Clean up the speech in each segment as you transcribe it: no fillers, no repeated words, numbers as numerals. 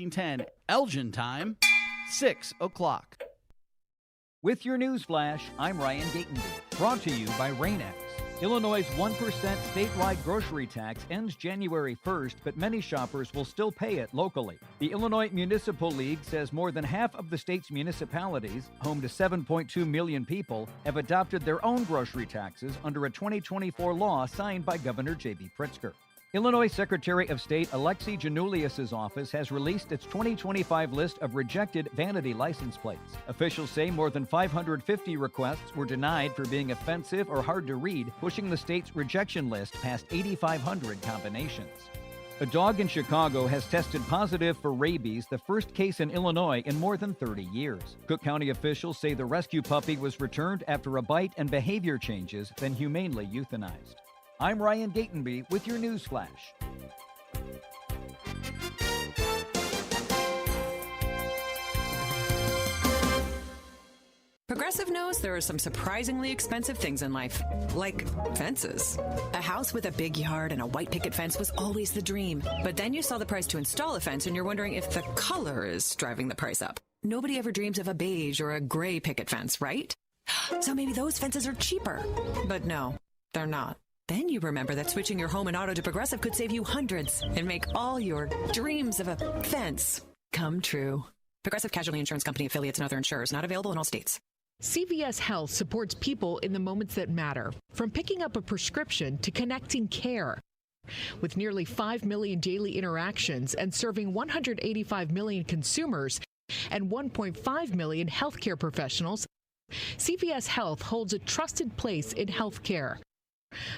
1410, Elgin time, 6 o'clock. With your news flash, I'm Ryan Gatenby. Brought to you by Rain-X. Illinois' 1% statewide grocery tax ends January 1st, but many shoppers will still pay it locally. The Illinois Municipal League says more than half of the state's municipalities, home to 7.2 million people, have adopted their own grocery taxes under a 2024 law signed by Governor J.B. Pritzker. Illinois Secretary of State Alexi Janulius's office has released its 2025 list of rejected vanity license plates. Officials say more than 550 requests were denied for being offensive or hard to read, pushing the state's rejection list past 8,500 combinations. A dog in Chicago has tested positive for rabies, the first case in Illinois in more than 30 years. Cook County officials say the rescue puppy was returned after a bite and behavior changes, then humanely euthanized. I'm Ryan Gatenby with your news flash. Progressive knows there are some surprisingly expensive things in life, like fences. A house with a big yard and a white picket fence was always the dream. But then you saw the price to install a fence and you're wondering if the color is driving the price up. Nobody ever dreams of a beige or a gray picket fence, right? So maybe those fences are cheaper. But no, they're not. Then you remember that switching your home and auto to Progressive could save you hundreds and make all your dreams of a fence come true. Progressive Casualty Insurance Company, affiliates, and other insurers. Not available in all states. CVS Health supports people in the moments that matter, from picking up a prescription to connecting care. With nearly 5 million daily interactions and serving 185 million consumers and 1.5 million healthcare professionals, CVS Health holds a trusted place in healthcare.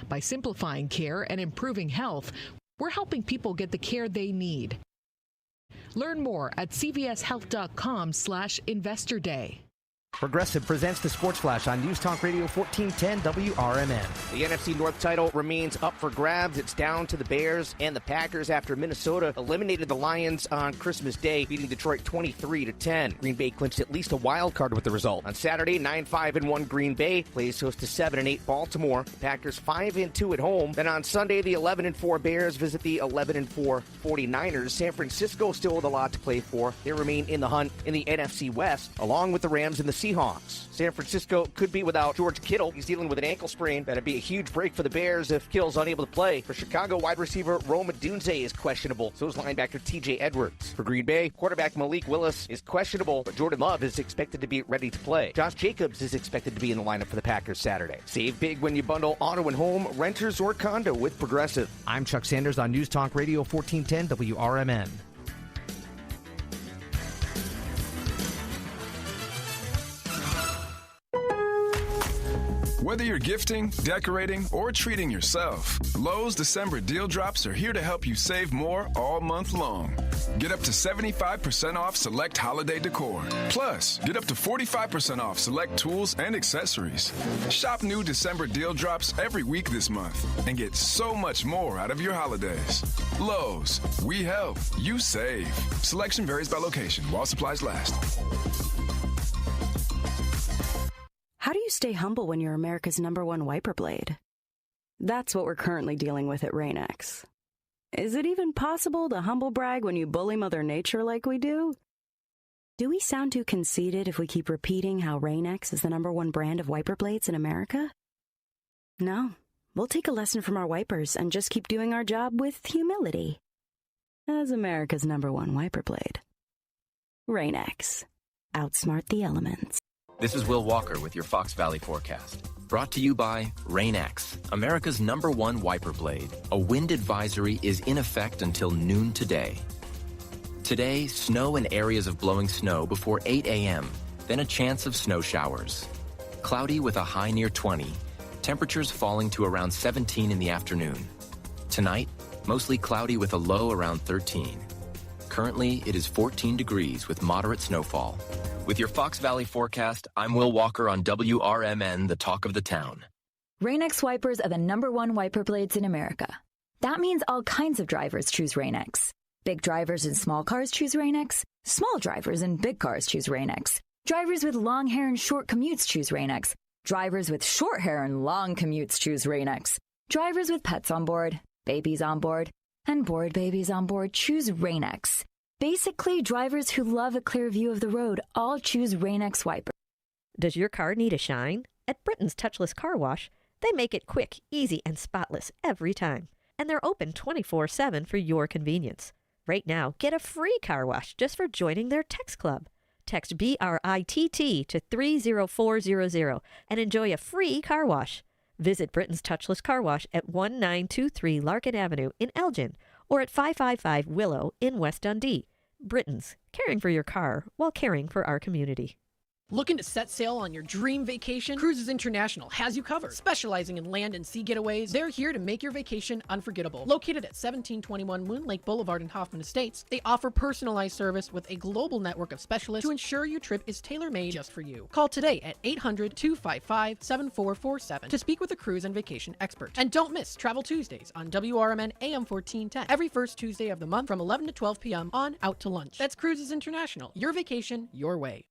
By simplifying care and improving health, we're helping people get the care they need. Learn more at cvshealth.com/investor day. Progressive presents the Sports Flash on News Talk Radio 1410 WRMN. The NFC North title remains up for grabs. It's down to the Bears and the Packers after Minnesota eliminated the Lions on Christmas Day, beating Detroit 23-10. Green Bay clinched at least a wild card with the result. On Saturday, 9-5-1 Green Bay plays host to 7-8 Baltimore. The Packers 5-2 at home. Then on Sunday, the 11-4 Bears visit the 11-4 49ers. San Francisco still with a lot to play for. They remain in the hunt in the NFC West, along with the Rams and the Seahawks. San Francisco could be without George Kittle. He's dealing with an ankle sprain. That'd be a huge break for the Bears if Kittle's unable to play. For Chicago, wide receiver Rome Odunze is questionable. So is linebacker T.J. Edwards. For Green Bay, quarterback Malik Willis is questionable, but Jordan Love is expected to be ready to play. Josh Jacobs is expected to be in the lineup for the Packers Saturday. Save big when you bundle auto and home, renters, or condo with Progressive. I'm Chuck Sanders on News Talk Radio 1410 WRMN. Whether you're gifting, decorating, or treating yourself, Lowe's December deal drops are here to help you save more all month long. Get up to 75% off select holiday decor. Plus, get up to 45% off select tools and accessories. Shop new December deal drops every week this month and get so much more out of your holidays. Lowe's, we help, you save. Selection varies by location while supplies last. How do you stay humble when you're America's #1 wiper blade? That's what we're currently dealing with at Rain-X. Is it even possible to humble brag when you bully Mother Nature like we do? Do we sound too conceited if we keep repeating how Rain-X is the #1 brand of wiper blades in America? No, we'll take a lesson from our wipers and just keep doing our job with humility. As America's #1 wiper blade. Rain-X. Outsmart the elements. This is Will Walker with your Fox Valley forecast. Brought to you by Rain-X, America's #1 wiper blade. A wind advisory is in effect until noon today. Today, snow in areas of blowing snow before 8 a.m., then a chance of snow showers. Cloudy with a high near 20, temperatures falling to around 17 in the afternoon. Tonight, mostly cloudy with a low around 13. Currently, it is 14 degrees with moderate snowfall. With your Fox Valley forecast, I'm Will Walker on WRMN, the talk of the town. Rain-X wipers are the #1 wiper blades in America. That means all kinds of drivers choose Rain-X. Big drivers in small cars choose Rain-X. Small drivers in big cars choose Rain-X. Drivers with long hair and short commutes choose Rain-X. Drivers with short hair and long commutes choose Rain-X. Drivers with pets on board, babies on board, and board babies on board choose Rain-X. Basically, drivers who love a clear view of the road all choose Rain-X wipers. Does your car need a shine? At Britain's Touchless Car Wash, they make it quick, easy, and spotless every time. And they're open 24/7 for your convenience. Right now, get a free car wash just for joining their text club. Text BRITT to 30400 and enjoy a free car wash. Visit Britain's Touchless Car Wash at 1923 Larkin Avenue in Elgin or at 555 Willow in West Dundee. Britain's, caring for your car while caring for our community. Looking to set sail on your dream vacation? Cruises International has you covered. Specializing in land and sea getaways, they're here to make your vacation unforgettable. Located at 1721 Moon Lake Boulevard in Hoffman Estates, they offer personalized service with a global network of specialists to ensure your trip is tailor-made just for you. Call today at 800-255-7447 to speak with a cruise and vacation expert. And don't miss Travel Tuesdays on WRMN AM 1410 every first Tuesday of the month from 11 to 12 p.m. on Out to Lunch. That's Cruises International. Your vacation, your way.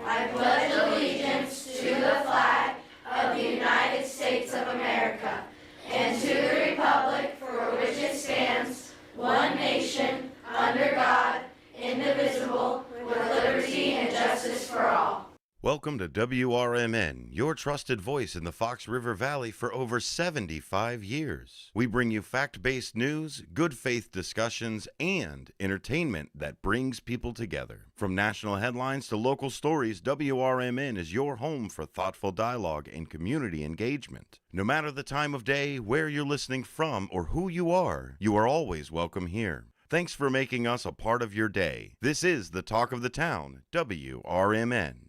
I pledge allegiance to the flag of the United States of America and to the republic for which it stands, one nation, under God, indivisible, with liberty and justice for all. Welcome to WRMN, your trusted voice in the Fox River Valley for over 75 years. We bring you fact-based news, good faith discussions, and entertainment that brings people together. From national headlines to local stories, WRMN is your home for thoughtful dialogue and community engagement. No matter the time of day, where you're listening from, or who you are always welcome here. Thanks for making us a part of your day. This is the Talk of the Town, WRMN.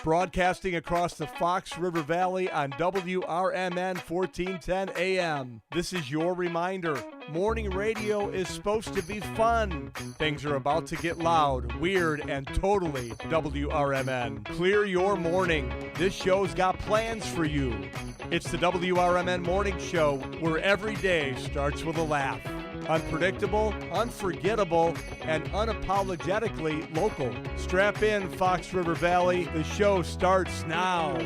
Broadcasting across the Fox River Valley on WRMN 1410 AM. This is your reminder. Morning radio is supposed to be fun. Things are about to get loud, weird, and totally WRMN. Clear your morning. This show's got plans for you. It's the WRMN Morning Show, where every day starts with a laugh. Unpredictable, unforgettable, and unapologetically local. Strap in, Fox River Valley. The show starts now.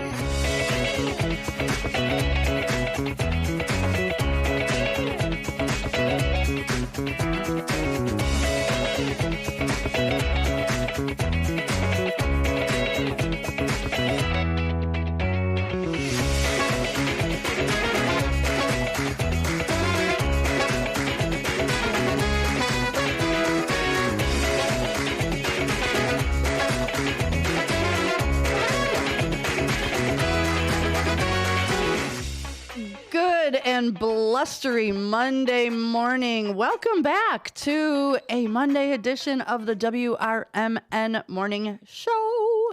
And blustery Monday morning. Welcome back to a Monday edition of the WRMN Morning Show.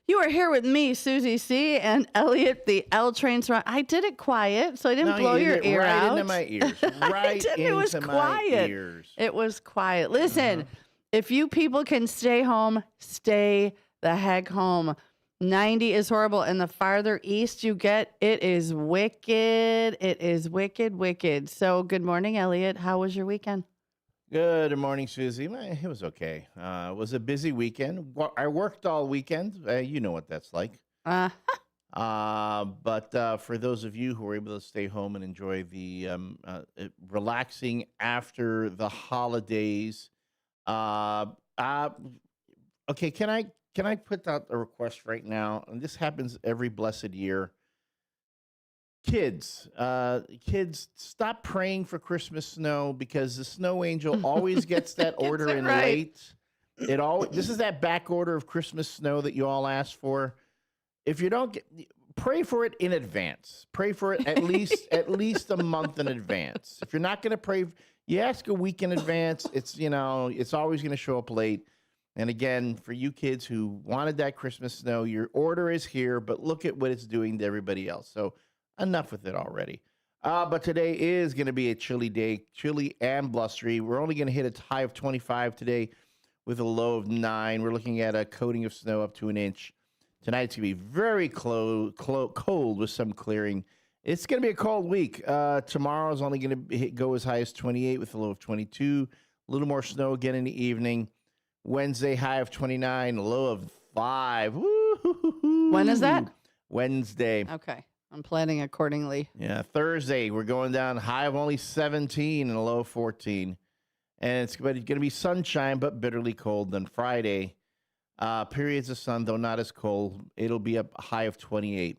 You are here with me, Susie C., and Elliot, the L Trains. I did it quiet, so I didn't blow your ear right out. Into my ears. Right it was into quiet. my ears. It was quiet. Listen, if you people can stay home, stay the heck home. 90 is horrible, and the farther east you get, it is wicked. It is wicked, wicked. So good morning, Elliot. How was your weekend? Good morning, Susie. It was okay. It was a busy weekend. I worked all weekend. You know what that's like. But for those of you who are able to stay home and enjoy the relaxing after the holidays, okay, can I put out a request right now? And this happens every blessed year. Kids, stop praying for Christmas snow because the snow angel always gets that order in right. late. This is that back order of Christmas snow that you all asked for. If you don't pray for it in advance. Pray for it at least a month in advance. If you're not going to pray, you ask a week in advance. It's always going to show up late. And again, for you kids who wanted that Christmas snow, your order is here, but look at what it's doing to everybody else. So enough with it already. But today is going to be a chilly day, chilly and blustery. We're only going to hit a high of 25 today with a low of 9. We're looking at a coating of snow up to an inch. Tonight's going to be very cold with some clearing. It's going to be a cold week. Tomorrow is only going to go as high as 28 with a low of 22. A little more snow again in the evening. Wednesday, high of 29, low of 5. Woo-hoo-hoo-hoo. When is that? Wednesday. Okay. I'm planning accordingly. Yeah. Thursday, we're going down high of only 17 and a low of 14. And it's going to be sunshine, but bitterly cold. Then Friday, periods of sun, though not as cold. It'll be a high of 28.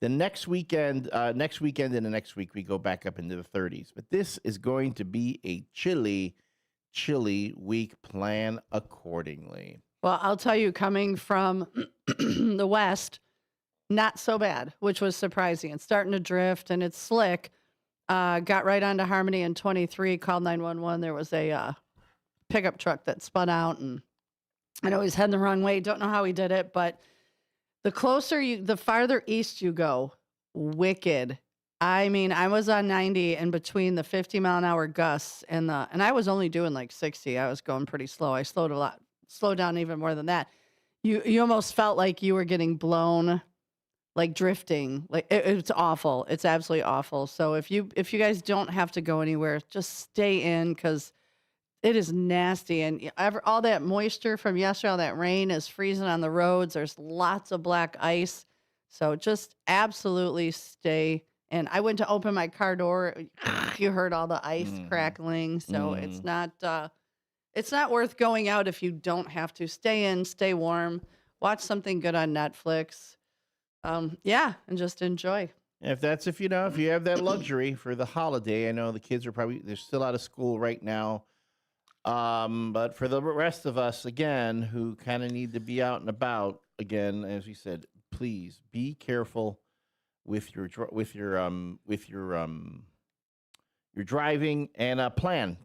The next weekend and the next week, we go back up into the 30s. But this is going to be a chilly week. Plan accordingly. Well, I'll tell you, coming from the west, not so bad, which was surprising. It's starting to drift and it's slick. Got right onto Harmony in 23, called 911. There was a pickup truck that spun out, and I know he's heading the wrong way. Don't know how he did it, but the farther east you go, wicked. I mean, I was on 90 and between the 50-mile-an-hour gusts and I was only doing like 60. I was going pretty slow. I slowed down even more than that. You almost felt like you were getting blown, like drifting. Like it's awful. It's absolutely awful. So if you guys don't have to go anywhere, just stay in because it is nasty. And all that moisture from yesterday, all that rain is freezing on the roads. There's lots of black ice. So just absolutely stay. And I went to open my car door. You heard all the ice crackling. So it's not worth going out if you don't have to. Stay in, stay warm, watch something good on Netflix. And just enjoy. If you have that luxury for the holiday, I know the kids they're still out of school right now. But for the rest of us, again, who kind of need to be out and about, again, as we said, please be careful with your driving and plan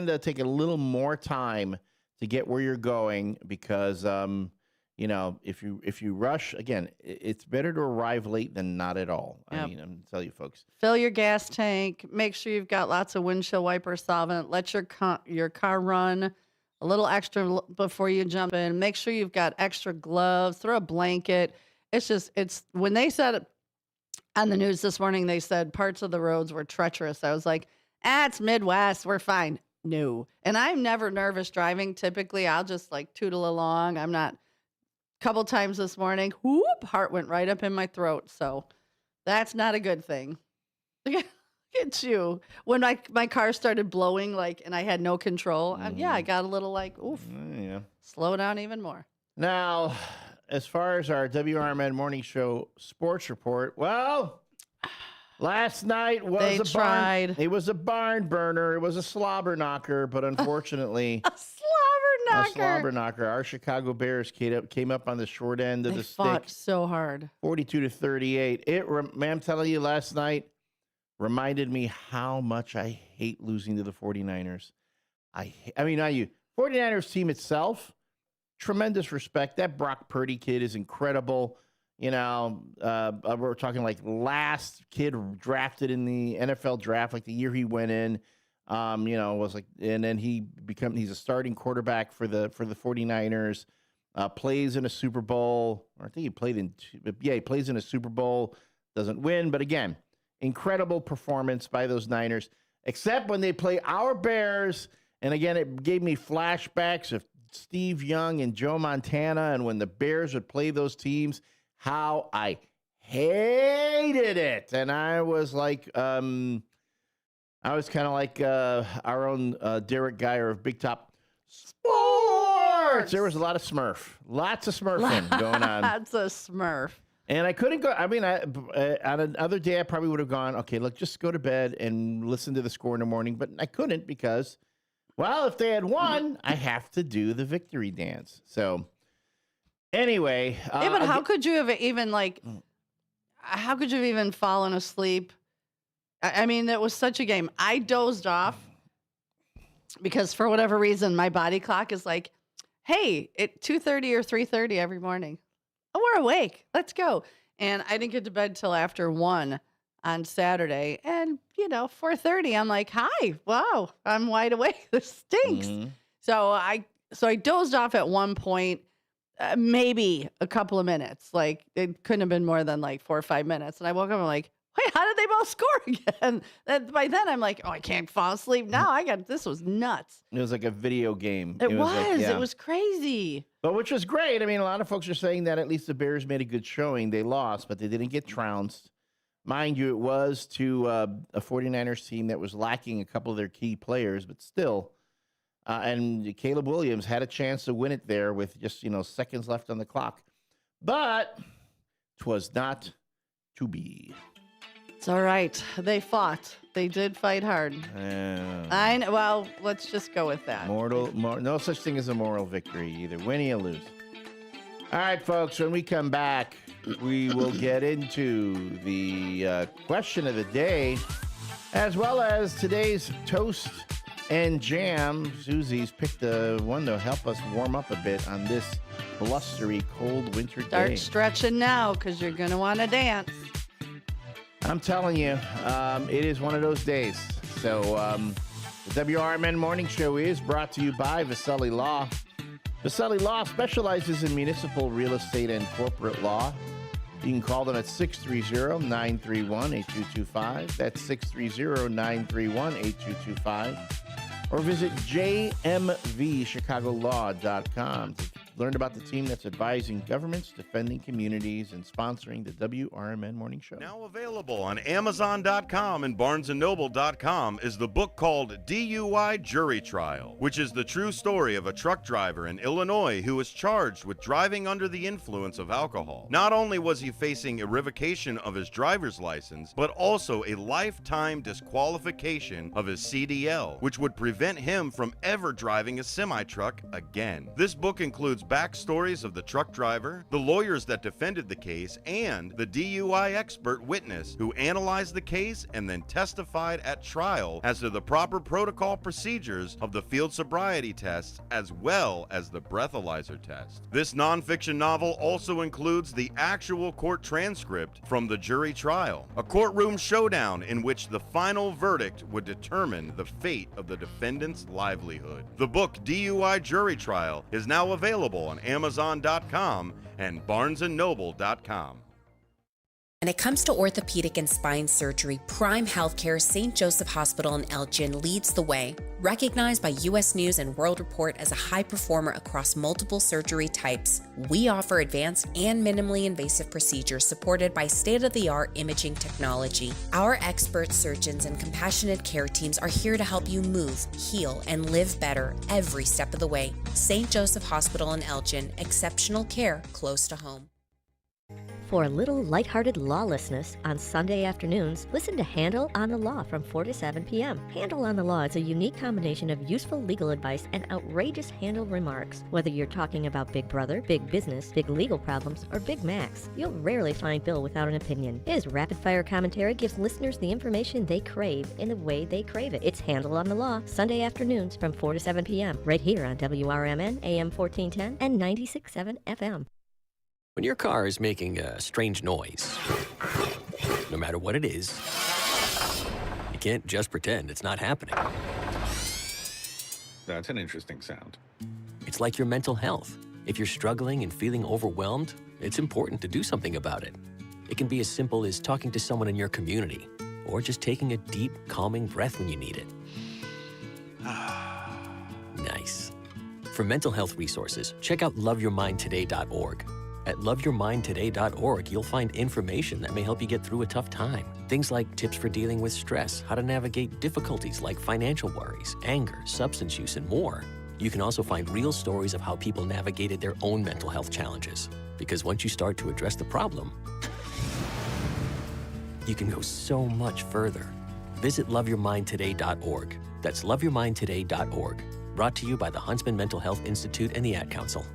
to take a little more time to get where you're going because if you rush, again, it's better to arrive late than not at all. Yep. I mean, I'm gonna tell you folks, fill your gas tank, make sure you've got lots of windshield wiper solvent, let your car run a little extra before you jump in, make sure you've got extra gloves, throw a blanket. It's when they said on the news this morning, they said parts of the roads were treacherous. I was like, it's Midwest. We're fine. No. And I'm never nervous driving. Typically, I'll just like tootle along. I'm not. Couple times this morning, whoop, heart went right up in my throat. So that's not a good thing. Look at you. When my car started blowing, and I had no control, I got a little oof. Slow down even more. Now, as far as our WRMN Morning Show sports report, well, last night was it was a barn burner. It was a slobber knocker, but unfortunatally, a slobber knocker. Our Chicago Bears came up on the short end of the stick. They fought so hard. 42-38. I'm telling you, last night reminded me how much I hate losing to the 49ers. I mean, not you. 49ers team itself, tremendous respect. That Brock Purdy kid is incredible. We're talking like last kid drafted in the NFL draft, like the year he went in. Was like, and then he's a starting quarterback for the 49ers, plays in a Super Bowl, or I think he played he plays in a Super Bowl, doesn't win, but again, incredible performance by those Niners, except when they play our Bears, and again, it gave me flashbacks of Steve Young and Joe Montana, and when the Bears would play those teams, how I hated it. And I was like, I was kind of like our own Derek Geyer of Big Top Sports. There was a lot of Smurf. Lots of Smurfing going on. That's a Smurf. And I couldn't go. I mean, on another day, I probably would have gone, okay, look, just go to bed and listen to the score in the morning. But I couldn't because, well, if they had won, I have to do the victory dance. So anyway. Yeah, but how could you have even, like, how could you have even fallen asleep? I mean, it was such a game. I dozed off because for whatever reason, my body clock is like, hey, at 2:30 or 3:30 every morning. Oh, we're awake. Let's go. And I didn't get to bed till after 1 on Saturday. And, 4:30, I'm like, hi, wow, I'm wide awake. This stinks. So I dozed off at one point, maybe a couple of minutes. Like, it couldn't have been more than like 4 or 5 minutes. And I woke up and I'm like, wait, how did they both score again? And by then I'm like, oh, I can't fall asleep now. This was nuts. It was like a video game. It was. Like, yeah. It was crazy. But which was great. I mean, a lot of folks are saying that at least the Bears made a good showing. They lost, but they didn't get trounced. Mind you, it was to a 49ers team that was lacking a couple of their key players, but still. And Caleb Williams had a chance to win it there with just, seconds left on the clock. But 'twas not to be. It's all right. They fought. They did fight hard. I know. Well, let's just go with that. No such thing as a moral victory. Either win or you lose. All right, folks. When we come back, we will get into the question of the day, as well as today's toast and jam. Susie's picked the one to help us warm up a bit on this blustery, cold winter day. Start stretching now because you're going to want to dance. I'm telling you, it is one of those days. So the WRMN Morning Show is brought to you by Vasselli Law. Vasselli Law specializes in municipal real estate and corporate law. You can call them at 630-931-8225. That's 630-931-8225. Or visit jmvchicagolaw.com to learn about the team that's advising governments, defending communities, and sponsoring the WRMN Morning Show. Now available on Amazon.com and BarnesandNoble.com is the book called DUI Jury Trial, which is the true story of a truck driver in Illinois who was charged with driving under the influence of alcohol. Not only was he facing a revocation of his driver's license, but also a lifetime disqualification of his CDL, which would prevent him from ever driving a semi-truck again. This book includes backstories of the truck driver, the lawyers that defended the case, and the DUI expert witness who analyzed the case and then testified at trial as to the proper protocol procedures of the field sobriety tests as well as the breathalyzer test. This nonfiction novel also includes the actual court transcript from the jury trial, a courtroom showdown in which the final verdict would determine the fate of the defendant's livelihood. The book DUI Jury Trial is now available on Amazon.com and BarnesandNoble.com. When it comes to orthopedic and spine surgery, Prime Healthcare St. Joseph Hospital in Elgin leads the way. Recognized by U.S. News and World Report as a high performer across multiple surgery types, we offer advanced and minimally invasive procedures supported by state-of-the-art imaging technology. Our expert surgeons and compassionate care teams are here to help you move, heal, and live better every step of the way. St. Joseph Hospital in Elgin, exceptional care close to home. For a little lighthearted lawlessness on Sunday afternoons, listen to Handle on the Law from 4 to 7 p.m. Handle on the Law is a unique combination of useful legal advice and outrageous handle remarks. Whether you're talking about Big Brother, big business, big legal problems, or Big Macs, you'll rarely find Bill without an opinion. His rapid-fire commentary gives listeners the information they crave in the way they crave it. It's Handle on the Law, Sunday afternoons from 4 to 7 p.m. right here on WRMN, AM 1410 and 96.7 FM. When your car is making a strange noise, no matter what it is, you can't just pretend it's not happening. That's an interesting sound. It's like your mental health. If you're struggling and feeling overwhelmed, it's important to do something about it. It can be as simple as talking to someone in your community, or just taking a deep, calming breath when you need it. Nice. For mental health resources, check out loveyourmindtoday.org. At loveyourmindtoday.org, you'll find information that may help you get through a tough time. Things like tips for dealing with stress, how to navigate difficulties like financial worries, anger, substance use, and more. You can also find real stories of how people navigated their own mental health challenges. Because once you start to address the problem, you can go so much further. Visit loveyourmindtoday.org. That's loveyourmindtoday.org. Brought to you by the Huntsman Mental Health Institute and the Ad Council.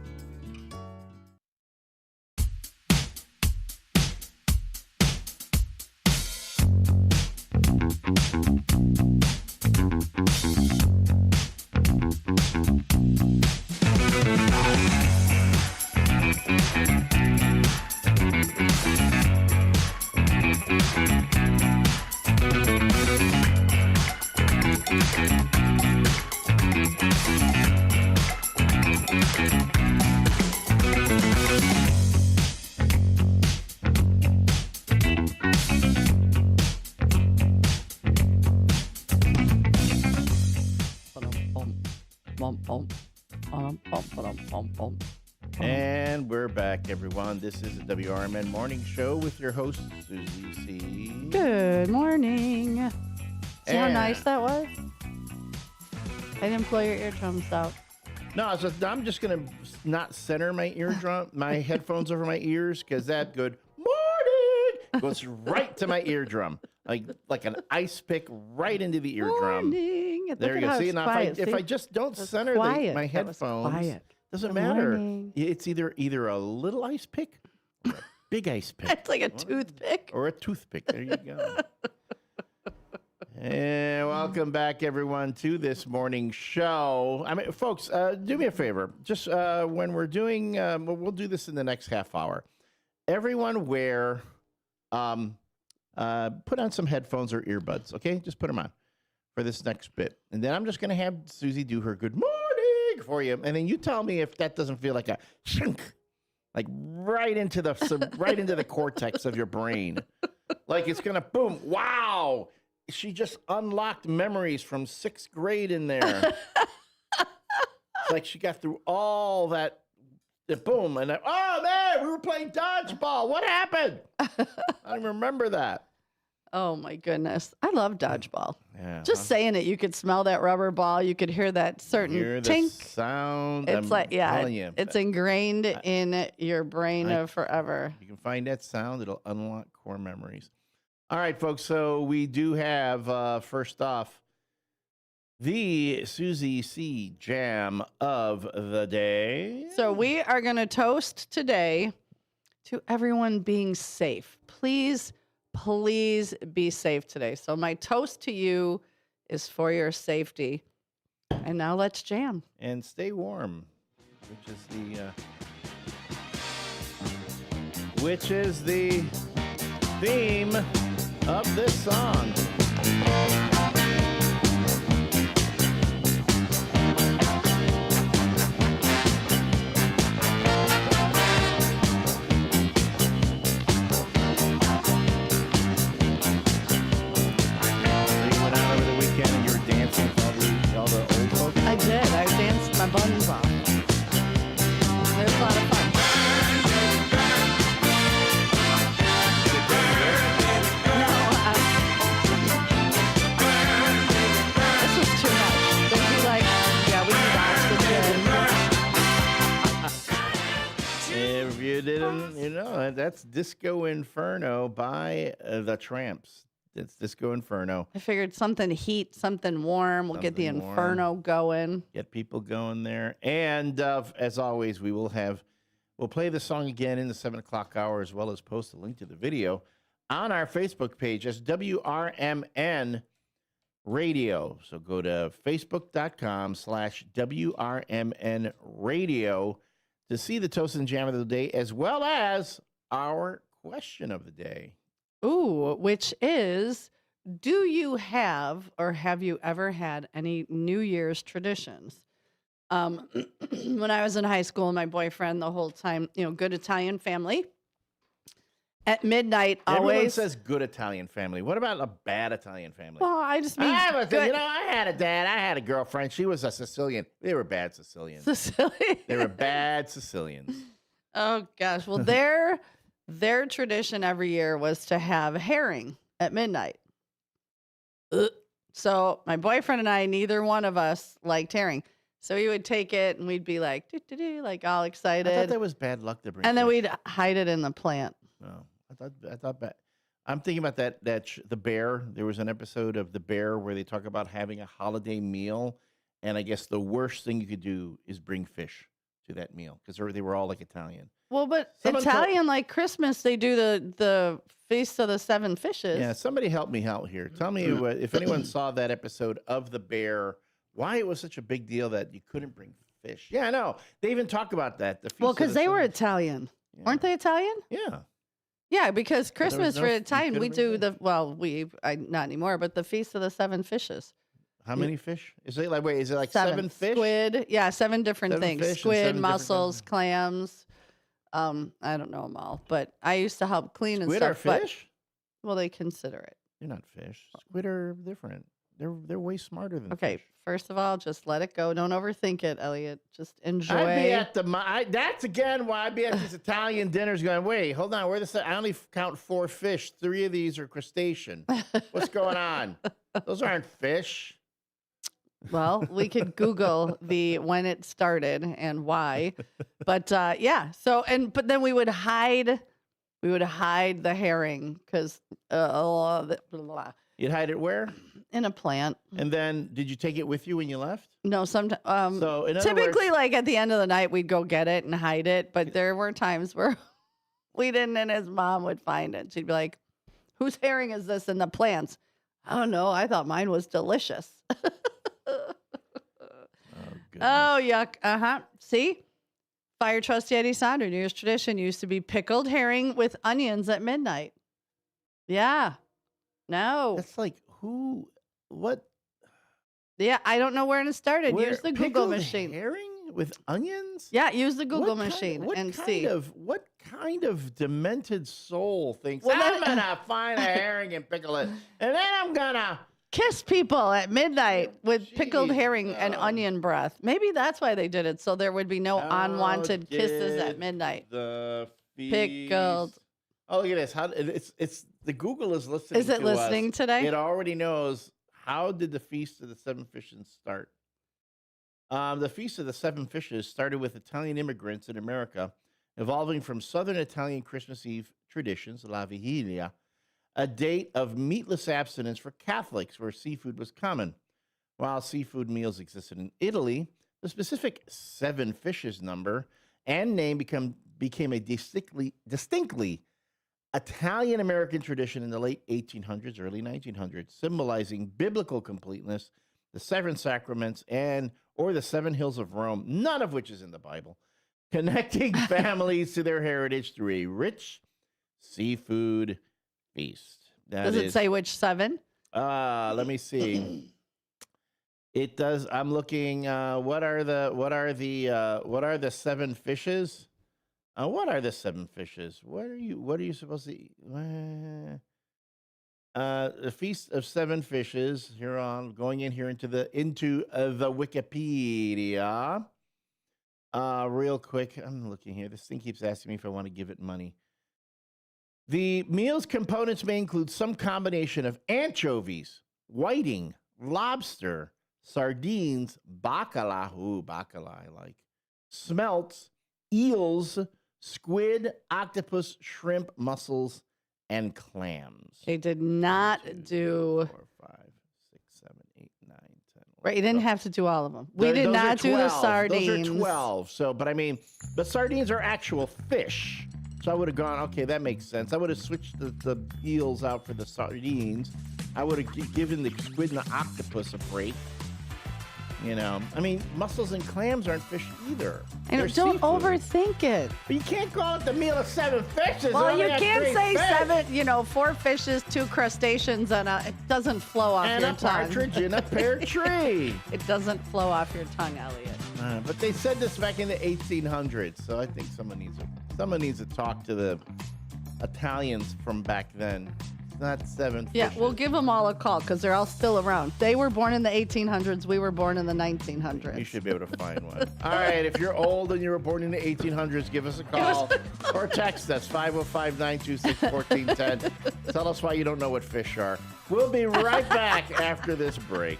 And we're back, everyone. This is the WRMN Morning Show with your host, Susie C. Good morning. See how nice that was? I didn't blow your eardrums out. No, so I'm just going to not center my eardrum, my headphones over my ears, because that good morning goes right to my eardrum. Like an ice pick right into the eardrum. Morning. There you go. See, now if I just don't center my headphones, doesn't matter. Morning. It's either a little ice pick or a big ice pick. It's like a toothpick. Or a toothpick. There you go. And welcome back, everyone, to this morning show. I mean, folks, do me a favor. Just when we're doing, we'll do this in the next half hour. Everyone wear, put on some headphones or earbuds, okay? Just put them on for this next bit. And then I'm just going to have Susie do her good morning for you. And then you tell me if that doesn't feel like a shunk, like right into the cortex of your brain. Like it's going to boom. Wow. She just unlocked memories from 6th grade in there. It's like she got through all that, boom, and oh man, we were playing dodgeball. What happened? I remember that. Oh my goodness. I love dodgeball. Yeah. Just saying it, you could smell that rubber ball. You could hear that certain tink. Sound. It's it's ingrained in your brain forever. You can find that sound. It'll unlock core memories. All right, folks. So we do have, first off, the Susie C. Jam of the day. So we are going to toast today to everyone being safe. Please be safe today. So my toast to you is for your safety. And now let's jam. And stay warm, which is the theme of this song. I did. I danced my buns off. It was a lot of fun. This was too much. They'd be like, yeah, we can If you didn't, that's Disco Inferno by the Tramps. It's Disco Inferno. I figured something heat, something warm. We'll get the Inferno going. Get people going there. And as always, we'll play the song again in the 7 o'clock hour, as well as post a link to the video on our Facebook page as WRMN Radio. So go to facebook.com/WRMN Radio to see the Toast and Jam of the day, as well as our question of the day. Ooh, which is, do you have or have you ever had any New Year's traditions? When I was in high school, my boyfriend the whole time, good Italian family. At midnight, Everyone always says good Italian family. What about a bad Italian family? Well, I just mean good. I had a dad. I had a girlfriend. She was a Sicilian. They were bad Sicilians. They were bad Sicilians. Oh gosh. Well, their tradition every year was to have herring at midnight. So my boyfriend and I, neither one of us liked herring. So we would take it and we'd be like, doo-doo-doo, like all excited. I thought that was bad luck to bring. And then fish. we'd hide it in the plant. No, I thought bad. I'm thinking about the Bear. There was an episode of The Bear where they talk about having a holiday meal, and I guess the worst thing you could do is bring fish to that meal because they were all like Italian. Well, but Italian, like Christmas, they do the Feast of the Seven Fishes. Yeah, somebody help me out here. Tell me if anyone saw that episode of The Bear, why it was such a big deal that you couldn't bring fish. Yeah, I know. They even talk about that. Because they were Italian. Yeah. Weren't they Italian? Yeah. Yeah, because Christmas for Italian, we do not anymore, but the Feast of the Seven Fishes. How many fish? Is it like seven fish? Squid. Yeah, seven different things. Squid, mussels, things. clams. I don't know them all, but I used to help clean and stuff. Squid are fish? Well, they consider it. They're not fish. Squid are different. They're way smarter than fish. First of all, just let it go. Don't overthink it, Elliot. Just enjoy. I'd be at that's again why I'd be at these Italian dinners going, wait, hold on. I only count 4 fish. 3 of these are crustacean. What's going on? Those aren't fish. Well, we could Google when it started and why. But yeah. But then we would hide the herring because you'd hide it where? In a plant. And then, did you take it with you when you left? No, sometimes. So typically, like at the end of the night, we'd go get it and hide it. But there were times where we didn't, and his mom would find it. She'd be like, "Whose herring is this in the plants?" I don't know. I thought mine was delicious. Oh, yuck. See? Fire trustee Eddie Sonder, New Year's tradition used to be pickled herring with onions at midnight. Yeah. No. That's like who? What? Yeah, I don't know where it started. Use the Google machine. Herring with onions? Yeah, use the Google machine and see. What kind of demented soul thinks, I'm going to find a herring and pickle it, and then I'm going to kiss people at midnight with pickled herring and onion breath. Maybe that's why they did it, so there would be no unwanted kisses at midnight. The pickled. Oh, look at this! It's the Google is listening. Is it listening today? It already knows. How did the Feast of the Seven Fishes start? The Feast of the Seven Fishes started with Italian immigrants in America, evolving from Southern Italian Christmas Eve traditions, La Vigilia, a date of meatless abstinence for Catholics where seafood was common. While seafood meals existed in Italy, the specific 7 fishes number and name became a distinctly Italian-American tradition in the late 1800s, early 1900s, symbolizing biblical completeness, the 7 sacraments, or the 7 hills of Rome, none of which is in the Bible, connecting families to their heritage through a rich seafood feast. Does it say which 7? Let me see. It does. I'm looking. What are the 7 fishes? What are the 7 fishes? What are you supposed to eat? The Feast of 7 Fishes. Here on going in here into the Wikipedia. Real quick, I'm looking here. This thing keeps asking me if I want to give it money. The meal's components may include some combination of anchovies, whiting, lobster, sardines, bacala, I like, smelts, eels, squid, octopus, shrimp, mussels, and clams. They did not 4, 5, 6, 7, 8, 9, 10. Right, you didn't have to do all of them. We did not do the sardines. Those are 12. So, but sardines are actual fish. So I would have gone, okay, that makes sense. I would have switched the eels out for the sardines. I would have given the squid and the octopus a break. Mussels and clams aren't fish either. Don't overthink it. But you can't call it the meal of 7 fishes. Well, you can't say 7, 4 fishes, 2 crustaceans, and it doesn't flow off your tongue. And a partridge in a pear tree. It doesn't flow off your tongue, Elliot. But they said this back in the 1800s, so I think someone needs to talk to the Italians from back then. not 7 Yeah, fishes. we'll give them all a call because they're all still around. They were born in the 1800s. We were born in the 1900s. You should be able to find one. All right, if you're old and you were born in the 1800s, give us a call or text us, 505-926-1410. Tell us why you don't know what fish are. We'll be right back after this break.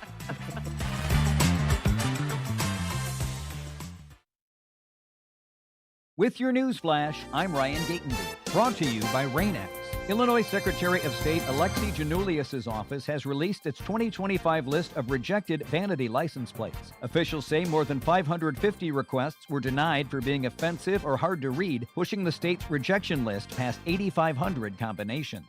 With your news flash, I'm Ryan Gatenby. Brought to you by Rain-X. Illinois Secretary of State Alexi Janulius' office has released its 2025 list of rejected vanity license plates. Officials say more than 550 requests were denied for being offensive or hard to read, pushing the state's rejection list past 8,500 combinations.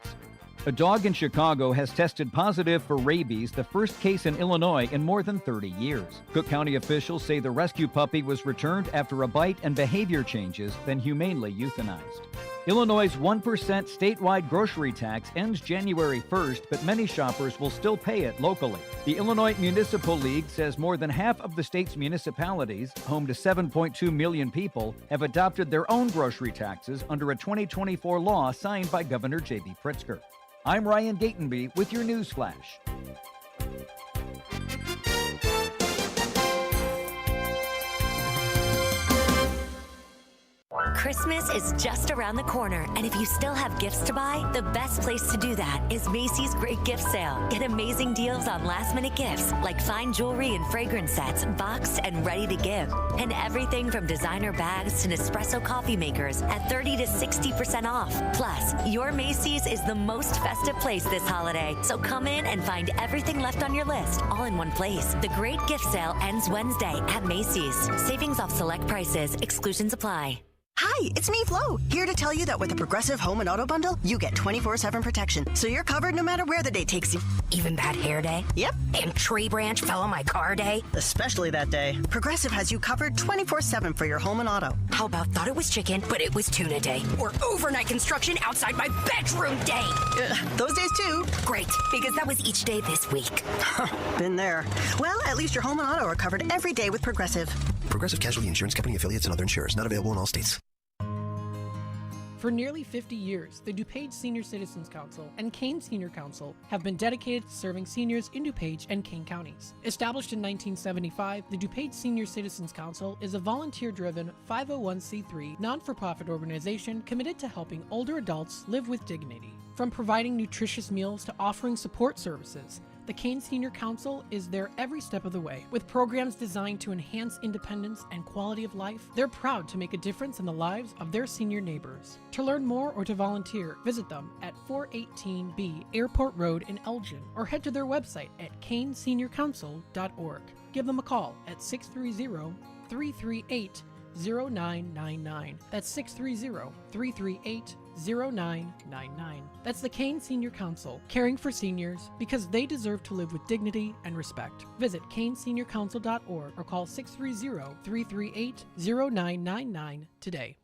A dog in Chicago has tested positive for rabies, the first case in Illinois in more than 30 years. Cook County officials say the rescue puppy was returned after a bite and behavior changes, then humanely euthanized. Illinois' 1% statewide grocery tax ends January 1st, but many shoppers will still pay it locally. The Illinois Municipal League says more than half of the state's municipalities, home to 7.2 million people, have adopted their own grocery taxes under a 2024 law signed by Governor J.B. Pritzker. I'm Ryan Gatenby with your news flash. Christmas is just around the corner, and if you still have gifts to buy, the best place to do that is Macy's Great Gift Sale. Get amazing deals on last-minute gifts like fine jewelry and fragrance sets, boxed and ready to give. And everything from designer bags to Nespresso coffee makers at 30 to 60% off. Plus, your Macy's is the most festive place this holiday, so come in and find everything left on your list all in one place. The Great Gift Sale ends Wednesday at Macy's. Savings off select prices. Exclusions apply. Hi, it's me, Flo, here to tell you that with the Progressive Home and Auto Bundle, you get 24/7 protection, so you're covered no matter where the day takes you. Even bad hair day? Yep. And tree branch fell on my car day? Especially that day. Progressive has you covered 24/7 for your home and auto. How about thought it was chicken, but it was tuna day? Or overnight construction outside my bedroom day? Those days too. Great, because that was each day this week. Been there. Well, at least your home and auto are covered every day with Progressive. Progressive Casualty Insurance Company affiliates and other insurers. Not available in all states. For nearly 50 years, the DuPage Senior Citizens Council and Kane Senior Council have been dedicated to serving seniors in DuPage and Kane counties. Established in 1975, the DuPage Senior Citizens Council is a volunteer-driven 501c3 non-for-profit organization committed to helping older adults live with dignity. From providing nutritious meals to offering support services, the Kane Senior Council is there every step of the way. With programs designed to enhance independence and quality of life, they're proud to make a difference in the lives of their senior neighbors. To learn more or to volunteer, visit them at 418B Airport Road in Elgin or head to their website at caneseniorcouncil.org. Give them a call at 630-338-0999. That's 630-338-0999. That's the Kane Senior Council, caring for seniors because they deserve to live with dignity and respect. Visit caneseniorcouncil.org or call 630-338-0999 today.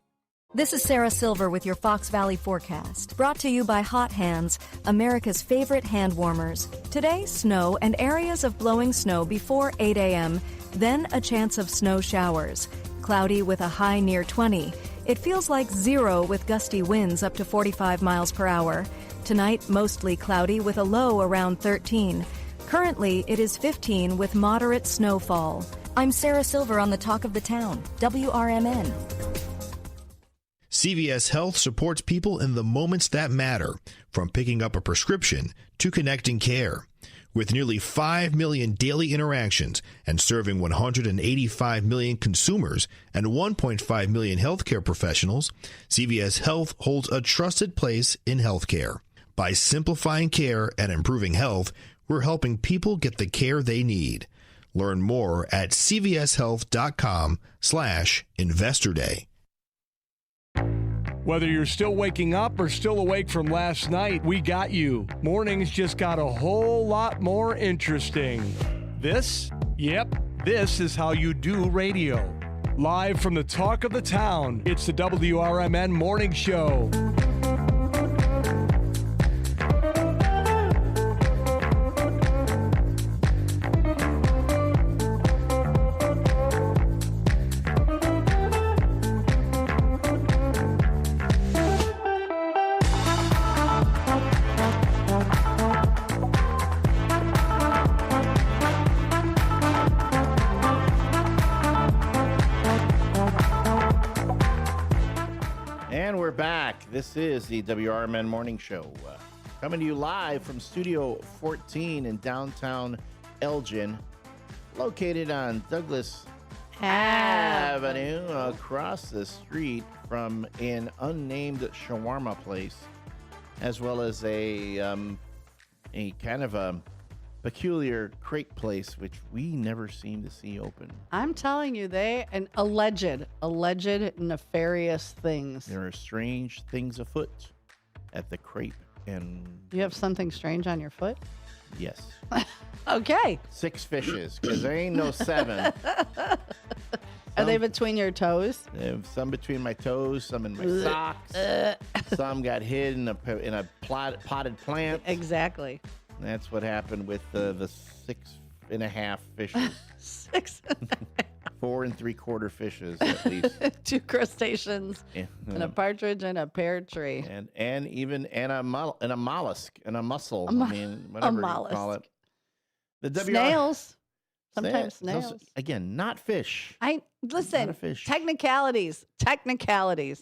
This is Sarah Silver with your Fox Valley forecast, brought to you by Hot Hands, America's favorite hand warmers. Today, snow and areas of blowing snow before 8 a.m., then a chance of snow showers. Cloudy with a high near 20. It feels like 0 with gusty winds up to 45 miles per hour. Tonight, mostly cloudy with a low around 13. Currently, it is 15 with moderate snowfall. I'm Sarah Silver on the Talk of the Town, WRMN. CVS Health supports people in the moments that matter, from picking up a prescription to connecting care. With nearly 5 million daily interactions and serving 185 million consumers and 1.5 million healthcare professionals, CVS Health holds a trusted place in healthcare. By simplifying care and improving health, we're helping people get the care they need. Learn more at cvshealth.com/Investor Day. Whether you're still waking up or still awake from last night, we got you. Mornings just got a whole lot more interesting. This is how you do radio. Live from the Talk of the Town, it's the WRMN Morning Show. back. This is the WRMN Morning Show. Coming to you live from Studio 14 in downtown Elgin, located on Douglas Avenue, across the street from an unnamed shawarma place, as well as a kind of a peculiar crepe place, which we never seem to see open. I'm telling you, alleged nefarious things. There are strange things afoot at the crepe. And you have something strange on your foot? Yes. Okay. 6 fishes, because there ain't no 7. Are they between your toes? Some between my toes, some in my socks. Some got hid in a potted plant. Exactly. That's what happened with the 6.5 fishes. 6. 4 3/4 fishes at least. 2 crustaceans and a partridge and a pear tree. And even a mollusk and a mussel. Whatever you call it. Snails. Sometimes snails. Again, not fish. Listen. Not a fish. Technicalities.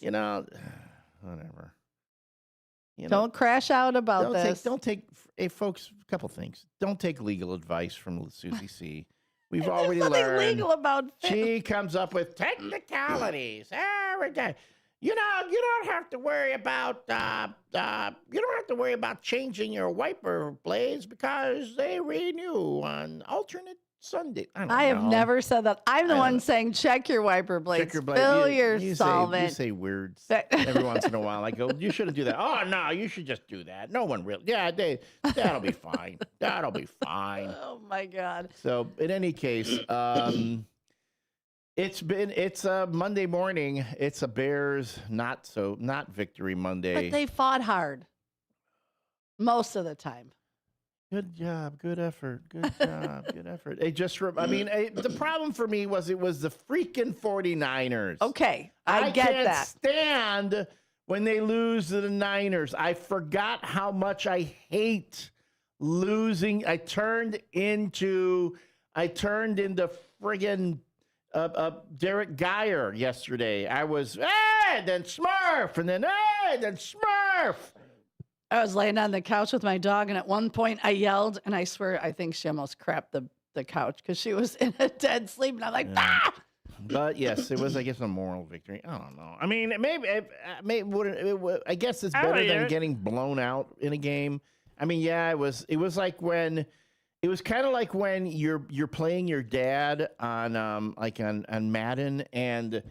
Whatever. Don't crash out about this. Folks, a couple things. Don't take legal advice from Susie C. We've already learned. Nothing legal about fish. She comes up with technicalities every day. You don't have to worry about changing your wiper blades because they renew on alternate Sunday. I have never said that. I'm the one saying check your wiper blades. Check your blade. Fill your solvent. You say words every once in a while. I go, you shouldn't do that. Oh, no, you should just do that. No one really. Yeah, that'll be fine. That'll be fine. Oh, my God. So, in any case, it's a Monday morning. It's a Bears not victory Monday. But they fought hard most of the time. Good job. Good effort. Good job. Good effort. The problem for me was it was the freaking 49ers. Okay. I get can't that. Stand when they lose to the Niners. I forgot how much I hate losing. I turned into friggin' Derek Geyer yesterday. I was, then Smurf, and then Smurf. I was laying on the couch with my dog, and at one point I yelled, and I swear I think she almost crapped the couch because she was in a dead sleep, and I'm like, ah! But yes, it was, I guess, a moral victory. I don't know. I mean, I guess it's better than getting blown out in a game. I mean, yeah, it was like when. It was kind of like when you're playing your dad on on Madden, and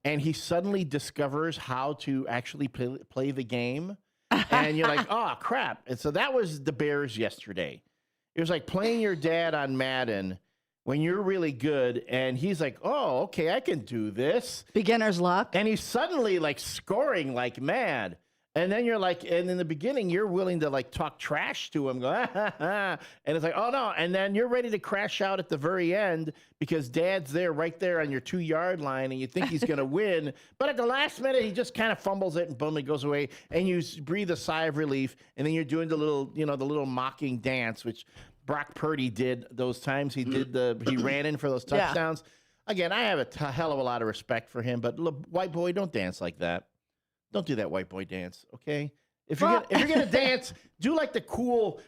he suddenly discovers how to actually play the game. And you're like, oh, crap. And so that was the Bears yesterday. It was like playing your dad on Madden when you're really good. And he's like, oh, okay, I can do this. Beginner's luck. And he's suddenly like scoring like mad. And then you're like, and in the beginning, you're willing to like talk trash to him. Go, and it's like, oh, no. And then you're ready to crash out at the very end because dad's there right there on your 2-yard line and you think he's going to win. But at the last minute, he just kind of fumbles it and boom, it goes away. And you breathe a sigh of relief. And then you're doing the little mocking dance, which Brock Purdy did those times. He ran in for those touchdowns. Yeah. Again, I have a hell of a lot of respect for him. But look, white boy, don't dance like that. Don't do that white boy dance, okay? If you're gonna dance, do that cool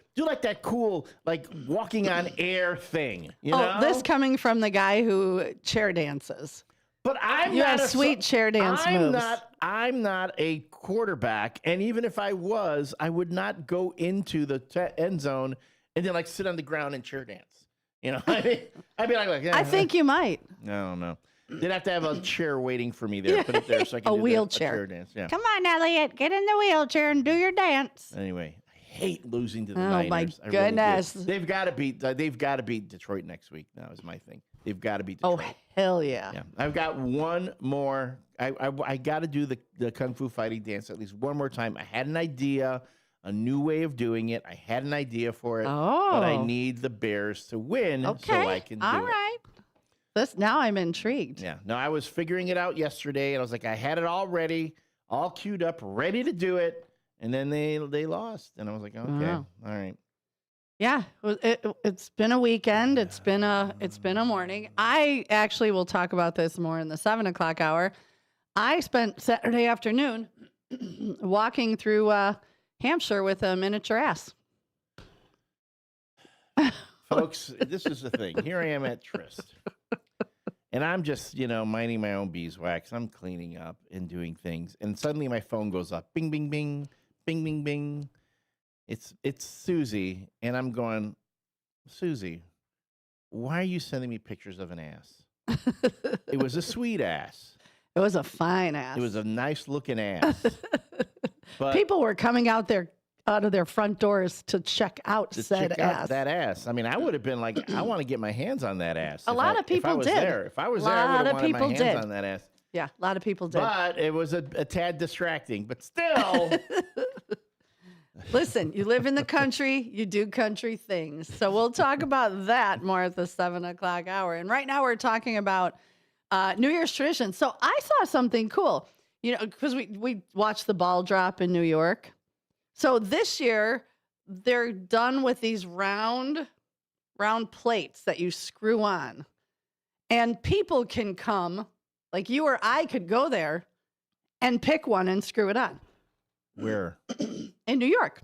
like walking on air thing. You know? This coming from the guy who chair dances. But you have sweet chair dance moves. I'm not a quarterback, and even if I was, I would not go into the end zone and then like sit on the ground and chair dance. You know, I'd be like I think you might. I don't know. They'd have to have a chair waiting for me there. Put it there so I can do wheelchair. A chair dance. Yeah. Come on, Elliot. Get in the wheelchair and do your dance. Anyway, I hate losing to the Niners. Oh, my goodness. Really they've got to beat Detroit next week. That was my thing. They've got to beat Detroit. Oh, hell yeah. Yeah. I've got one more. I got to do the Kung Fu fighting dance at least one more time. I had an idea, a new way of doing it. I had an idea for it. But I need the Bears to win so I can do it. All right. Now I'm intrigued. Yeah. No, I was figuring it out yesterday, and I was like, I had it all ready, all queued up, ready to do it, and then they lost, and I was like, okay, all right. Yeah, it's been a weekend. It's been a morning. I actually will talk about this more in the 7 o'clock hour. I spent Saturday afternoon walking through Hampshire with a miniature ass. Folks, this is the thing. Here I am at Tryst. And I'm just, minding my own beeswax. I'm cleaning up and doing things. And suddenly my phone goes up. Bing, bing, bing. Bing, bing, bing. It's Susie. And I'm going, Susie, why are you sending me pictures of an ass? It was a sweet ass. It was a fine ass. It was a nice looking ass. But people were coming out of their front doors to check out said ass. That ass. I mean, I would have been like, I want to get my hands on that ass. A lot of people did. If I was there, I would have wanted my hands on that ass. Yeah, a lot of people did. But it was a tad distracting. But still. Listen, you live in the country, you do country things. So we'll talk about that more at the 7 o'clock hour. And right now we're talking about New Year's traditions. So I saw something cool, because we watched the ball drop in New York. So this year, they're done with these round plates that you screw on. And people can come, like you or I could go there and pick one and screw it on. Where? In New York.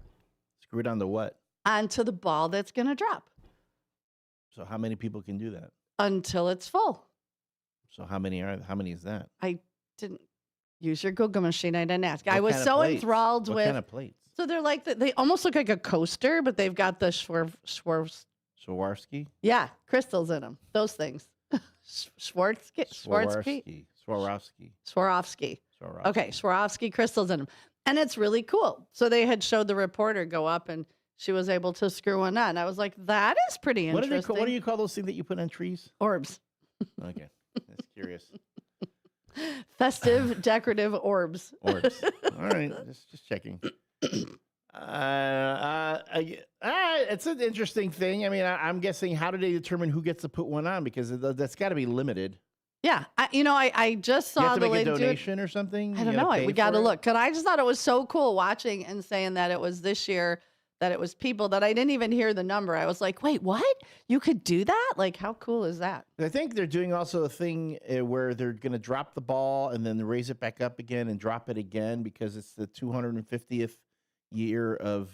Screw it on the what? Onto the ball that's going to drop. So how many people can do that? Until it's full. So how many is that? I didn't use your Google machine. I didn't ask. I was so enthralled with. What kind of plates? So they're like, they almost look like a coaster, but they've got the Swarovski? Yeah, crystals in them. Those things. Swarovski. Okay, Swarovski crystals in them. And it's really cool. So they had showed the reporter go up and she was able to screw one on. I was like, that is pretty interesting. What do you call those things that you put on trees? Orbs. Okay, that's curious. Festive, decorative orbs. Orbs. All right, just checking. It's an interesting thing. I mean, I'm guessing, how do they determine who gets to put one on? Because that's got to be limited. Yeah, I just saw you have to the make lady a donation or something. I don't know. We got to look. Cause I just thought it was so cool watching and saying that it was this year, that it was people that I didn't even hear the number. I was like, wait, what? You could do that? Like, how cool is that? I think they're doing also a thing where they're going to drop the ball and then raise it back up again and drop it again because it's the 250th year of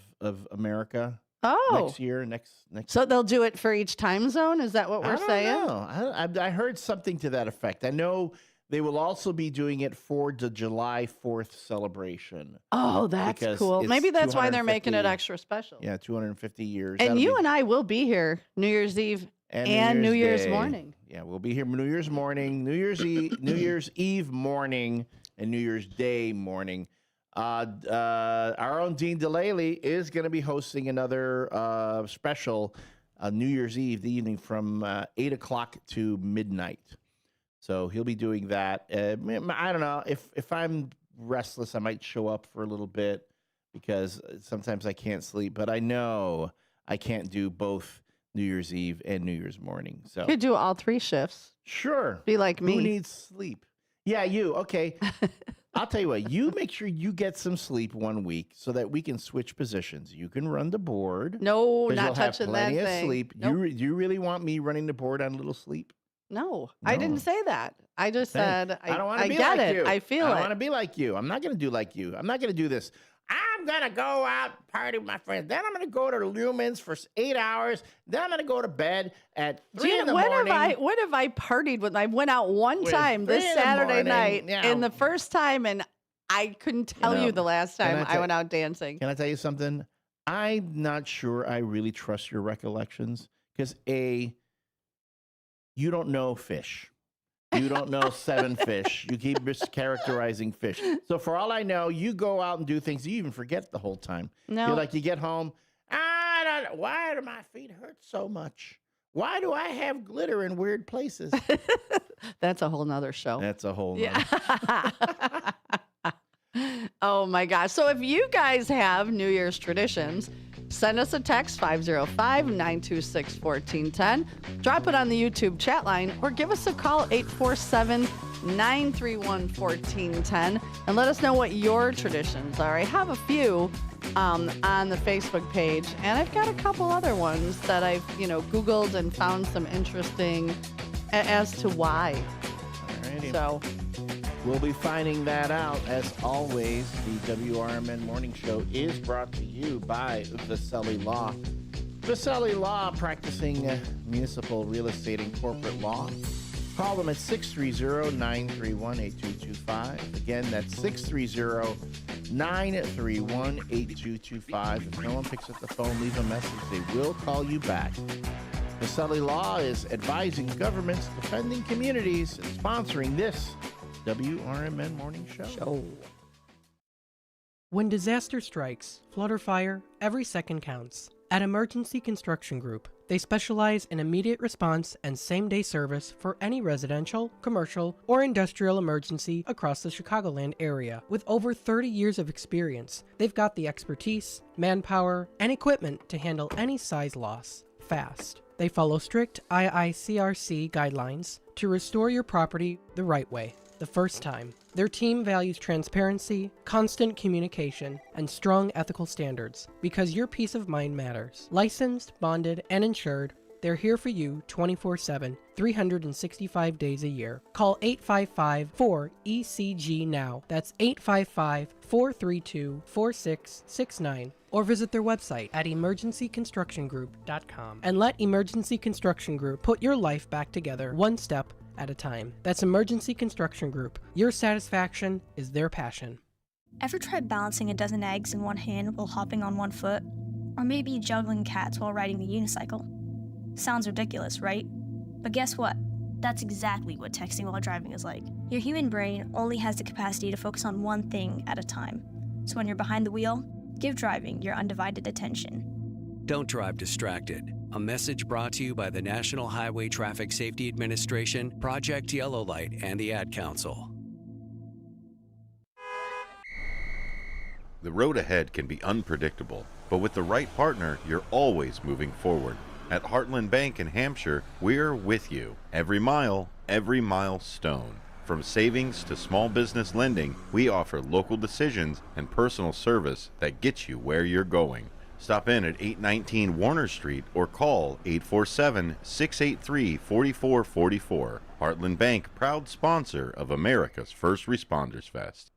America. Oh, next year, next. So they'll do it for each time zone. Is that what we're saying? I heard something to that effect. I know they will also be doing it for the July 4th celebration. Oh, that's cool. Maybe that's why they're making it extra special. Yeah, 250 years. And and I will be here New Year's Eve and New Year's morning. Yeah, we'll be here New Year's morning, New Year's Eve morning, and New Year's Day morning. Our own Dean DeLaley is going to be hosting another special New Year's Eve, the evening from 8 o'clock to midnight. So he'll be doing that. I don't know. If I'm restless, I might show up for a little bit because sometimes I can't sleep. But I know I can't do both New Year's Eve and New Year's morning. So you could do all 3 shifts. Sure. Be like me. Who needs sleep? Yeah, you. Okay. I'll tell you what, you make sure you get some sleep one week so that we can switch positions. You can run the board. No, not touching that thing. Plenty of sleep. Nope. You really want me running the board on a little sleep? No, I didn't say that. I just said, I don't want to be get like it. you. I feel I it. don't want to be like you. I'm not going to do like you. I'm not going to do this. I'm going to go out and party with my friends. Then I'm going to go to Lumens for 8 hours. Then I'm going to go to bed at 3 in the morning. When have I partied with? I went out one time this Saturday night, and the first time, and I couldn't tell you the last time I went out dancing. Can I tell you something? I'm not sure I really trust your recollections because you don't know fish. You don't know 7 fish. You keep mischaracterizing fish. So for all I know, you go out and do things you even forget the whole time. No. You're like, you get home, I don't know, why do my feet hurt so much? Why do I have glitter in weird places? That's a whole nother show. That's a whole nother. Oh my gosh. So if you guys have New Year's traditions, send us a text 505-926-1410. Drop it on the YouTube chat line or give us a call 847-931-1410 and let us know what your traditions are. I have a few on the Facebook page, and I've got a couple other ones that I've, Googled and found some interesting as to why. Alrighty. So We'll be finding that out. As always, the WRMN Morning Show is brought to you by Vaselli Law. Vaselli Law, practicing municipal real estate and corporate law. Call them at 630-931-8225. Again, that's 630-931-8225. If no one picks up the phone, leave a message. They will call you back. Vaselli Law is advising governments, defending communities, and sponsoring this WRMN Morning Show. When disaster strikes, flood or fire, every second counts. At Emergency Construction Group, they specialize in immediate response and same-day service for any residential, commercial, or industrial emergency across the Chicagoland area. With over 30 years of experience, they've got the expertise, manpower, and equipment to handle any size loss fast. They follow strict IICRC guidelines to restore your property the right way, the first time. Their team values transparency, constant communication, and strong ethical standards because your peace of mind matters. Licensed, bonded, and insured, they're here for you 24/7, 365 days a year. Call 855-4ECG now. That's 855-432-4669. Or visit their website at emergencyconstructiongroup.com. And let Emergency Construction Group put your life back together one step at a time. That's Emergency Construction Group. Your satisfaction is their passion. Ever tried balancing a dozen eggs in one hand while hopping on one foot? Or maybe juggling cats while riding the unicycle? Sounds ridiculous, right? But guess what? That's exactly what texting while driving is like. Your human brain only has the capacity to focus on one thing at a time. So when you're behind the wheel, give driving your undivided attention. Don't drive distracted. A message brought to you by the National Highway Traffic Safety Administration, Project Yellow Light, and the Ad Council. The road ahead can be unpredictable, but with the right partner, you're always moving forward. At Heartland Bank in Hampshire, we're with you. Every mile, every milestone. From savings to small business lending, we offer local decisions and personal service that gets you where you're going. Stop in at 819 Warner Street or call 847-683-4444. Heartland Bank, proud sponsor of America's First Responders Fest.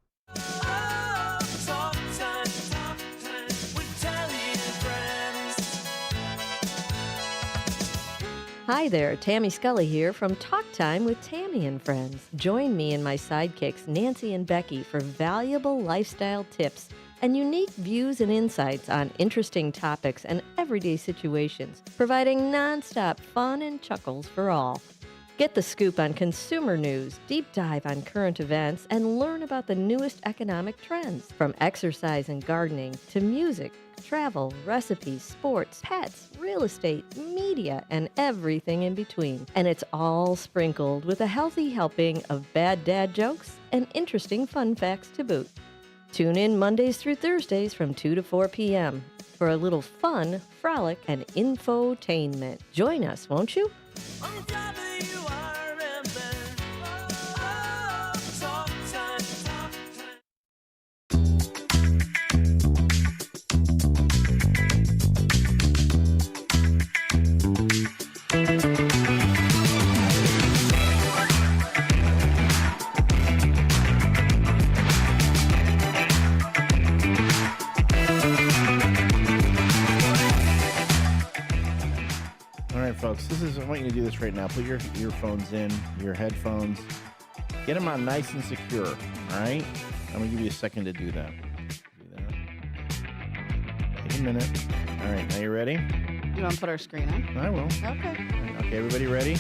Hi there, Tammy Scully here from Talk Time with Tammy and Friends. Join me and my sidekicks Nancy and Becky for valuable lifestyle tips and unique views and insights on interesting topics and everyday situations, providing nonstop fun and chuckles for all. Get the scoop on consumer news, deep dive on current events, and learn about the newest economic trends, from exercise and gardening to music, travel, recipes, sports, pets, real estate, media, and everything in between. And it's all sprinkled with a healthy helping of bad dad jokes and interesting fun facts to boot. Tune in Mondays through Thursdays from 2 to 4 p.m. for a little fun, frolic, and infotainment. Join us, won't you? Folks, I want you to do this right now. Put your earphones in, your headphones. Get them on nice and secure, all right? I'm going to give you a second to do that. Take a minute. All right, now you ready? You want to put our screen on? I will. Okay. Okay, everybody ready?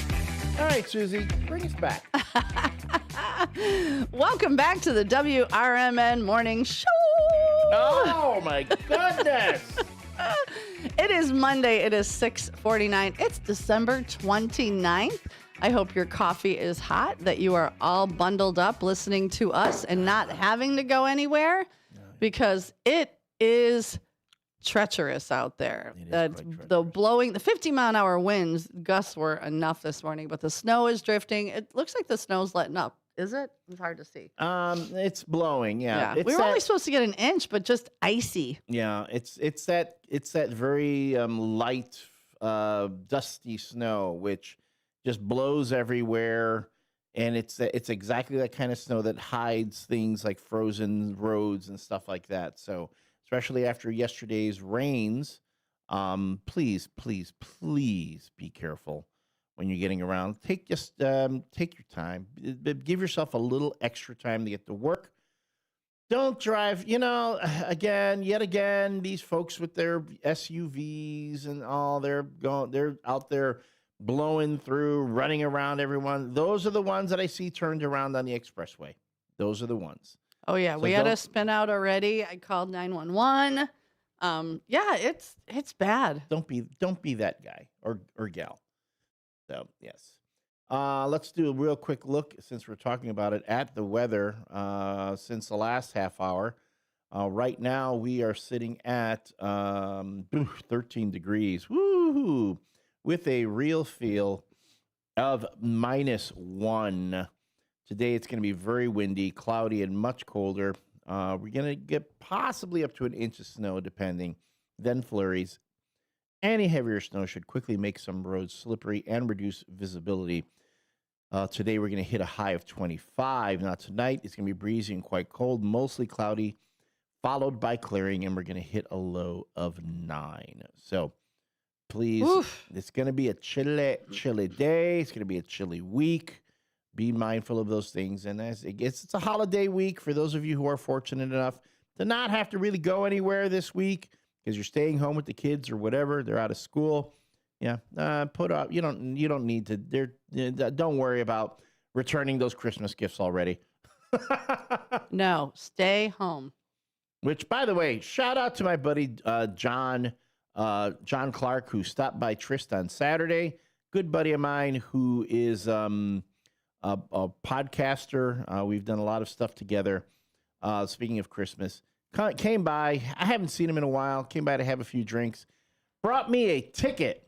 All right, Susie, bring us back. Welcome back to the WRMN Morning Show. Oh, my goodness. It is Monday. It is 6:49. It's December 29th. I hope your coffee is hot, that you are all bundled up listening to us and not having to go anywhere, because it is treacherous out there. The 50-mile-an-hour winds, gusts were enough this morning, but the snow is drifting. It looks like the snow's letting up. Is it? It's hard to see. It's blowing. Yeah. We were only supposed to get an inch, but just icy. Yeah. It's that very light, dusty snow, which just blows everywhere. And it's exactly that kind of snow that hides things like frozen roads and stuff like that. So especially after yesterday's rains, please, please, please be careful when you're getting around. Take your time. Give yourself a little extra time to get to work. Don't drive, yet again, these folks with their SUVs and all, they're out there blowing through, running around everyone. Those are the ones that I see turned around on the expressway. Those are the ones. Oh yeah, So we had a spin out already. I called 911. It's bad. Don't be that guy or gal. So yes. Let's do a real quick look, since we're talking about it, at the weather since the last half hour. Right now, we are sitting at 13 degrees, woo-hoo, with a real feel of -1. Today, it's going to be very windy, cloudy, and much colder. We're going to get possibly up to an inch of snow, depending, then flurries. Any heavier snow should quickly make some roads slippery and reduce visibility. Today, we're going to hit a high of 25. Now, tonight, it's going to be breezy and quite cold, mostly cloudy, followed by clearing, and we're going to hit a low of 9. So, please, it's going to be a chilly day. It's going to be a chilly week. Be mindful of those things. And as it's a holiday week for those of you who are fortunate enough to not have to really go anywhere this week because you're staying home with the kids or whatever. They're out of school. Yeah, put up. You don't need to. Don't worry about returning those Christmas gifts already. No, stay home. Which, by the way, shout out to my buddy John Clark, who stopped by Trist on Saturday. Good buddy of mine who is a podcaster. We've done a lot of stuff together. Speaking of Christmas, came by. I haven't seen him in a while. Came by to have a few drinks. Brought me a ticket.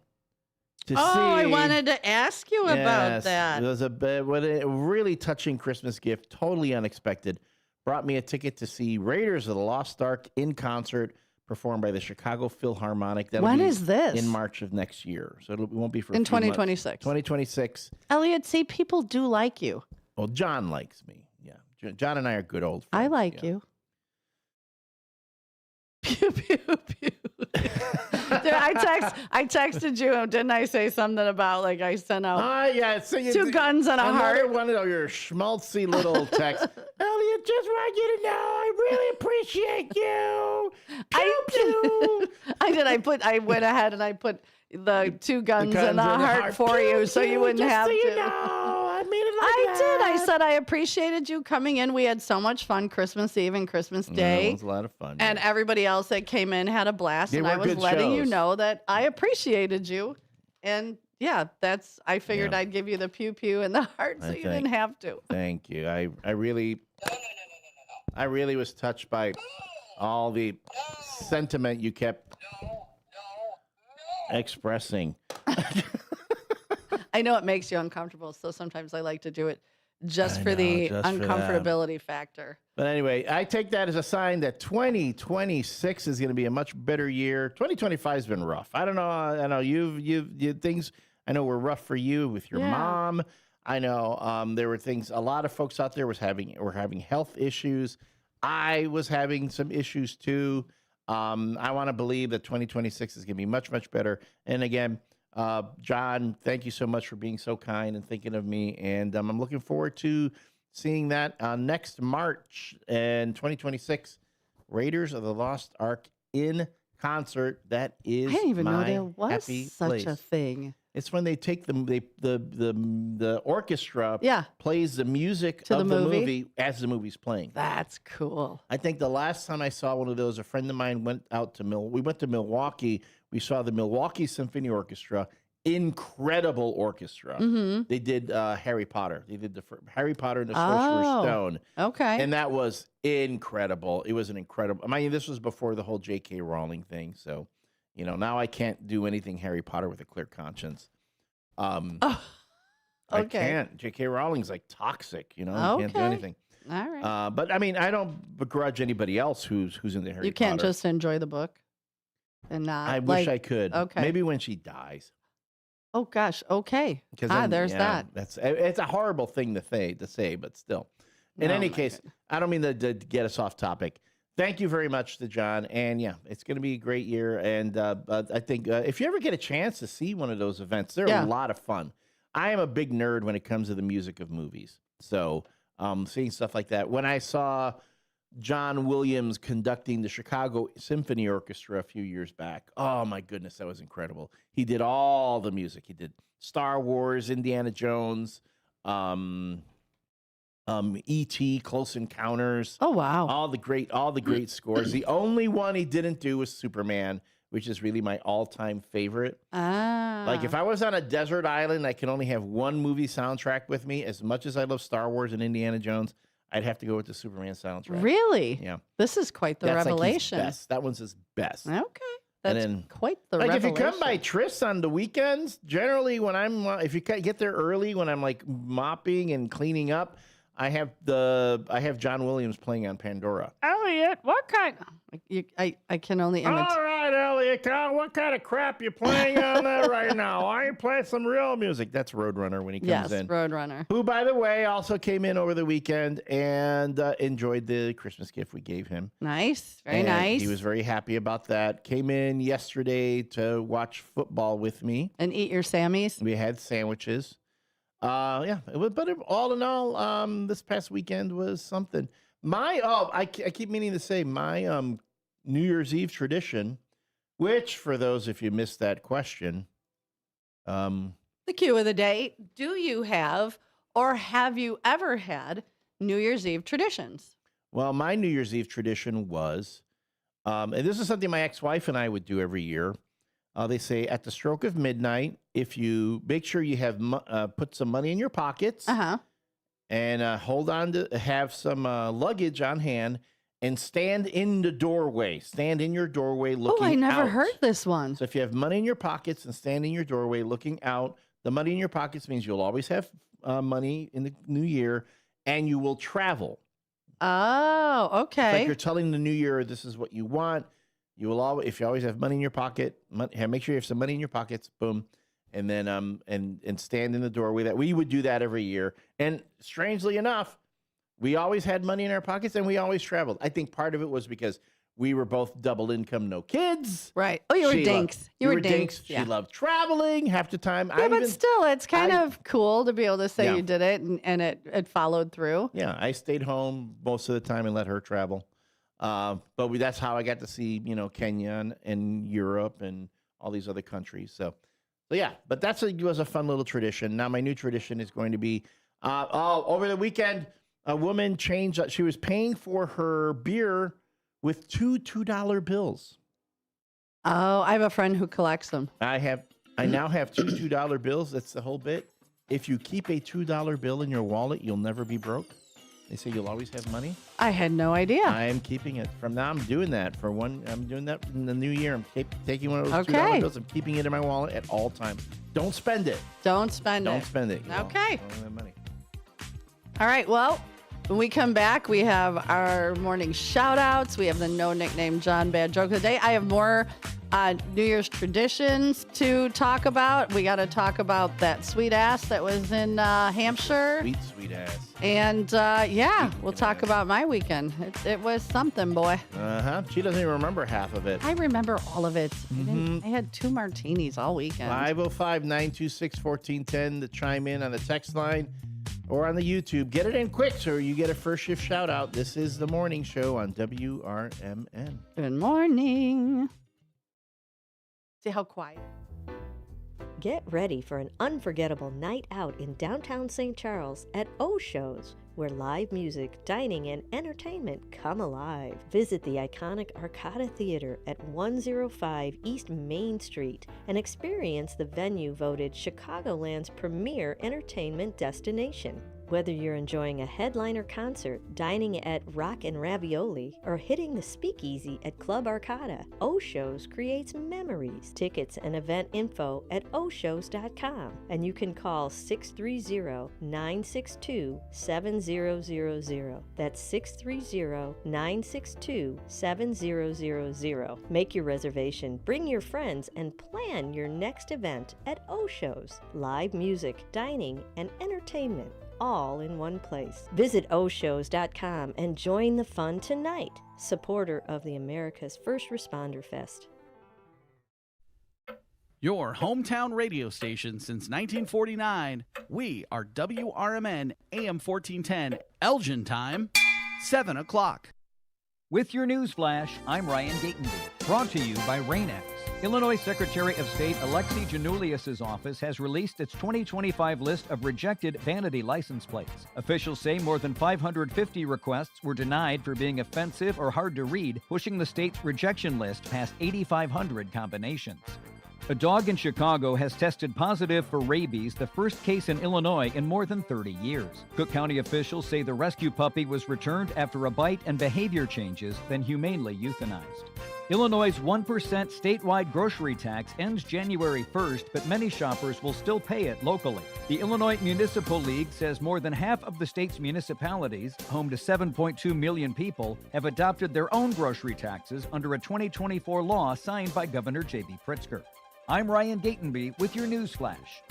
I wanted to ask you about that. It was a really touching Christmas gift, totally unexpected. Brought me a ticket to see Raiders of the Lost Ark in concert, performed by the Chicago Philharmonic. When is this? In March of next year. So it won't be for in a few months. 2026. 2026. Elliot, see, people do like you. Well, John likes me. Yeah. John and I are good old friends. I like you. Pew, pew, pew. Dude, I texted you, didn't I say something about, like, I sent out two guns and a heart? One of your schmaltzy little texts. Elliot, just want you to know I really appreciate you. I did. I went ahead and I put the two guns and the heart for you, so you wouldn't have to. You know, I mean it like I did. I said I appreciated you coming in. We had so much fun Christmas Eve and Christmas Day. It was a lot of fun. And everybody else that came in had a blast. And I was letting you know that I appreciated you. And yeah, I figured I'd give you the pew pew and the heart so you didn't have to. Thank you. I really was touched by all the sentiment you kept expressing. I know it makes you uncomfortable, so sometimes I like to do it just for the uncomfortability factor. But anyway, I take that as a sign that 2026 is going to be a much better year. 2025 has been rough. I don't know. I know you things. I know were rough for you with your mom. I know there were things. A lot of folks out there were having health issues. I was having some issues too. I want to believe that 2026 is going to be much, much better. And again, John, thank you so much for being so kind and thinking of me. And I'm looking forward to seeing that next March in 2026. Raiders of the Lost Ark in concert. That is, I didn't even know there was happy such place. a thing. It's when they take the orchestra plays the music to of the the movie as the movie's playing. That's cool. I think the last time I saw one of those, a friend of mine went out to we went to Milwaukee. We saw the Milwaukee Symphony Orchestra. Incredible orchestra. Mm-hmm. They did Harry Potter. They did the Harry Potter and the Sorcerer's Stone. Okay. And that was incredible. It was an incredible. I mean, this was before the whole J.K. Rowling thing. So, now I can't do anything Harry Potter with a clear conscience. Okay. I can't. J.K. Rowling's like toxic. I can't do anything. All right. But I mean, I don't begrudge anybody else who's in the Harry Potter. You can't just enjoy the book and not. I wish I could. Okay. Maybe when she dies. Oh gosh. Okay. There's that. It's a horrible thing to say, but still. In any case, I don't mean to get us off topic. Thank you very much to John. And yeah, it's going to be a great year. And I think if you ever get a chance to see one of those events, they're a lot of fun. I am a big nerd when it comes to the music of movies. So seeing stuff like that. When I saw John Williams conducting the Chicago Symphony Orchestra a few years back, oh my goodness, that was incredible. He did all the music. He did Star Wars, Indiana Jones, E.T., Close Encounters. Oh wow! All the great scores. The only one he didn't do was Superman, which is really my all-time favorite. Like if I was on a desert island, I can only have one movie soundtrack with me. As much as I love Star Wars and Indiana Jones, I'd have to go with the Superman soundtrack. Really? Yeah. This is quite the That's revelation. Like his best. That one's his best. Okay. That's quite the like revelation. if you come by Tris on the weekends, generally when if you get there early when I'm like mopping and cleaning up, I have John Williams playing on Pandora. Elliot, what kind? I can only imitate. All right, Elliot, what kind of crap you playing on that right now? I ain't playing some real music. That's Roadrunner when he comes in. Yes, Roadrunner. Who, by the way, also came in over the weekend and enjoyed the Christmas gift we gave him. Nice, very And nice. He was very happy about that. Came in yesterday to watch football with me. And eat your Sammies. We had sandwiches. But all in all, this past weekend was something. I keep meaning to say my New Year's Eve tradition, which for those if you missed that question, the cue of the day: do you have or have you ever had New Year's Eve traditions? Well, my New Year's Eve tradition was, and this is something my ex-wife and I would do every year. They say at the stroke of midnight, if you make sure you have put some money in your pockets, and hold on to have some luggage on hand, and stand in the doorway. Stand in your doorway looking out. Oh, I never heard this one. So if you have money in your pockets and stand in your doorway looking out, the money in your pockets means you'll always have money in the new year, and you will travel. Oh, okay. It's like you're telling the new year this is what you want. You will always, if you always have money in your pocket, make sure you have some money in your pockets. Boom, and then and stand in the doorway. That we would do that every year. And strangely enough, we always had money in our pockets, and we always traveled. I think part of it was because we were both double income, no kids. Right. Oh, you were dinks. You were dinks. She loved traveling half the time. Yeah, but still, it's kind of cool to be able to say you did it and it followed through. Yeah, I stayed home most of the time and let her travel. But that's how I got to see, Kenya and Europe and all these other countries. So yeah, but was a fun little tradition. Now my new tradition is going to be, over the weekend, a woman changed. She was paying for her beer with two $2 bills. Oh, I have a friend who collects them. I now have two $2 bills. That's the whole bit. If you keep a $2 bill in your wallet, you'll never be broke. They say you'll always have money. I had no idea. I am keeping it. From now, I'm doing that. I'm doing that in the new year. I'm taking one of those $2 bills. I'm keeping it in my wallet at all times. Don't spend it. Don't spend it. Don't spend it. Okay. Don't have money. All right. Well, when we come back, we have our morning shout outs. We have the no nickname John Bad joke of the day. I have more New Year's traditions to talk about. We got to talk about that sweet ass that was in Hampshire. Sweet ass. And we'll talk about my weekend. It was something, boy. She doesn't even remember half of it. I remember all of it. I had 2 martinis all weekend. 505-926-1410 to chime in on the text line or on the YouTube. Get it in quick so you get a first shift shout out. This is the morning show on WRMN. Good morning. See how quiet? Get ready for an unforgettable night out in downtown St. Charles at O-Shows, where live music, dining, and entertainment come alive. Visit the iconic Arcada Theater at 105 East Main Street and experience the venue voted Chicagoland's premier entertainment destination. Whether you're enjoying a headliner concert, dining at Rock and Ravioli, or hitting the speakeasy at Club Arcada, O-Shows creates memories. Tickets and event info at oshows.com. And you can call 630-962-7000. That's 630-962-7000. Make your reservation, bring your friends, and plan your next event at O-Shows. Live music, dining, and entertainment, all in one place. Visit oshows.com and join the fun tonight. Supporter of the America's First Responder Fest. Your hometown radio station since 1949. We are WRMN AM 1410, Elgin time, 7 o'clock. With your news flash, I'm Ryan Gatenby. Brought to you by Rain-X. Illinois Secretary of State Alexi Janulius' office has released its 2025 list of rejected vanity license plates. Officials say more than 550 requests were denied for being offensive or hard to read, pushing the state's rejection list past 8,500 combinations. A dog in Chicago has tested positive for rabies, the first case in Illinois in more than 30 years. Cook County officials say the rescue puppy was returned after a bite and behavior changes, then humanely euthanized. Illinois' 1% statewide grocery tax ends January 1st, but many shoppers will still pay it locally. The Illinois Municipal League says more than half of the state's municipalities, home to 7.2 million people, have adopted their own grocery taxes under a 2024 law signed by Governor J.B. Pritzker. I'm Ryan Gatenby with your news flash.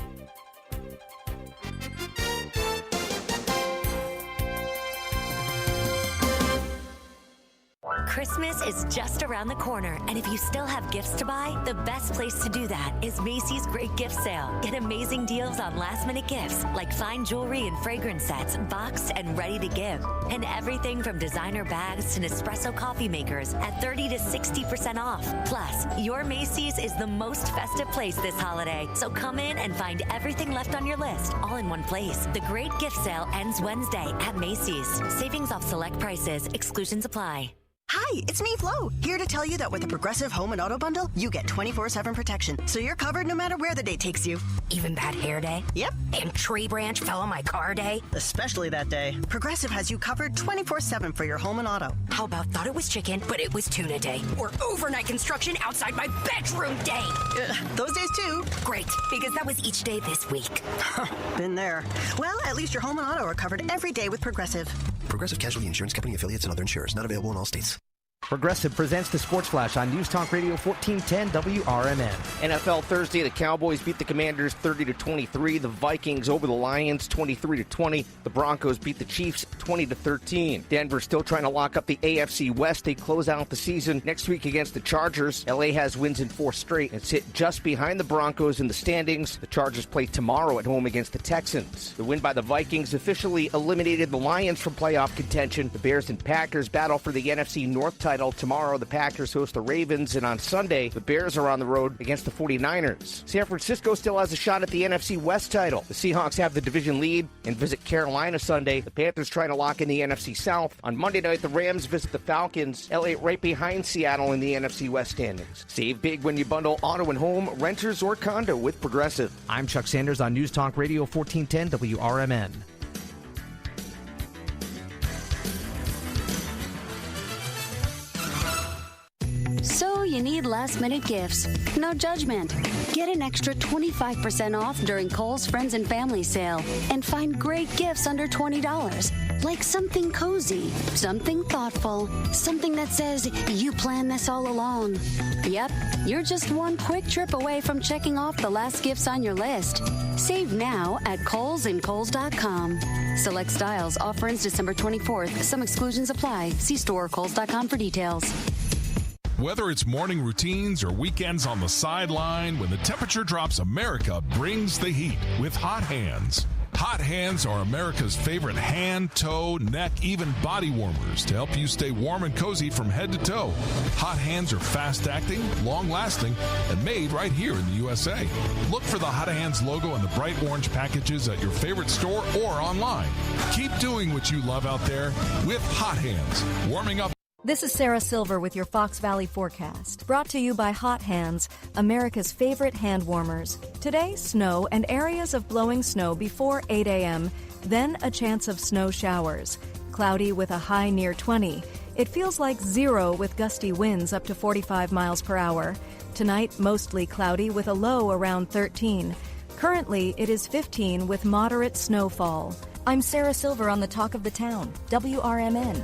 Christmas is just around the corner, and if you still have gifts to buy, the best place to do that is Macy's Great Gift Sale. Get amazing deals on last-minute gifts like fine jewelry and fragrance sets, boxed and ready to give. And everything from designer bags to Nespresso coffee makers at 30 to 60% off. Plus, your Macy's is the most festive place this holiday, so come in and find everything left on your list all in one place. The Great Gift Sale ends Wednesday at Macy's. Savings off select prices. Exclusions apply. Hi, it's me, Flo, here to tell you that with the Progressive Home and Auto Bundle, you get 24/7 protection, so you're covered no matter where the day takes you. Even bad hair day? Yep. And tree branch fell on my car day? Especially that day. Progressive has you covered 24/7 for your home and auto. How about thought it was chicken, but it was tuna day? Or overnight construction outside my bedroom day? Those days too. Great, because that was each day this week. Been there. Well, at least your home and auto are covered every day with Progressive. Progressive Casualty Insurance Company affiliates and other insurers. Not available in all states. Progressive presents the Sports Flash on News Talk Radio 1410 WRMN. NFL Thursday, the Cowboys beat the Commanders 30-23. The Vikings over the Lions 23-20. The Broncos beat the Chiefs 20-13. Denver still trying to lock up the AFC West. They close out the season next week against the Chargers. LA has wins in 4 straight and sit just behind the Broncos in the standings. The Chargers play tomorrow at home against the Texans. The win by the Vikings officially eliminated the Lions from playoff contention. The Bears and Packers battle for the NFC North title tomorrow. The Packers host the Ravens, and on Sunday, the Bears are on the road against the 49ers. San Francisco still has a shot at the NFC West title. The Seahawks have the division lead and visit Carolina Sunday. The Panthers trying to lock in the NFC South. On Monday night, the Rams visit the Falcons. LA right behind Seattle in the NFC West standings. Save big when you bundle auto and home, renters, or condo with Progressive. I'm Chuck Sanders on News Talk Radio 1410 WRMN. So you need last-minute gifts. No judgment. Get an extra 25% off during Kohl's Friends and Family Sale and find great gifts under $20. Like something cozy, something thoughtful, something that says you planned this all along. Yep, you're just one quick trip away from checking off the last gifts on your list. Save now at Kohl's and Kohl's.com. Select styles. Offer ends December 24th. Some exclusions apply. See store or Kohl's.com for details. Whether it's morning routines or weekends on the sideline, when the temperature drops, America brings the heat with Hot Hands. Hot Hands are America's favorite hand, toe, neck, even body warmers to help you stay warm and cozy from head to toe. Hot Hands are fast-acting, long-lasting, and made right here in the USA. Look for the Hot Hands logo in the bright orange packages at your favorite store or online. Keep doing what you love out there with Hot Hands. Warming up. This is Sarah Silver with your Fox Valley forecast, brought to you by Hot Hands, America's favorite hand warmers. Today, snow and areas of blowing snow before 8 a.m., then a chance of snow showers. Cloudy with a high near 20. It feels like 0 with gusty winds up to 45 miles per hour. Tonight, mostly cloudy with a low around 13. Currently, it is 15 with moderate snowfall. I'm Sarah Silver on the Talk of the Town, WRMN.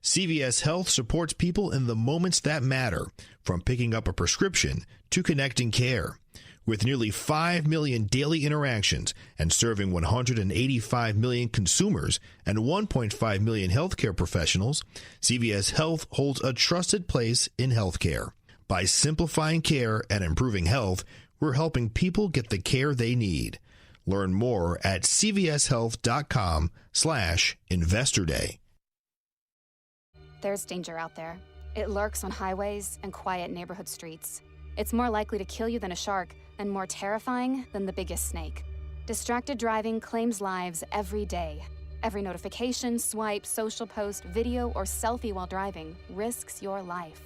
CVS Health supports people in the moments that matter, from picking up a prescription to connecting care. With nearly 5 million daily interactions and serving 185 million consumers and 1.5 million healthcare professionals, CVS Health holds a trusted place in healthcare. By simplifying care and improving health, we're helping people get the care they need. Learn more at cvshealth.com/Investor Day. There's danger out there. It lurks on highways and quiet neighborhood streets. It's more likely to kill you than a shark and more terrifying than the biggest snake. Distracted driving claims lives every day. Every notification, swipe, social post, video, or selfie while driving risks your life.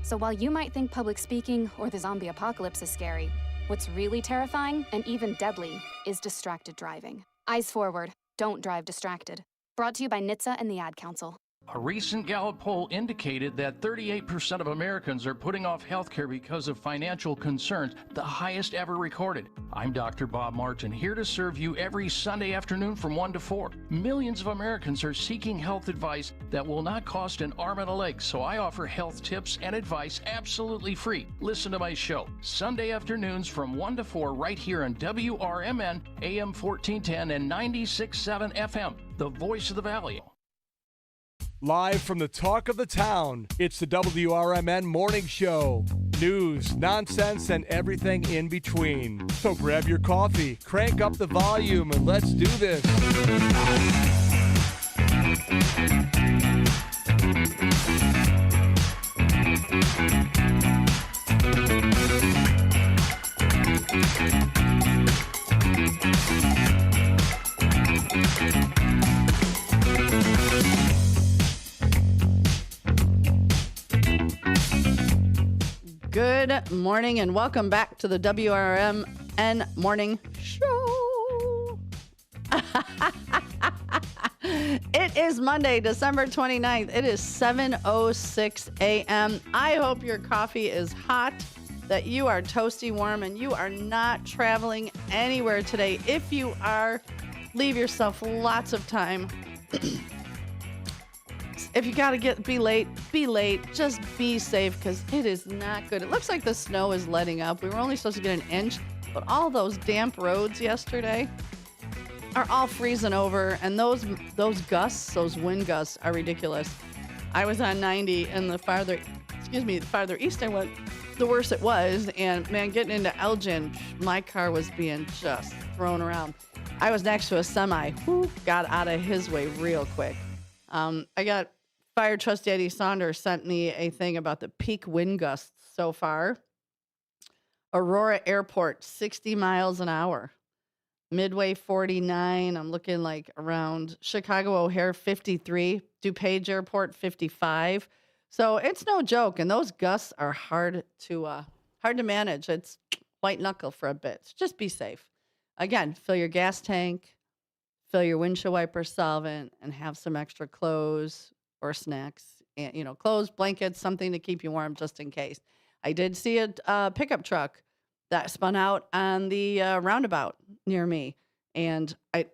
So while you might think public speaking or the zombie apocalypse is scary, what's really terrifying and even deadly is distracted driving. Eyes forward. Don't drive distracted. Brought to you by NHTSA and the Ad Council. A recent Gallup poll indicated that 38% of Americans are putting off health care because of financial concerns, the highest ever recorded. I'm Dr. Bob Martin, here to serve you every Sunday afternoon from 1 to 4. Millions of Americans are seeking health advice that will not cost an arm and a leg, so I offer health tips and advice absolutely free. Listen to my show, Sunday afternoons from 1 to 4 right here on WRMN, AM 1410 and 96.7 FM, the voice of the Valley. Live from the Talk of the Town, it's the WRMN Morning Show. News, nonsense, and everything in between. So grab your coffee, crank up the volume, and let's do this. Good morning and welcome back to the WRMN Morning Show. It is Monday, December 29th. It is 7:06 a.m. I hope your coffee is hot, that you are toasty warm, and you are not traveling anywhere today. If you are, leave yourself lots of time. If you gotta be late, be late. Just be safe, because it is not good. It looks like the snow is letting up. We were only supposed to get an inch, but all those damp roads yesterday are all freezing over, and those gusts, those wind gusts, are ridiculous. I was on 90, and the farther east I went, the worse it was. And man, getting into Elgin, my car was being just thrown around. I was next to a semi who got out of his way real quick. I got Fire Trustee Eddie Saunders sent me a thing about the peak wind gusts so far. Aurora Airport, 60 miles an hour. Midway, 49. I'm looking like around Chicago O'Hare, 53. DuPage Airport, 55. So it's no joke, and those gusts are hard to manage. It's white knuckle for a bit. So just be safe. Again, fill your gas tank, fill your windshield wiper solvent, and have some extra clothes or snacks, and clothes, blankets, something to keep you warm just in case. I did see a pickup truck that spun out on the roundabout near me, and I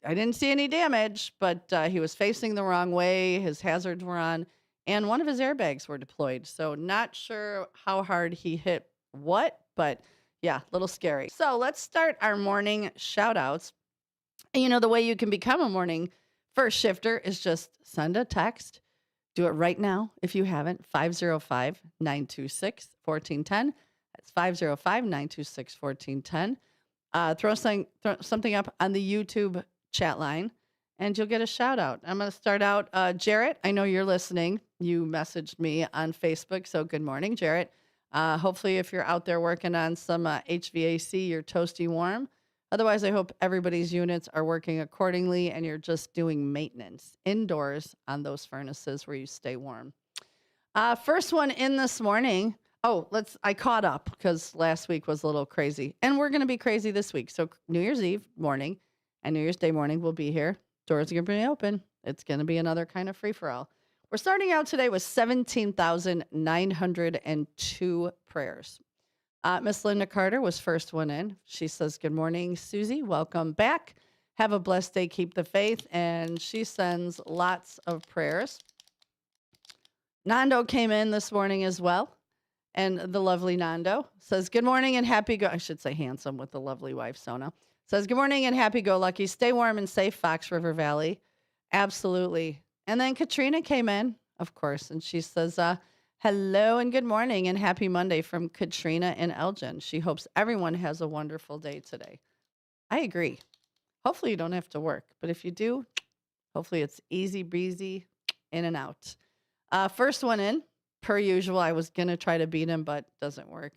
didn't see any damage, but he was facing the wrong way. His hazards were on, and one of his airbags were deployed. So not sure how hard he hit what, but yeah, a little scary. So let's start our morning shout outs. And the way you can become a morning first shifter is just send a text. Do it right now if you haven't. 505-926-1410. That's 505-926-1410. Throw something up on the YouTube chat line, and you'll get a shout out. I'm going to start out. Jarrett, I know you're listening. You messaged me on Facebook, so good morning, Jarrett. Hopefully, if you're out there working on some HVAC, you're toasty warm. Otherwise, I hope everybody's units are working accordingly and you're just doing maintenance indoors on those furnaces where you stay warm. First one in this morning. I caught up because last week was a little crazy, and we're going to be crazy this week. So New Year's Eve morning, And New Year's Day morning we'll be here. Doors are going to be open. It's going to be another kind of free-for-all. We're starting out today with 17,902 prayers. Miss Linda Carter was first one in. She says, good morning, Susie. Welcome back. Have a blessed day. Keep the faith. And she sends lots of prayers. Nando came in this morning as well. And the lovely Nando says, good morning and happy I should say handsome with the lovely wife, Sona. Says, good morning and happy go lucky. Stay warm and safe, Fox River Valley. Absolutely. And then Katrina came in, of course, and she says, hello and good morning and happy Monday from Katrina in Elgin. She hopes everyone has a wonderful day today. I agree. Hopefully you don't have to work, but if you do, hopefully it's easy breezy, in and out. First one in, per usual. I was going to try to beat him, but doesn't work.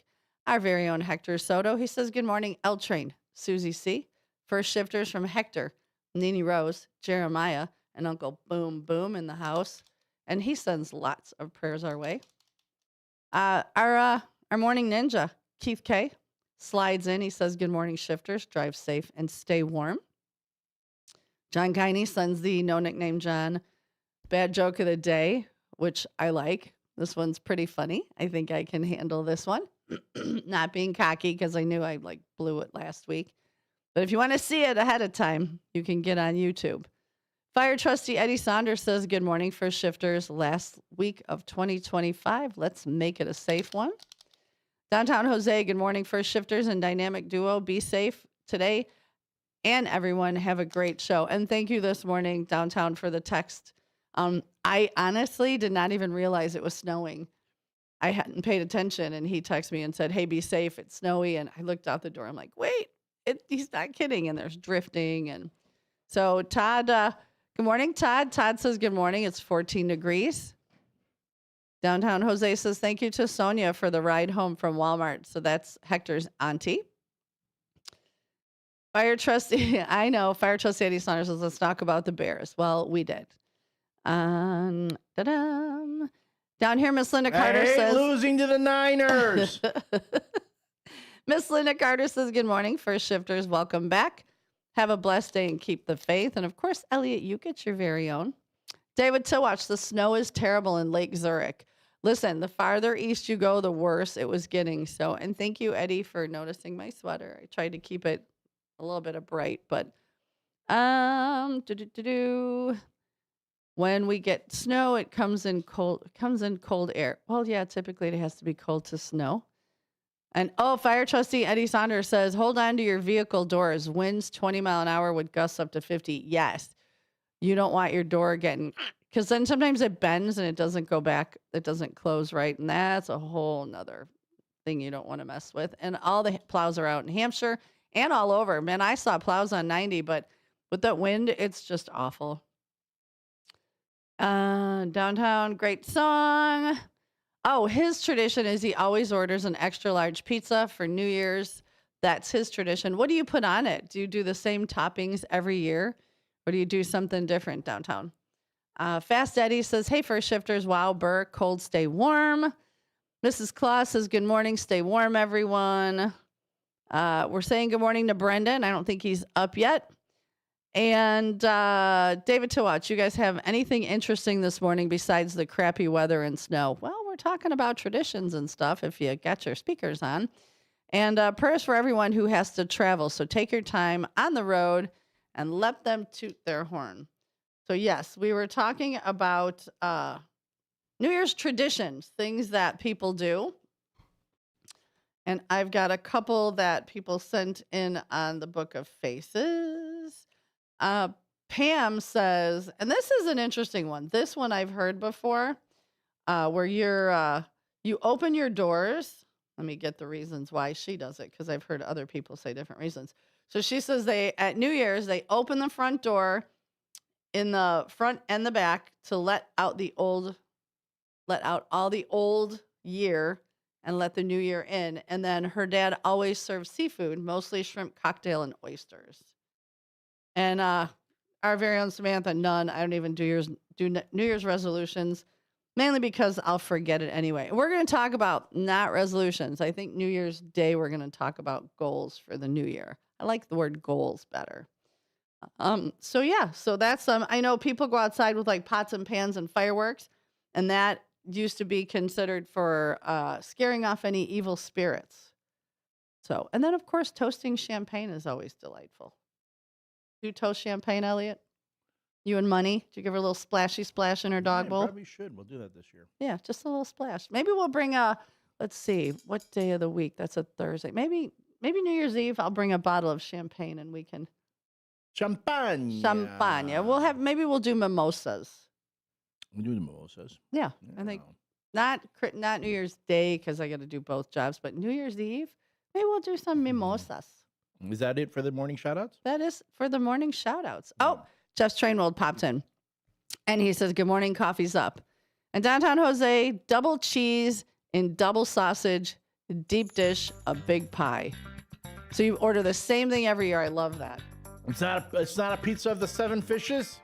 Our very own Hector Soto. He says, good morning, L Train. Susie C. First shifters from Hector, Nini Rose, Jeremiah, and Uncle Boom Boom in the house. And he sends lots of prayers our way. Our morning ninja, Keith K., slides in. He says, good morning, shifters. Drive safe and stay warm. John Kiney sends the no nickname John bad joke of the day, which I like. This one's pretty funny. I think I can handle this one. Not being cocky because I knew I blew it last week. But if you want to see it ahead of time, you can get on YouTube. Fire Trustee Eddie Saunders says, good morning, first shifters. Last week of 2025. Let's make it a safe one. Downtown Jose, good morning, first shifters and dynamic duo. Be safe today. And everyone have a great show. And thank you this morning, Downtown, for the text. I honestly did not even realize it was snowing. I hadn't paid attention, and he texted me and said, hey, be safe. It's snowy. And I looked out the door. I'm like, wait, he's not kidding. And there's drifting. And so Todd, good morning, Todd. Todd says, good morning. It's 14 degrees. Downtown Jose says, thank you to Sonia for the ride home from Walmart. So that's Hector's auntie. Fire Trustee, I know, Fire Trustee Eddie Saunders says, let's talk about the Bears. Well, we did. Ta-dam. Down here, Miss Linda Carter says, losing to the Niners. Miss Linda Carter says, good morning, first shifters. Welcome back. Have a blessed day and keep the faith. And of course, Elliot, you get your very own. David Tillwatch, the snow is terrible in Lake Zurich. Listen, the farther east you go, the worse it was getting. So, and thank you, Eddie, for noticing my sweater. I tried to keep it a little bit of bright, but when we get snow, it comes in cold air. Well, yeah, typically it has to be cold to snow. And Fire Trustee Eddie Saunders says, hold on to your vehicle doors. Winds 20 mile an hour with gusts up to 50. Yes. You don't want your door getting, because then sometimes it bends and it doesn't go back. It doesn't close right. And that's a whole nother thing you don't want to mess with. And all the plows are out in Hampshire and all over. Man, I saw plows on 90, but with that wind, it's just awful. Downtown, great song. Oh, his tradition is he always orders an extra large pizza for New Year's. That's his tradition. What do you put on it? Do you do the same toppings every year? Or do you do something different, Downtown? Fast Eddie says, hey, first shifters, wow, Burr, cold, stay warm. Mrs. Claus says, good morning, stay warm, everyone. We're saying good morning to Brendan. I don't think he's up yet. And David Tillwatch, you guys have anything interesting this morning besides the crappy weather and snow? Well, we're talking about traditions and stuff if you got your speakers on. And prayers for everyone who has to travel. So take your time on the road and let them toot their horn. So yes, we were talking about New Year's traditions, things that people do. And I've got a couple that people sent in on the Book of Faces. Pam says, and this is an interesting one. This one I've heard before, where you open your doors. Let me get the reasons why she does it, because I've heard other people say different reasons. So she says at New Year's, they open the front door in the front and the back to let out all the old year and let the new year in. And then her dad always serves seafood, mostly shrimp cocktail and oysters. And our very own Samantha, none. I don't even do New Year's resolutions, mainly because I'll forget it anyway. We're going to talk about not resolutions. I think New Year's Day, we're going to talk about goals for the new year. I like the word goals better. So that's I know people go outside with like pots and pans and fireworks, and that used to be considered for scaring off any evil spirits. So, and then of course, toasting champagne is always delightful. Do you toast champagne, Elliot? You and Money? Do you give her a little splashy splash in her dog bowl? Probably should. We'll do that this year. Yeah, just a little splash. Maybe we'll bring let's see, what day of the week? That's a Thursday. Maybe New Year's Eve, I'll bring a bottle of champagne and we can. Champagne. Maybe we'll do mimosas. We'll do the mimosas. Yeah. I think not New Year's Day because I got to do both jobs, but New Year's Eve, maybe we'll do some mimosas. Is that it for the morning shout-outs? That is for the morning shout-outs. Oh, Jeff's Trainwald popped in. And he says, good morning, coffee's up. And downtown Jose, double cheese and double sausage, deep dish, a big pie. So you order the same thing every year. I love that. It's not a pizza of the 7 fishes?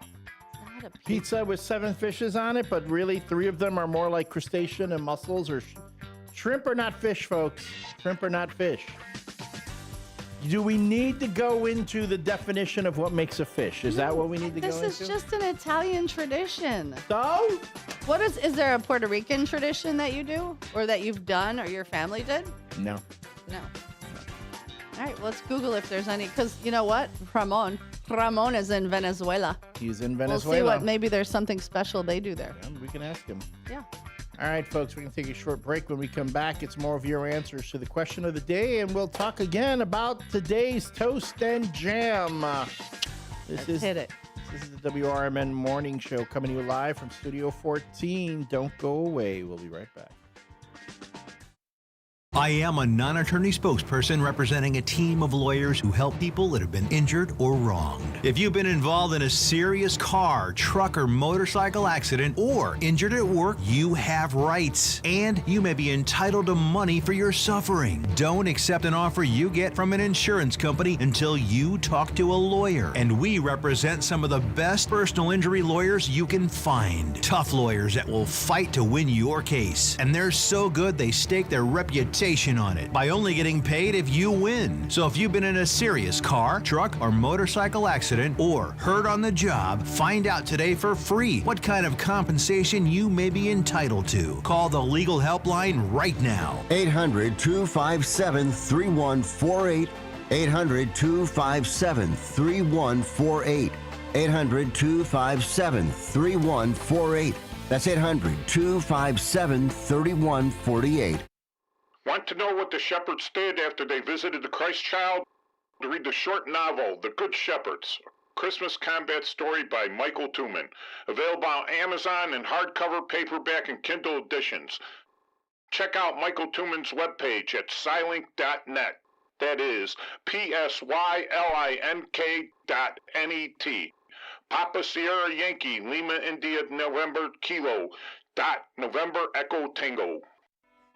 Not a pizza with 7 fishes on it, but really 3 of them are more like crustacean and mussels or shrimp are not fish, folks. Shrimp are not fish. Do we need to go into the definition of what makes a fish? Is that what we need to go into? This is just an Italian tradition. So? Is there a Puerto Rican tradition that you do or that you've done or your family did? No. All right, let's Google if there's any, because you know what? Ramon is in Venezuela. He's in Venezuela. We'll see maybe there's something special they do there. Yeah, we can ask him. Yeah. All right, folks, we can take a short break. When we come back, it's more of your answers to the question of the day, and we'll talk again about today's toast and jam. Let's hit it. This is the WRMN Morning Show coming to you live from Studio 14. Don't go away. We'll be right back. I am a non-attorney spokesperson representing a team of lawyers who help people that have been injured or wronged. If you've been involved in a serious car, truck, or motorcycle accident or injured at work, you have rights, and you may be entitled to money for your suffering. Don't accept an offer you get from an insurance company until you talk to a lawyer. And we represent some of the best personal injury lawyers you can find. Tough lawyers that will fight to win your case. And they're so good they stake their reputation on it by only getting paid if you win. So if you've been in a serious car, truck, or motorcycle accident or hurt on the job, find out today for free what kind of compensation you may be entitled to. Call the legal helpline right now. 800-257-3148. 800-257-3148. 800-257-3148. That's 800-257-3148. Want to know what the shepherds did after they visited the Christ child? Read the short novel, The Good Shepherds, a Christmas combat story by Michael Tooman. Available on Amazon in hardcover, paperback, and Kindle editions. Check out Michael Tooman's webpage at silink.net. That is PSYLINK.net. Papa Sierra Yankee, Lima India November Kilo, November Echo Tango.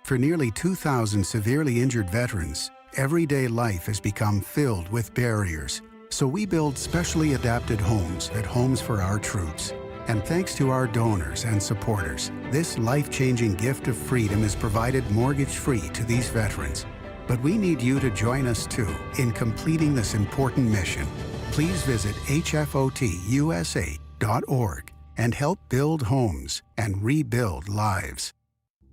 For nearly 2,000 severely injured veterans, everyday life has become filled with barriers. So we build specially adapted homes at Homes for Our Troops. And thanks to our donors and supporters, this life-changing gift of freedom is provided mortgage-free to these veterans. But we need you to join us too in completing this important mission. Please visit hfotusa.org and help build homes and rebuild lives.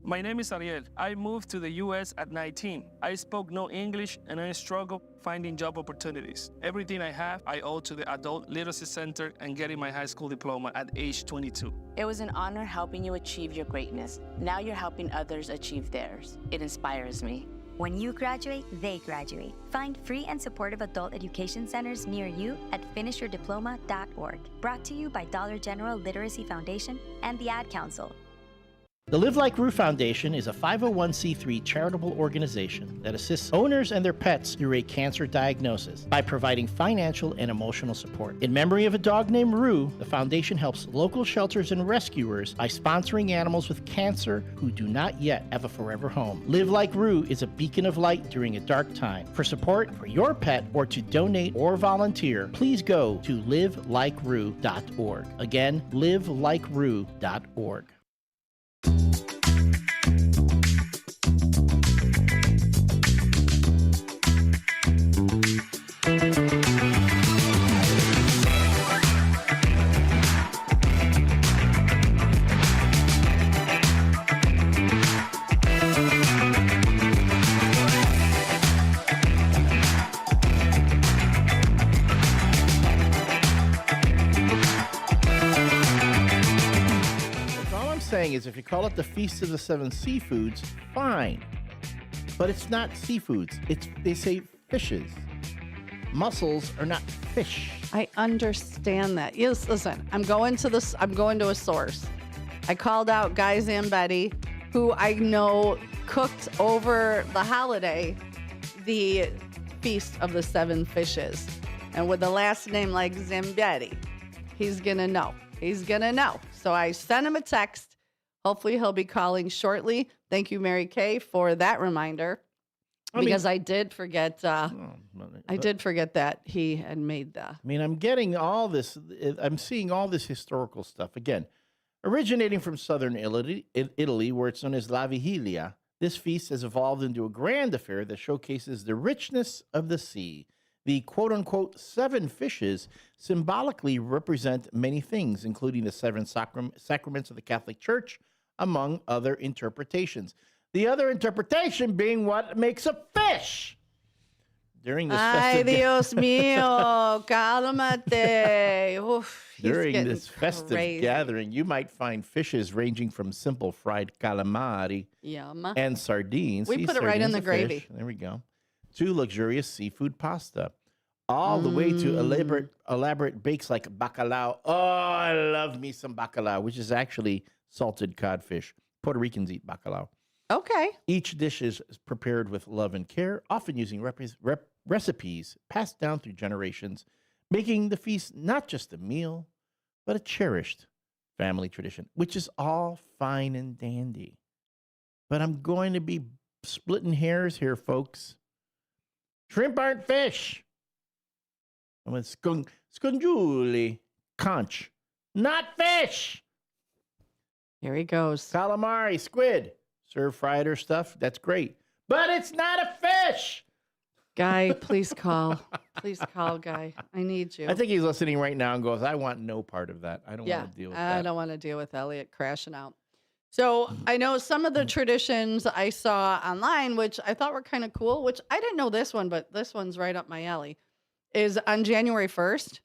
My name is Ariel. I moved to the U.S. at 19. I spoke no English and I struggled finding job opportunities. Everything I have, I owe to the Adult Literacy Center and getting my high school diploma at age 22. It was an honor helping you achieve your greatness. Now you're helping others achieve theirs. It inspires me. When you graduate, they graduate. Find free and supportive adult education centers near you at finishyourdiploma.org. Brought to you by Dollar General Literacy Foundation and the Ad Council. The Live Like Rue Foundation is a 501c3 charitable organization that assists owners and their pets through a cancer diagnosis by providing financial and emotional support. In memory of a dog named Rue, the foundation helps local shelters and rescuers by sponsoring animals with cancer who do not yet have a forever home. Live Like Rue is a beacon of light during a dark time. For support for your pet or to donate or volunteer, please go to livelikeRue.org. Again, livelikeRue.org. saying is if you call it the Feast of the Seven Seafoods, fine. But it's not seafoods. They say fishes. Mussels are not fish. I understand that. Yes, listen, I'm going to a source. I called out Guy Zambetti, who I know cooked over the holiday the Feast of the Seven Fishes. And with the last name like Zambetti, he's going to know. He's going to know. So I sent him a text. Hopefully he'll be calling shortly. Thank you, Mary Kay, for that reminder. Because I did forget. I did forget that he had made the. I'm getting all this. I'm seeing all this historical stuff again, originating from southern Italy, where it's known as La Vigilia. This feast has evolved into a grand affair that showcases the richness of the sea. The quote-unquote seven fishes symbolically represent many things, including the seven sacraments of the Catholic Church, among other interpretations. The other interpretation being what makes a fish. During this festive Dios mío, cálmate. Oof, during this festive gathering, you might find fishes ranging from simple fried calamari and sardines. We put it right in the gravy. There we go. To luxurious seafood pasta. All the way to elaborate bakes like bacalao. Oh, I love me some bacalao, which is actually salted codfish. Puerto Ricans eat bacalao. Okay. Each dish is prepared with love and care, often using recipes passed down through generations, making the feast not just a meal, but a cherished family tradition, which is all fine and dandy. But I'm going to be splitting hairs here, folks. Shrimp aren't fish. I'm with scunguli, conch, not fish. Here he goes. Calamari, squid, serve fried or stuffed. That's great, but it's not a fish. Guy, please call. Please call, Guy. I need you. I think he's listening right now and goes, I want no part of that. I don't want to deal with that. I don't want to deal with Elliot crashing out. So I know some of the traditions I saw online, which I thought were kind of cool, which I didn't know this one, but this one's right up my alley, is on January 1st,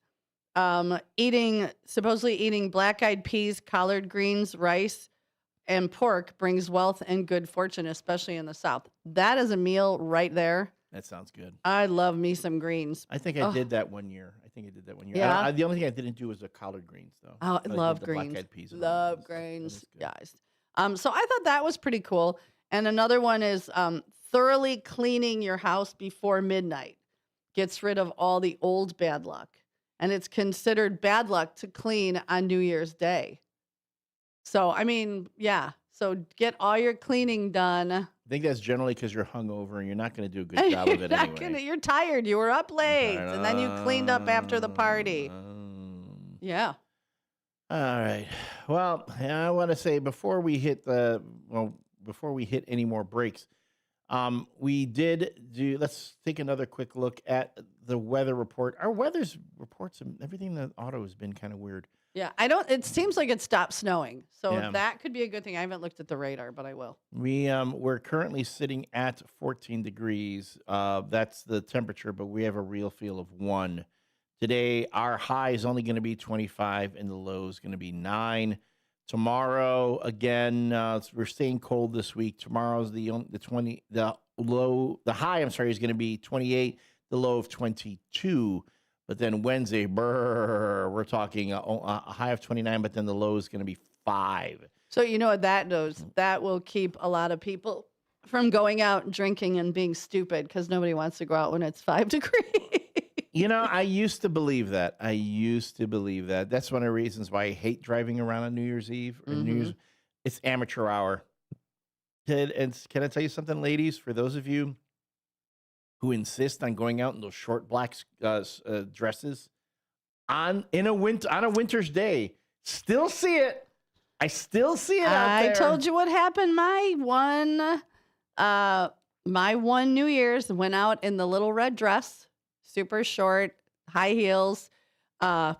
supposedly eating black-eyed peas, collard greens, rice, and pork brings wealth and good fortune, especially in the South. That is a meal right there. That sounds good. I love me some greens. I think I did that one year. Yeah. The only thing I didn't do was the collard greens, though. Oh, I love greens. Black-eyed peas. Love greens, guys. So I thought that was pretty cool. And another one is thoroughly cleaning your house before midnight. Gets rid of all the old bad luck. And it's considered bad luck to clean on New Year's Day. So, So get all your cleaning done. I think that's generally because you're hungover and you're not going to do a good job of it anyway. You're tired. You were up late. And then you cleaned up after the party. Yeah. All right. Well, I want to say before we hit any more breaks, let's take another quick look at the weather report. Our weather's reports and everything in the auto has been kind of weird. Yeah, it seems like it stopped snowing. So that could be a good thing. I haven't looked at the radar, but I will. We're currently sitting at 14 degrees. That's the temperature, but we have a real feel of 1. Today, our high is only going to be 25 and the low is going to be 9. Tomorrow, again, we're staying cold this week. Tomorrow's the high, is going to be 28, the low of 22. But then Wednesday, we're talking a high of 29, but then the low is going to be 5. So you know what that does? That will keep a lot of people from going out and drinking and being stupid because nobody wants to go out when it's 5 degrees. I used to believe that. That's one of the reasons why I hate driving around on New Year's Eve or New Year's. It's amateur hour. And can I tell you something, ladies? For those of you who insist on going out in those short black dresses on a winter's day, still see it. I still see it out there. I told you what happened. My one New Year's went out in the little red dress, super short, high heels. Had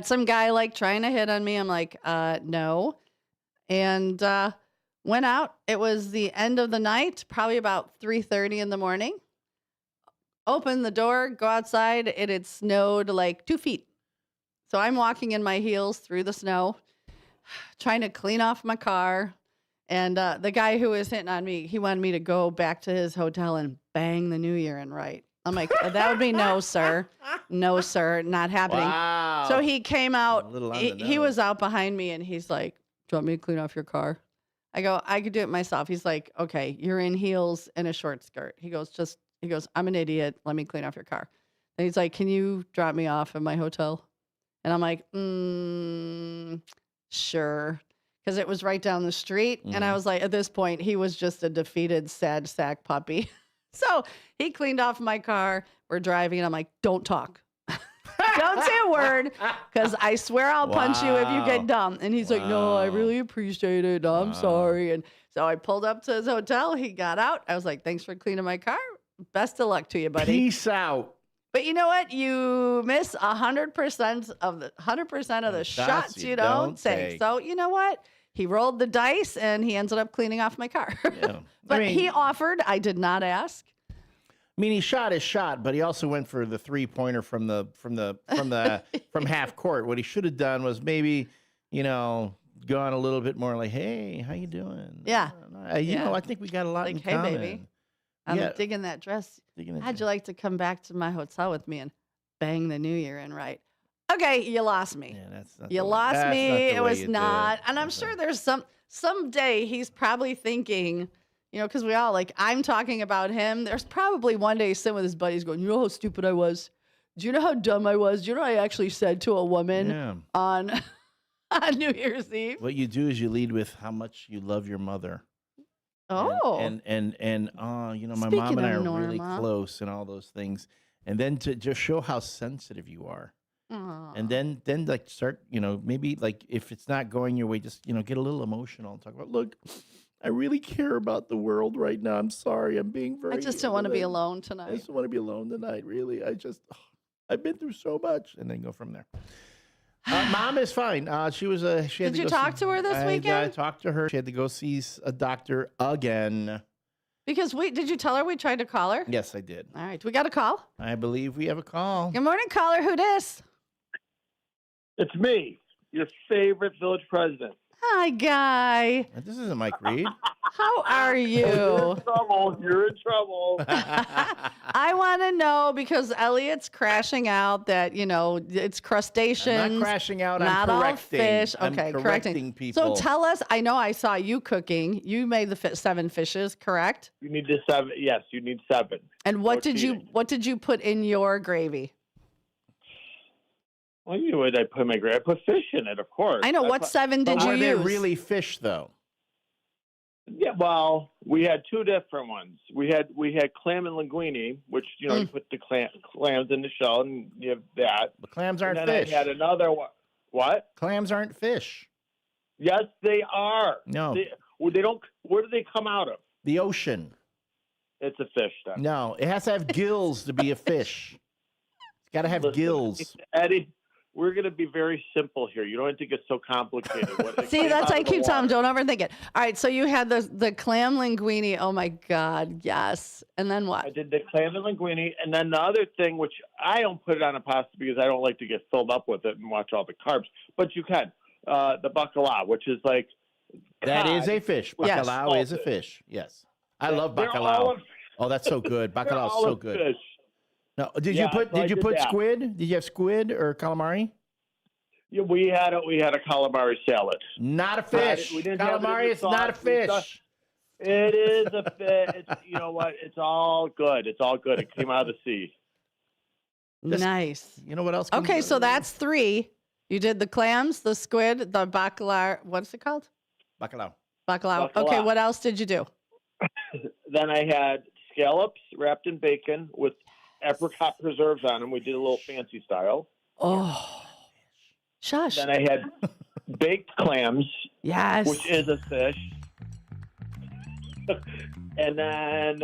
some guy trying to hit on me. I'm like, no. And went out. It was the end of the night, probably about 3:30 in the morning. Open the door, go outside. It had snowed 2 feet. So I'm walking in my heels through the snow. trying to clean off my car. And the guy who was hitting on me, he wanted me to go back to his hotel and bang the New Year in right. I'm like, that would be no, sir. No, sir. Not happening. Wow. So he came out. A little on He, the he nose. was out behind me and he's like, do you want me to clean off your car? I go, I could do it myself. He's like, okay, you're in heels and a short skirt. He goes, I'm an idiot. Let me clean off your car. And he's like, can you drop me off at my hotel? And I'm like, sure. Because it was right down the street. And I was like, at this point, he was just a defeated, sad sack puppy. So he cleaned off my car. We're driving. And I'm like, don't talk. Don't say a word. Because I swear I'll punch you if you get dumb. And he's like, no, I really appreciate it. No, I'm sorry. And so I pulled up to his hotel. He got out. I was like, thanks for cleaning my car. Best of luck to you, buddy. Peace out. But you know what? You miss 100% of the shots you don't take. So you know what? He rolled the dice and he ended up cleaning off my car. Yeah. But he offered. I did not ask. I mean, he shot his shot, but he also went for the 3-pointer from half court. What he should have done was maybe, gone a little bit more like, "Hey, how you doing?" Yeah. I think we got a lot in Hey, common. baby, I'm digging that dress. How'd you like to come back to my hotel with me and bang the New Year in right? Okay, you lost me. Yeah, that's not You the way- lost that's me. not the It way was you not. did. And I'm sure there's someday he's probably thinking, because we all I'm talking about him. There's probably one day he's sitting with his buddies going, you know how stupid I was? Do you know how dumb I was? Do you know what I actually said to a woman on New Year's Eve? What you do is you lead with how much you love your mother. Oh. And my Speaking mom and I are of really Norma. close and all those things. And then to just show how sensitive you are. Aw. And then like start, maybe like if it's not going your way, just, get a little emotional and talk about, look, I really care about the world right now. I'm sorry. I'm being very. I just don't want to be alone I tonight. just don't want to be alone tonight, really. I've been through so much. And then go from there. Mom is fine. She had Did you talk to her this weekend? I talked to her. She had to go see a doctor again. Because did you tell her we tried to call her? Yes, I did. All right. We got a call. I believe we have a call. Good morning, caller. Who dis? It's me, your favorite village president. Hi, Guy. This isn't Mike Reed. How are you? You're in trouble. You're in trouble. I want to know because Elliot's crashing out that, it's crustaceans. I'm not crashing out. Not I'm all correcting. fish. I'm Okay, correcting people. So tell us, I know I saw you cooking. You made the 7 fishes, correct? You need 7. Yes, you need 7. And what No did cheating. you put in your gravy? Well, you know what I put in my gravy? I put fish in it, of course. I know. What 7 did you Are they use? really fish, though? Yeah, well, we had 2 different ones. We had clam and linguine, which you put the clams in the shell, and you have that. But clams aren't and then fish. I had another one. What? Clams aren't fish. Yes, they are. No. They don't. Where do they come out of? The ocean. It's a fish, then. No, it has to have gills to be a fish. It's got to have gills. Eddie, we're going to be very simple here. You don't think it's so complicated. See, that's I keep telling them, don't overthink it. All right, so you had the clam linguine. Oh my God, yes. And then what? I did the clam and linguine, and then the other thing, which I don't put it on a pasta because I don't like to get filled up with it and watch all the carbs, but you can. The bacalao, which is like That cod is a fish. with Bacalao is a salted. fish. Yes. I love They're bacalao. all Oh, that's so good. They're Bacalao is all so a good. fish. No, did Yeah, you put so I did you did put that. squid? Did you have squid or calamari? Yeah, we had a calamari salad. Not a fish. We didn't have it in Calamari the is not a sauce. We thought- fish. It is a fish. You know what? It's all good. It's all good. It came out of the sea. Nice. You know what else? Okay, so that's 3. You did the clams, the squid, the bacalao. What's it called? Bacalao. Bacalao. Bacalao. Okay, what else did you do? Then I had scallops wrapped in bacon with apricot preserves on them. We did a little fancy style. Oh, shush. Then I had baked clams. Yes. Which is a fish. And then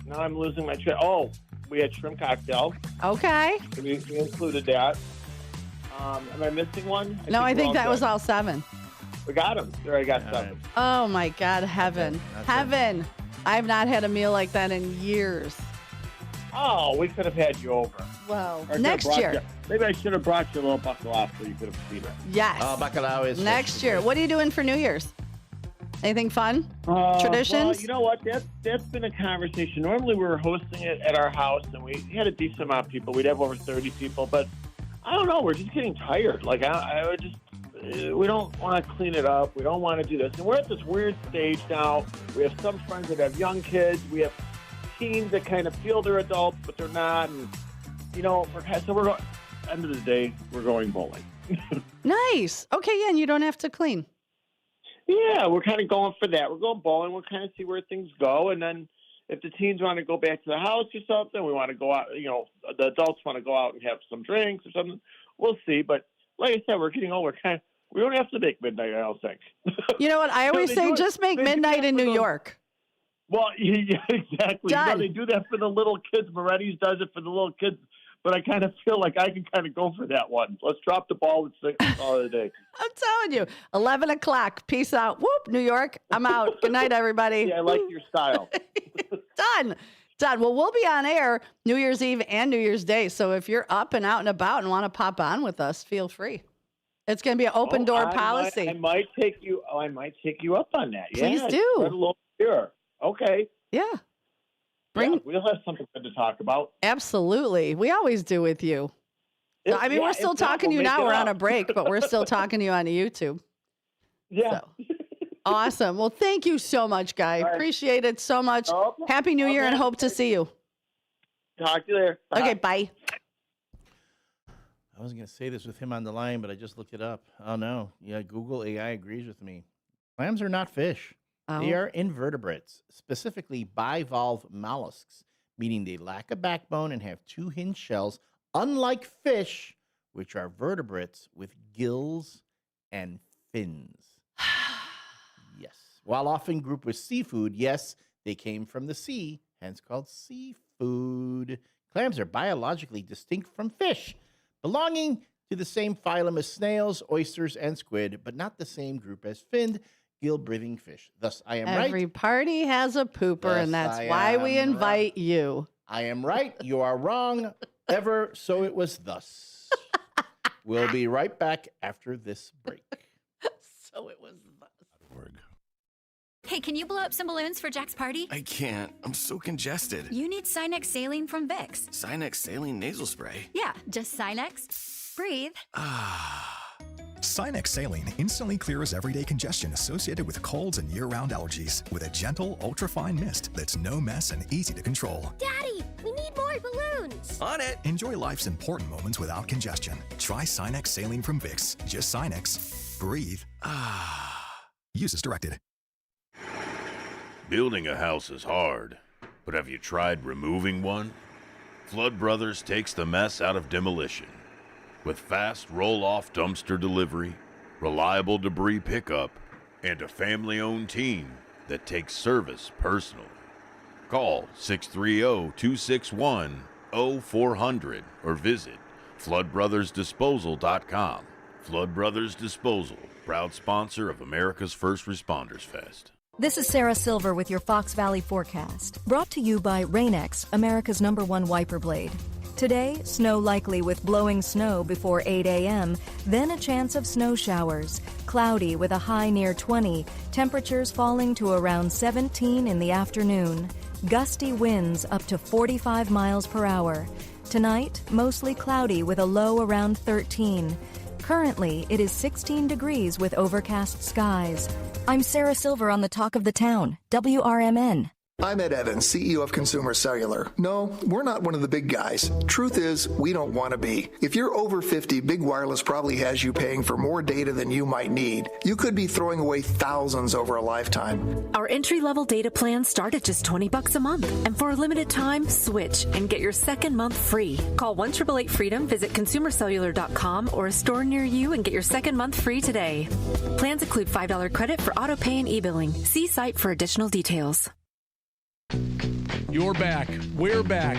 now I'm losing my train. Oh, we had shrimp cocktail. Okay. We included that. Am I missing one? No, I think we're that was good. all 7. We got them. There, I got 7. Oh my God, heaven. Heaven. I have not had a meal like that in years. Oh, we could have had you over. Well, Or I next should've brought year. Maybe I should have brought you a little bacalao so you could have seen it. Yes. Oh, bacalao is next year. What are you doing for New Year's? Anything fun? Traditions? Well, you know what? That's been a conversation. Normally we were hosting it at our house, and we had a decent amount of people. We'd have over 30 people, but I don't know. We're just getting tired. Like I would just, we don't want to clean it up. We don't want to do this, and we're at this weird stage now. We have some friends that have young kids. We have teens that kind of feel they're adults, but they're not. And we're going. End of the day, we're going bowling. Nice. Okay, yeah, and you don't have to clean. Yeah, we're kind of going for that. We're going bowling. We'll kind of see where things go. And then if the teens want to go back to the house or something, we want to go out, the adults want to go out and have some drinks or something. We'll see. But like I said, we're getting older. We don't have to make midnight, I don't think. You know what? I always say just make midnight in New York. Well, yeah, exactly. Done. They do that for the little kids. Moretti's does it for the little kids. But I kind of feel like I can kind of go for that one. Let's drop the ball at 6 all of the day. I'm telling you, 11 o'clock. Peace out. Whoop, New York. I'm out. Good night, everybody. Yeah, I like your style. Done. Well, we'll be on air New Year's Eve and New Year's Day. So if you're up and out and about and want to pop on with us, feel free. It's going to be an open door policy. I might take you up on that. Please yeah, do. Spread a little fear. Okay. Yeah. We'll have something good to talk about. Absolutely. We always do with you. So, we're still talking to you now. We're on a break, but we're still talking to you on YouTube. Yeah. So. Awesome. Well, thank you so much, Guy. Right. Appreciate it so much. Happy New Year and hope to see you. Talk to you later. Bye. Okay, bye. I wasn't going to say this with him on the line, but I just looked it up. Oh, no. Yeah, Google AI agrees with me. Clams are not fish. They are invertebrates, specifically bivalve mollusks, meaning they lack a backbone and have two hinged shells, unlike fish, which are vertebrates with gills and fins. Yes. While often grouped with seafood, yes, they came from the sea, hence called seafood. Clams are biologically distinct from fish, belonging to the same phylum as snails, oysters, and squid, but not the same group as finned, gill-breathing fish. Thus, I am right. Every party has a pooper, and that's why we invite you. I am right. You are wrong. Ever so it was thus. We'll be right back after this break. So it was thus. Hey, can you blow up some balloons for Jack's party? I can't. I'm so congested. You need Sinex Saline from Vicks. Sinex Saline Nasal Spray? Yeah, just Sinex. Breathe. Sinex Saline instantly clears everyday congestion associated with colds and year-round allergies with a gentle, ultra-fine mist that's no mess and easy to control. Daddy, we need more balloons. On it. Enjoy life's important moments without congestion. Try Sinex Saline from Vicks. Just Sinex. Breathe. Use as directed. Building a house is hard, but have you tried removing one? Flood Brothers takes the mess out of demolition. With fast roll-off dumpster delivery, reliable debris pickup, and a family-owned team that takes service personally. Call 630-261-0400 or visit floodbrothersdisposal.com. Flood Brothers Disposal, proud sponsor of America's First Responders Fest. This is Sarah Silver with your Fox Valley forecast, brought to you by Rain-X, America's #1 wiper blade. Today, snow likely with blowing snow before 8 a.m., then a chance of snow showers. Cloudy with a high near 20, temperatures falling to around 17 in the afternoon. Gusty winds up to 45 miles per hour. Tonight, mostly cloudy with a low around 13. Currently, it is 16 degrees with overcast skies. I'm Sarah Silver on the Talk of the Town, WRMN. I'm Ed Evans, CEO of Consumer Cellular. No, we're not one of the big guys. Truth is, we don't want to be. If you're over 50, Big Wireless probably has you paying for more data than you might need. You could be throwing away thousands over a lifetime. Our entry-level data plans start at just $20 a month. And for a limited time, switch and get your second month free. Call 1-888-FREEDOM, visit consumercellular.com or a store near you and get your second month free today. Plans include $5 credit for auto pay and e-billing. See site for additional details. You're back. We're back.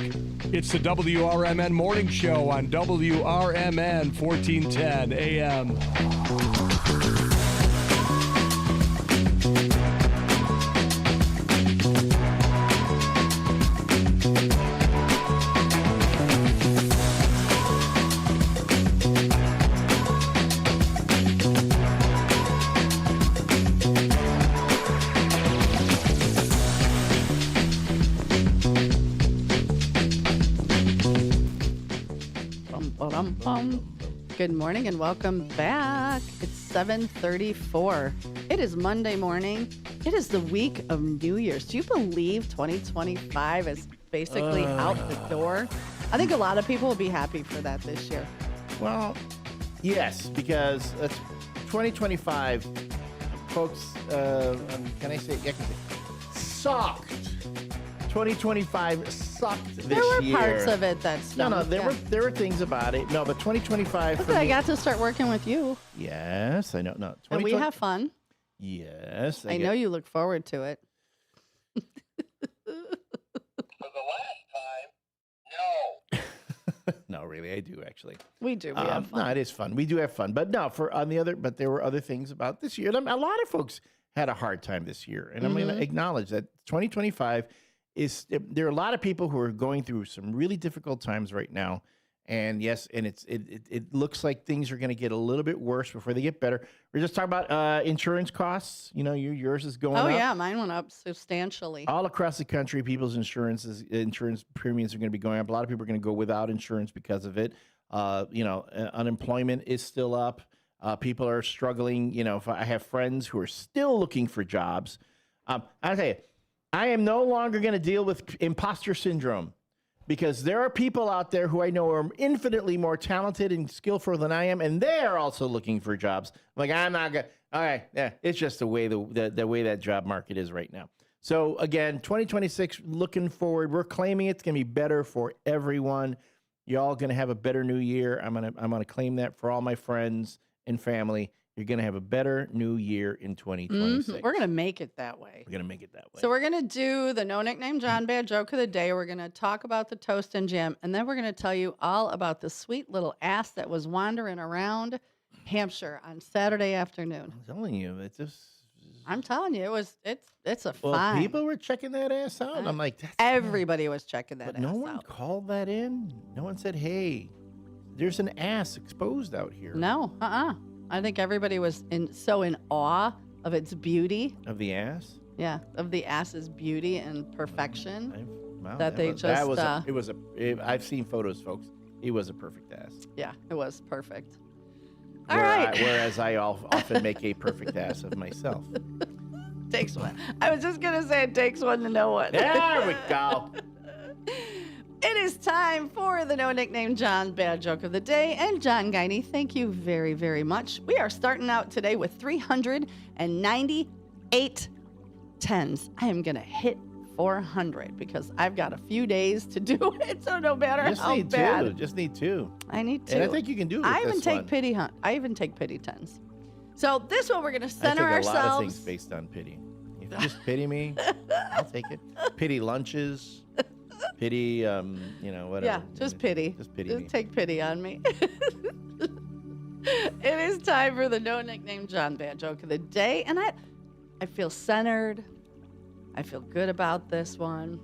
It's the WRMN Morning Show on WRMN 1410 AM. Good morning and welcome back. It's 7:34. It is Monday morning. It is the week of New Year's. Do you believe 2025 is basically out the door? I think a lot of people will be happy for that this year. Well, yes, because 2025, folks, can I say, sucked. 2025 sucked this year. There were parts of it that stunk. No, there were things about it. No, but 2025 Look, I got to start working with you. Yes, I know. No, And we have fun. Yes. I know you look forward to it. No, really, I do actually. We do. We have fun. No, it is fun. We do have fun, but no, but there were other things about this year. And a lot of folks had a hard time this year, and I'm going to acknowledge that 2025 is. There are a lot of people who are going through some really difficult times right now, and yes, and it looks like things are going to get a little bit worse before they get better. We're just talking about insurance costs. You know, yours is going up. Oh yeah, mine went up substantially. All across the country, people's insurance premiums are going to be going up. A lot of people are going to go without insurance because of it. Unemployment is still up. People are struggling. You know, if I have friends who are still looking for jobs, I tell you, I am no longer going to deal with imposter syndrome, because there are people out there who I know are infinitely more talented and skillful than I am, and they're also looking for jobs. Like, I'm not going to, all right, yeah, it's just the way the way that job market is right now. So again, 2026, looking forward, we're claiming it's going to be better for everyone. Y'all going to have a better new year. I'm going to claim that for all my friends and family. You're going to have a better new year in 2026. We're going to make it that way. We're going to make it that way. So we're going to do the No Nickname John Bad Joke of the Day. We're going to talk about the toast and jam. And then we're going to tell you all about the sweet little ass that was wandering around Hampshire on Saturday afternoon. I'm telling you, I'm telling you, it's a well, fine. people were checking that ass out. I'm like, everybody was checking that but ass no one out. called that in. No one said, hey, there's an ass exposed out here. No, I think everybody was so in awe of its beauty. Of the ass? Yeah, of the ass's beauty and perfection. Wow, I've seen photos, folks. It was a perfect ass. Yeah, it was perfect. All right. Whereas I often make a perfect ass of myself. Takes one. I was just going to say it takes one to know one. There we go. It is time for the No Nickname John Bad Joke of the Day. And John Guiney, thank you very, very much. We are starting out today with 398 tens. I am going to hit 400 because I've got a few days to do it. So no matter how bad. Just need two. I need two. And I think you can do it. I even take pity tens. So this one we're going to center ourselves. I take a lot of things based on pity. If you just pity me, I'll take it. Pity lunches. Pity, whatever. Yeah, just pity. Just pity me. Take pity on me. It is time for the No Nickname John Bad Joke of the Day. And I feel centered. I feel good about this one.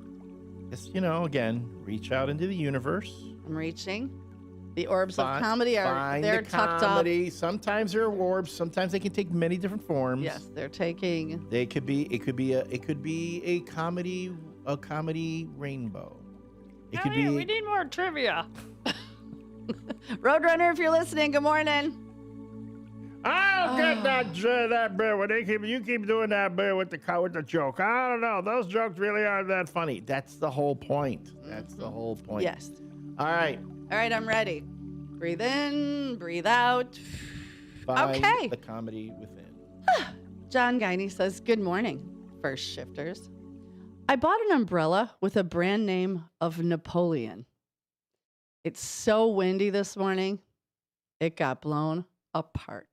Just, again, reach out into the universe. I'm reaching. The orbs of comedy they're tucked up. Sometimes they're orbs. Sometimes they can take many different forms. Yes, they're taking. It could be a comedy rainbow. We need more trivia. Roadrunner, if you're listening, good morning. I don't get that bit when you keep doing that bit with the joke. I don't know. Those jokes really aren't that funny. That's the whole point. That's the whole point. Yes. All right, I'm ready. Breathe in, breathe out. Find okay. The comedy within. John Guiney says, good morning, first shifters. I bought an umbrella with a brand name of Napoleon. It's so windy this morning, it got blown apart.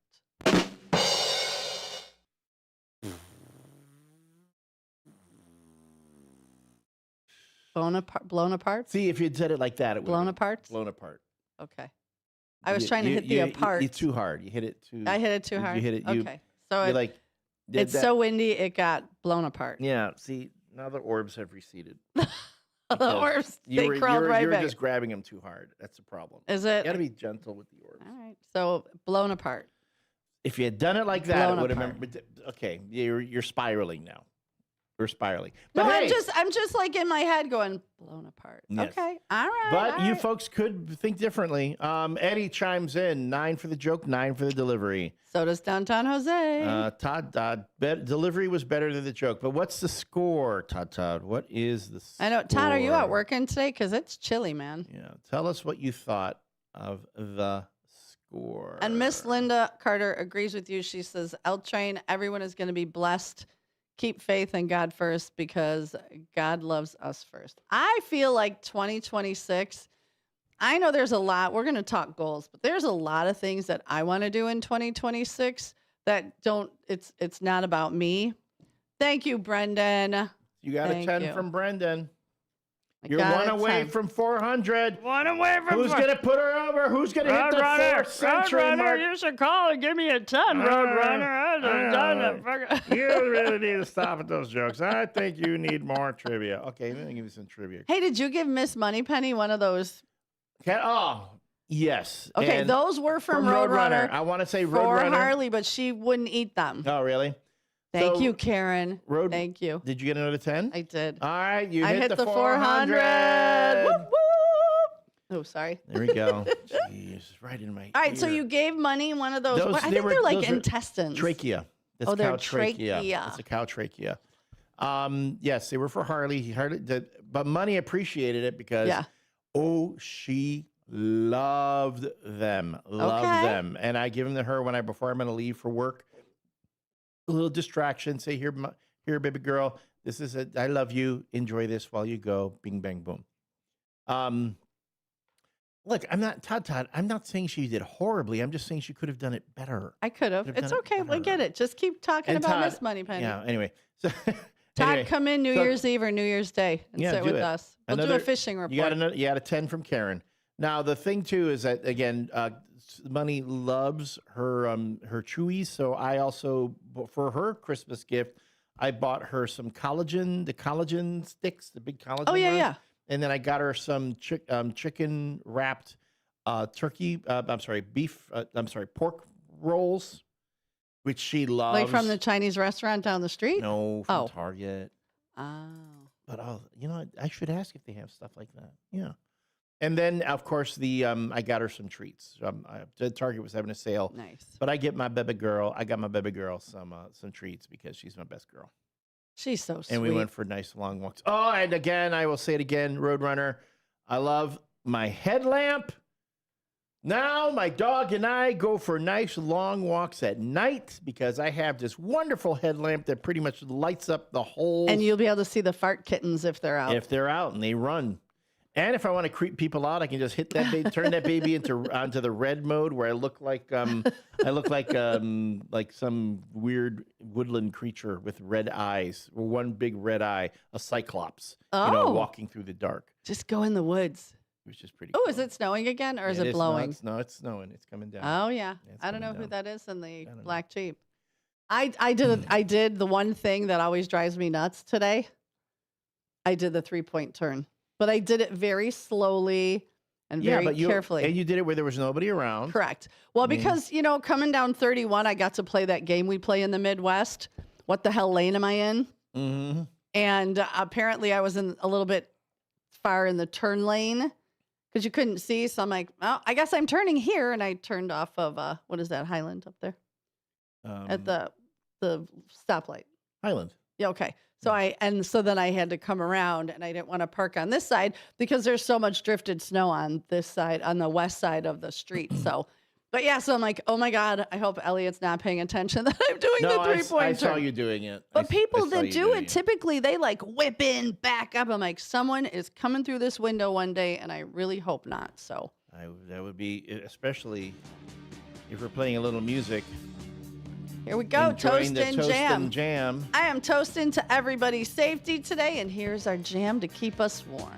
Blown apart? See, if you'd said it like that, it would blown apart? Blown apart. Okay. I was trying to hit the apart. It's too hard. You hit it too. I hit it too hard. You hit it. Okay. So it's so windy, it got blown apart. Yeah. See, now the orbs have receded. The orbs, they crawled right back. You were just grabbing them too hard. That's the problem. Is it? You got to be gentle with the orbs. All right. So blown apart. If you had done it like that, it would have been. Okay, you're spiraling now. We're spiraling. No, But hey, I'm just like in my head going blown apart. Yes. Okay, all right. But all you right. folks could think differently. Eddie chimes in 9 for the joke, 9 for the delivery. So does Downtown Jose. Todd, delivery was better than the joke. But what's the score, Todd? What is the score? I know, Todd. Are you out working today? Because it's chilly, man. Yeah. Tell us what you thought of the score. And Miss Linda Carter agrees with you. She says, L Train, everyone is going to be blessed. Keep faith in God first because God loves us first. I feel like 2026, I know there's a lot. We're going to talk goals, but there's a lot of things that I want to do in 2026 that it's not about me. Thank you, Brendan. You got Thank a 10 you. from Brendan. I You're got one a away 10. from 400. One away from Who's going to put her over? Who's going to hit the 4th century mark? You should call and give me a 10, Roadrunner. You really need to stop at those jokes. I think you need more trivia. Okay, let me give you some trivia. Hey, did you give Miss Moneypenny one of those? Yes. Okay, And those were from Roadrunner. Roadrunner. I want to say For Roadrunner. Harley, but she wouldn't eat them. Oh, really? Thank So, you, Karen. Thank you. Did you get another 10? I did. All right, you I hit hit the the 400. Whoop, whoop. Oh, sorry. There we go. Jeez, right in my All right, so ear. you gave money one of those. I think they were- they're like those are intestines. Trachea. That's Oh, they're cow trachea. trachea. It's a cow trachea. Yes, they were for Harley. But Money appreciated it because, she loved them. Loved them. And I give them to her before I'm going to leave for work. A little distraction. Say, here, baby girl. This is it. I love you. Enjoy this while you go. Bing, bang, boom. Look, I'm not Todd. I'm not saying she did horribly. I'm just saying she could have done it better. I could have. It's okay. We get it. Just keep talking And about Todd- Miss Moneypenny. Yeah. Anyway, so Todd, anyway, come in New so- Year's Eve or New Year's Day and sit do with it. us. We'll do a fishing report. You got a 10 from Karen. Now the thing too is that again, Money loves her chewies. So I also for her Christmas gift, I bought her some the collagen sticks, the big collagen. Oh, yeah, ones. yeah. And then I got her some chicken wrapped pork rolls, which she loves. Like from the Chinese restaurant down the street? No, from Target. Oh. But I should ask if they have stuff like that. Yeah. And then of course I got her some treats. Target was having a sale. Nice. But I got my baby girl some treats because she's my best girl. She's so sweet. And we went for nice long walks. Oh, and again, I will say it again, Roadrunner. I love my headlamp. Now my dog and I go for nice long walks at night because I have this wonderful headlamp that pretty much lights up the whole. And you'll be able to see the fart kittens if they're out. If they're out and they run. And if I want to creep people out, I can just hit that baby, turn that baby onto the red mode where I look like some weird woodland creature with red eyes, or one big red eye, a cyclops, walking through the dark. Just go in the woods. Which is pretty. Oh, is it snowing again or is it blowing? No, it's snowing. It's coming down. Oh yeah, It's I don't know coming who down. that is in the black Jeep. I did the one thing that always drives me nuts today. I did the 3-point turn, but I did it very slowly and very carefully. And you did it where there was nobody around. Correct. Well, because coming down 31, I got to play that game we play in the Midwest. What the hell lane am I in? Mm-hmm. And apparently, I was in a little bit far in the turn lane. Because you couldn't see, so I'm like, well, I guess I'm turning here, and I turned off of what is that, Highland up there at the stoplight. Highland. Yeah, okay. So then I had to come around, and I didn't want to park on this side because there's so much drifted snow on this side, on the west side of the street. So I'm like, oh my God, I hope Elliot's not paying attention that I'm doing the 3-point I turn. saw you doing it. But people I saw that you do doing it, typically they like whip in, back up. I'm like, someone is coming through this window one day, and I really hope not. So that would be, especially if we're playing a little music. Here we go, Enjoying toast the and toast jam. and jam. I am toasting to everybody's safety today, and here's our jam to keep us warm.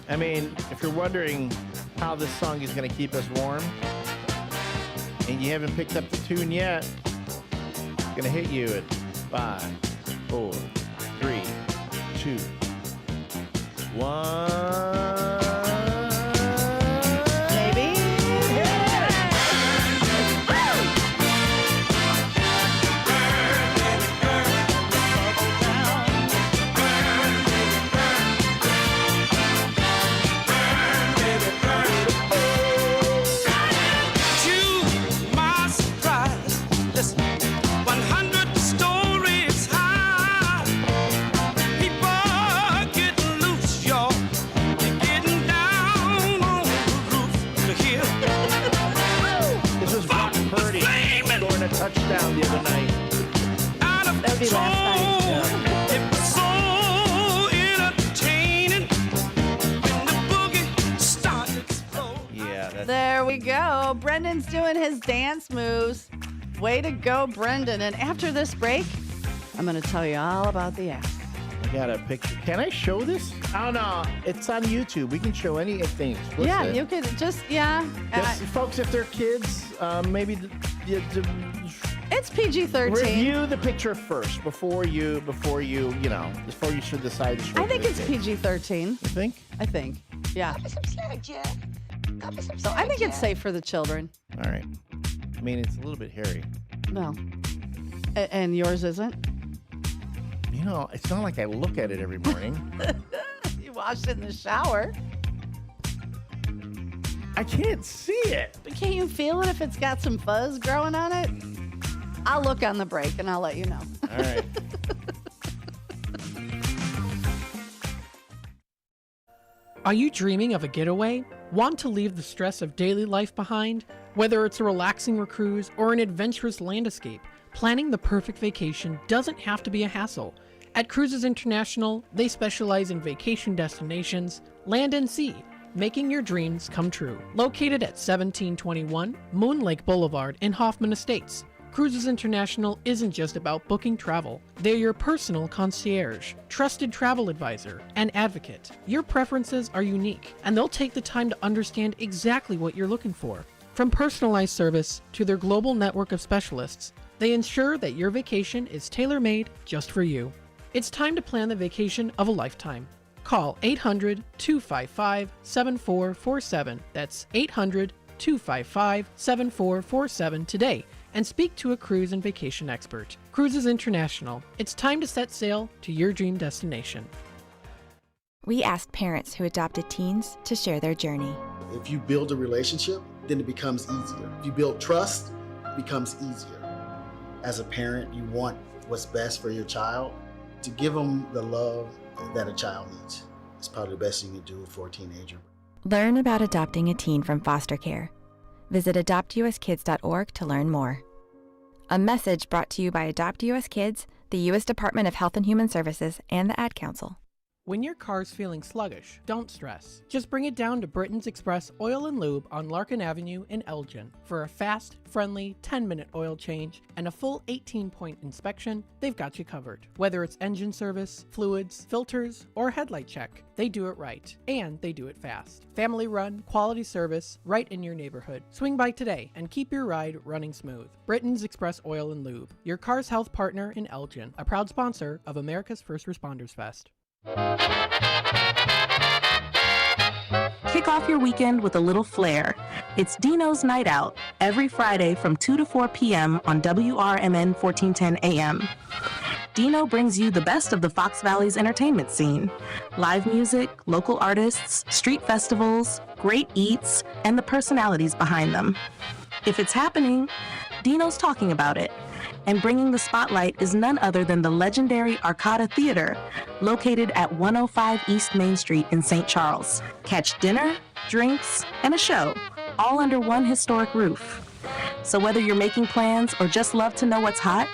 I mean, if you're wondering how this song is going to keep us warm, and you haven't picked up the tune yet, it's going to hit you at 5, 4, 3, 2, 1. touchdown the other night. That would be last night. Yeah. It was so entertaining when the boogie started to flow. Yeah, that's There we go. Brendan's doing his dance moves. Way to go, Brendan. And after this break, I'm going to tell you all about the app. I got a picture. Can I show this? Oh no, it's on YouTube. We can show anything explicit. Yeah, you could just, Just, folks, if they're kids, maybe it's PG-13. Review the picture first before you should decide to show. I think it's kids. PG-13. You think? I think. Yeah. So I think it's safe for the children. All right. I mean, it's a little bit hairy. No. And yours isn't? You know, it's not like I look at it every morning. You wash it in the shower. I can't see it. But can't you feel it if it's got some fuzz growing on it? I'll look on the break and I'll let you know. All right. Are you dreaming of a getaway? Want to leave the stress of daily life behind? Whether it's a relaxing cruise or an adventurous land escape, planning the perfect vacation doesn't have to be a hassle. At Cruises International, they specialize in vacation destinations, land and sea, making your dreams come true. Located at 1721 Moon Lake Boulevard in Hoffman Estates, Cruises International isn't just about booking travel. They're your personal concierge, trusted travel advisor, and advocate. Your preferences are unique, and they'll take the time to understand exactly what you're looking for. From personalized service to their global network of specialists, they ensure that your vacation is tailor-made just for you. It's time to plan the vacation of a lifetime. Call 800-255-7447. That's 800-255-7447 today and speak to a cruise and vacation expert. Cruises International. It's time to set sail to your dream destination. We asked parents who adopted teens to share their journey. If you build a relationship, then it becomes easier. If you build trust, it becomes easier. As a parent, you want what's best for your child. To give them the love that a child needs. It's probably the best you can do for a teenager. Learn about adopting a teen from foster care. Visit adoptuskids.org to learn more. A message brought to you by Adopt US Kids, the U.S. Department of Health and Human Services, and the Ad Council. When your car's feeling sluggish, don't stress. Just bring it down to Britain's Express Oil and Lube on Larkin Avenue in Elgin. For a fast, friendly 10-minute oil change and a full 18-point inspection, they've got you covered. Whether it's engine service, fluids, filters, or headlight check, they do it right. And they do it fast. Family run, quality service, right in your neighborhood. Swing by today and keep your ride running smooth. Britain's Express Oil and Lube, your car's health partner in Elgin, a proud sponsor of America's First Responders Fest. Kick off your weekend with a little flair. It's Dino's Night Out, every Friday from 2 to 4 p.m. on WRMN 1410 AM. Dino brings you the best of the Fox Valley's entertainment scene. Live music, local artists, street festivals, great eats, and the personalities behind them. If it's happening, Dino's talking about it. And bringing the spotlight is none other than the legendary Arcada Theater, located at 105 East Main Street in St. Charles. Catch dinner, drinks, and a show, all under one historic roof. So whether you're making plans or just love to know what's hot,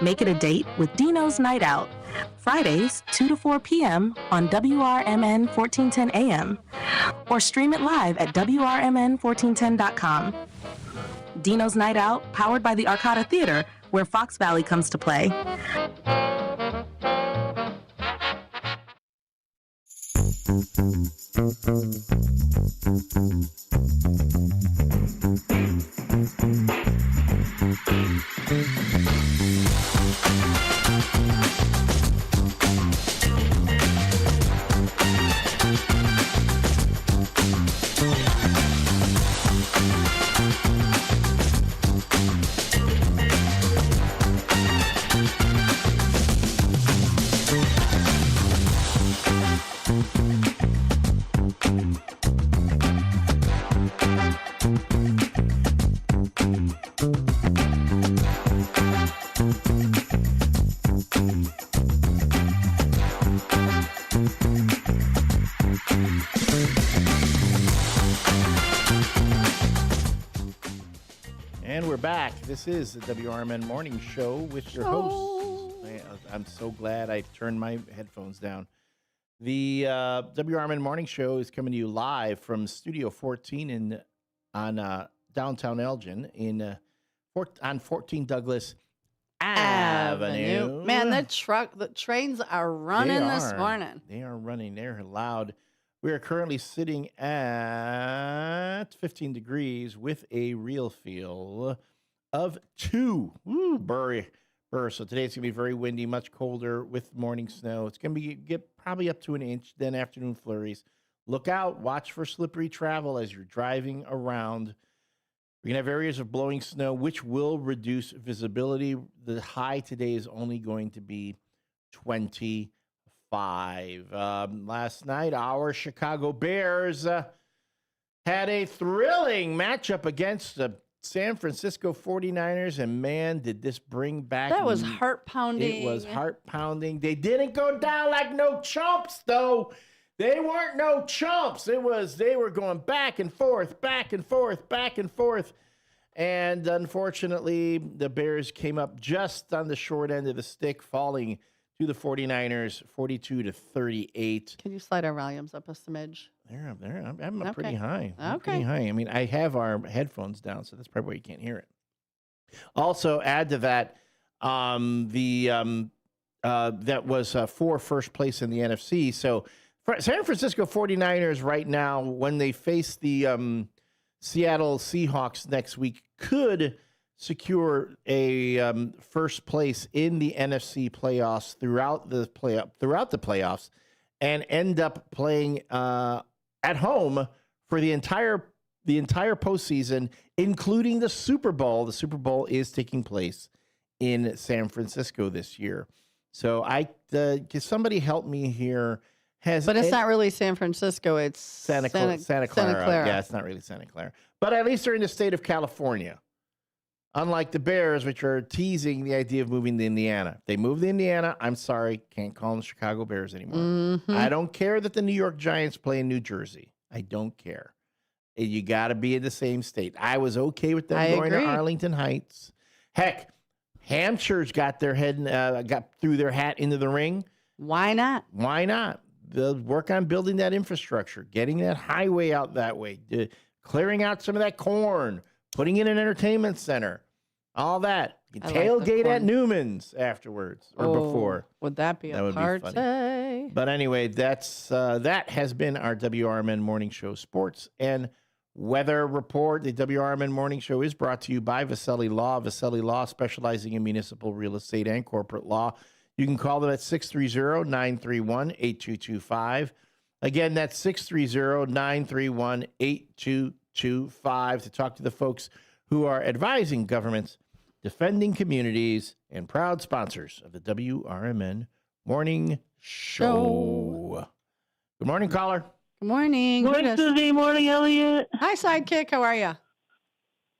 make it a date with Dino's Night Out, Fridays, 2 to 4 p.m. on WRMN 1410 AM, or stream it live at WRMN1410.com. Dino's Night Out, powered by the Arcada Theater, where Fox Valley comes to play. we're back. This is the WRMN Morning Show with your hosts. I'm so glad I turned my headphones down. The WRMN Morning Show is coming to you live from Studio 14 on downtown Elgin on 14 Douglas Avenue. Man, the trains are running this morning. They are running. They're loud. We are currently sitting at 15 degrees with a real feel of 2. Woo, burr. So today it's going to be very windy, much colder with morning snow. It's going to get probably up to an inch, then afternoon flurries. Look out. Watch for slippery travel as you're driving around. We're going to have areas of blowing snow, which will reduce visibility. The high today is only going to be 25. Last night, our Chicago Bears had a thrilling matchup against the San Francisco 49ers, and man, did this bring back... That was heart-pounding. It was heart-pounding. They didn't go down like no chumps, though. They weren't no chumps. They were going back and forth, back and forth, back and forth. And unfortunately, the Bears came up just on the short end of the stick, falling to the 49ers, 42-38. Can you slide our volumes up a smidge? They're up there. I'm up pretty high. Okay. Pretty high. I mean, I have our headphones down, so that's probably why you can't hear it. Also, add to that, that was for first place in the NFC. So San Francisco 49ers right now, when they face the Seattle Seahawks next week, could secure a first place in the NFC playoffs throughout the playoffs, and end up playing at home for the entire postseason, including the Super Bowl. The Super Bowl is taking place in San Francisco this year. So can somebody help me here? But it's not really San Francisco. It's Santa Clara. Yeah, it's not really Santa Clara. But at least they're in the state of California. Unlike the Bears, which are teasing the idea of moving to Indiana. If they move to Indiana, I'm sorry, can't call them the Chicago Bears anymore. Mm-hmm. I don't care that the New York Giants play in New Jersey. I don't care. You got to be in the same state. I was okay with them going to Arlington Heights. Heck, Hampshire's got their threw their hat into the ring. Why not? Why not? They'll work on building that infrastructure, getting that highway out that way, clearing out some of that corn, putting in an entertainment center, all that. You can tailgate at Newman's afterwards or before. Would that be a party? Be funny. But anyway, that has been our WRMN Morning Show sports and weather report. The WRMN Morning Show is brought to you by Vaselli Law. Vaselli Law, specializing in municipal real estate and corporate law. You can call them at 630-931-8225. Again, that's 630-931-8225 to talk to the folks who are advising governments, defending communities, and proud sponsors of the WRMN Morning Show. Good morning, caller. Good morning. Morning, Susie. Morning, Elliot. Hi, Sidekick. How are you?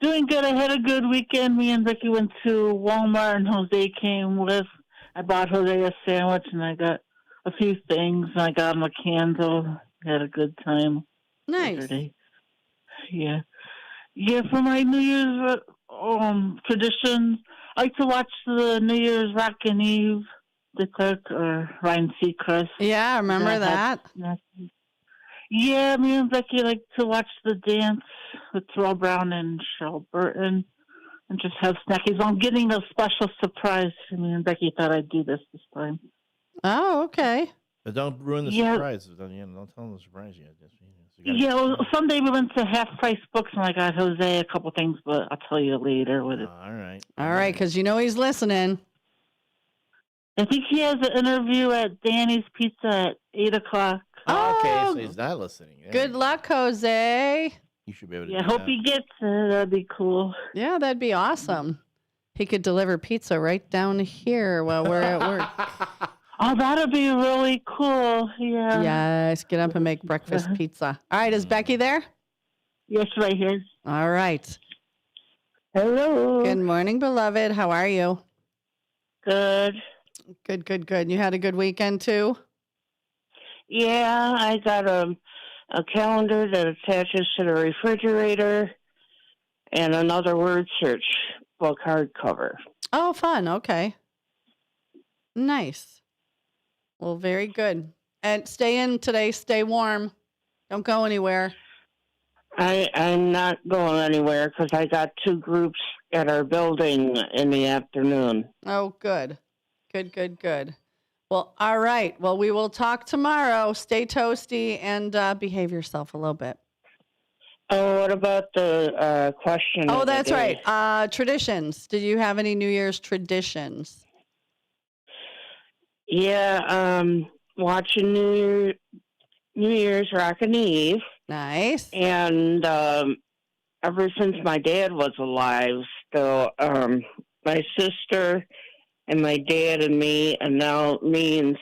Doing good. I had a good weekend. Me and Vicky went to Walmart, and Jose came with. I bought Jose a sandwich, and I got a few things. And I got him a candle. Had a good time. Nice. Saturday. Yeah. Yeah, for my New Year's tradition, I like to watch the New Year's Rockin' Eve, the Cook, or Ryan Seacrest. Yeah, I remember that. Yeah, me and Becky like to watch the dance with Terrell Brown and Cheryl Burton and just have snackies. I'm getting a special surprise for me, and Becky thought I'd do this time. Oh, okay. But don't ruin the surprise. Don't tell them the surprise yet. Someday we went to Half Price Books, and I got Jose a couple things, but I'll tell you later with it. All right. All right, because you know he's listening. I think he has an interview at Danny's Pizza at 8 o'clock. Oh, okay, so he's not listening. Yeah. Good luck, Jose. You should be able to. Yeah, hope he gets it. That'd be cool. Yeah, that'd be awesome. He could deliver pizza right down here while we're at work. Oh, that'd be really cool. Yeah. Yes, get up and make breakfast pizza. All right, is Becky there? Yes, right here. All right. Hello. Good morning, beloved. How are you? Good. Good. You had a good weekend, too? Yeah, I got a calendar that attaches to the refrigerator, and another word search book hardcover. Oh, fun. Okay. Nice. Well, very good. And stay in today. Stay warm. Don't go anywhere. I'm not going anywhere because I got 2 groups at our building in the afternoon. Oh, good. Good. Well, all right. Well, we will talk tomorrow. Stay toasty and behave yourself a little bit. Oh, what about the question? Oh, of the that's day? right. Traditions. Did you have any New Year's traditions? Yeah, watching New Year's Rockin' Eve. Nice. And ever since my dad was alive, still, my sister and my dad and me, and now me and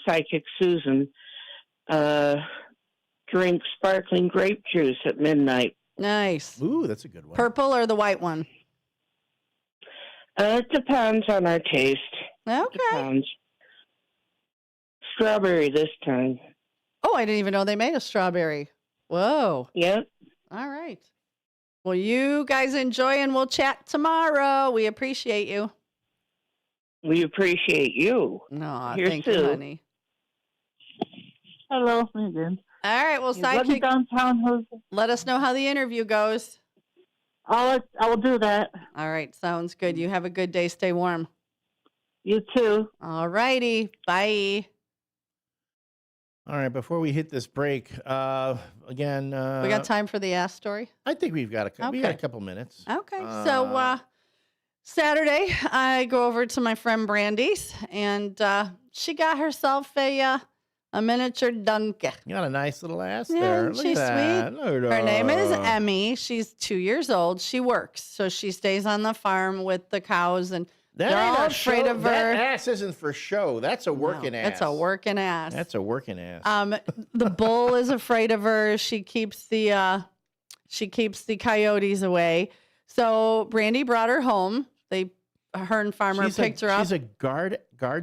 Psychic Susan, drink sparkling grape juice at midnight. Nice. Ooh, that's a good one. Purple or the white one? It depends on our taste. Okay. Depends. Strawberry this time. Oh, I didn't even know they made a strawberry. Whoa. Yep. All right. Well, you guys enjoy and we'll chat tomorrow. We appreciate you. We appreciate you. No, Here's thank Sue. you, honey. Hello, again. All right. Well, Love you Sidekick, downtown, Jose. let us know how the interview goes. I will do that. All right. Sounds good. You have a good day. Stay warm. You too. All righty. Bye. All right, before we hit this break, again, We got time for the ass story? I think we got a Okay. couple minutes. Okay. So Saturday, I go over to my friend Brandy's, and she got herself a miniature donkey. You got a nice little ass Yeah, there. Look she's at that. sweet. Look at Her name is that. Emmy. She's 2 years old. She works, so she stays on the farm with the cows, and That they're ain't all a afraid show. of her. That ass isn't for show. That's a working ass. It's a working ass. That's a working ass. The bull is afraid of her. She keeps the coyotes away. So Brandy brought her home. Her and Farmer picked her up. She's a guard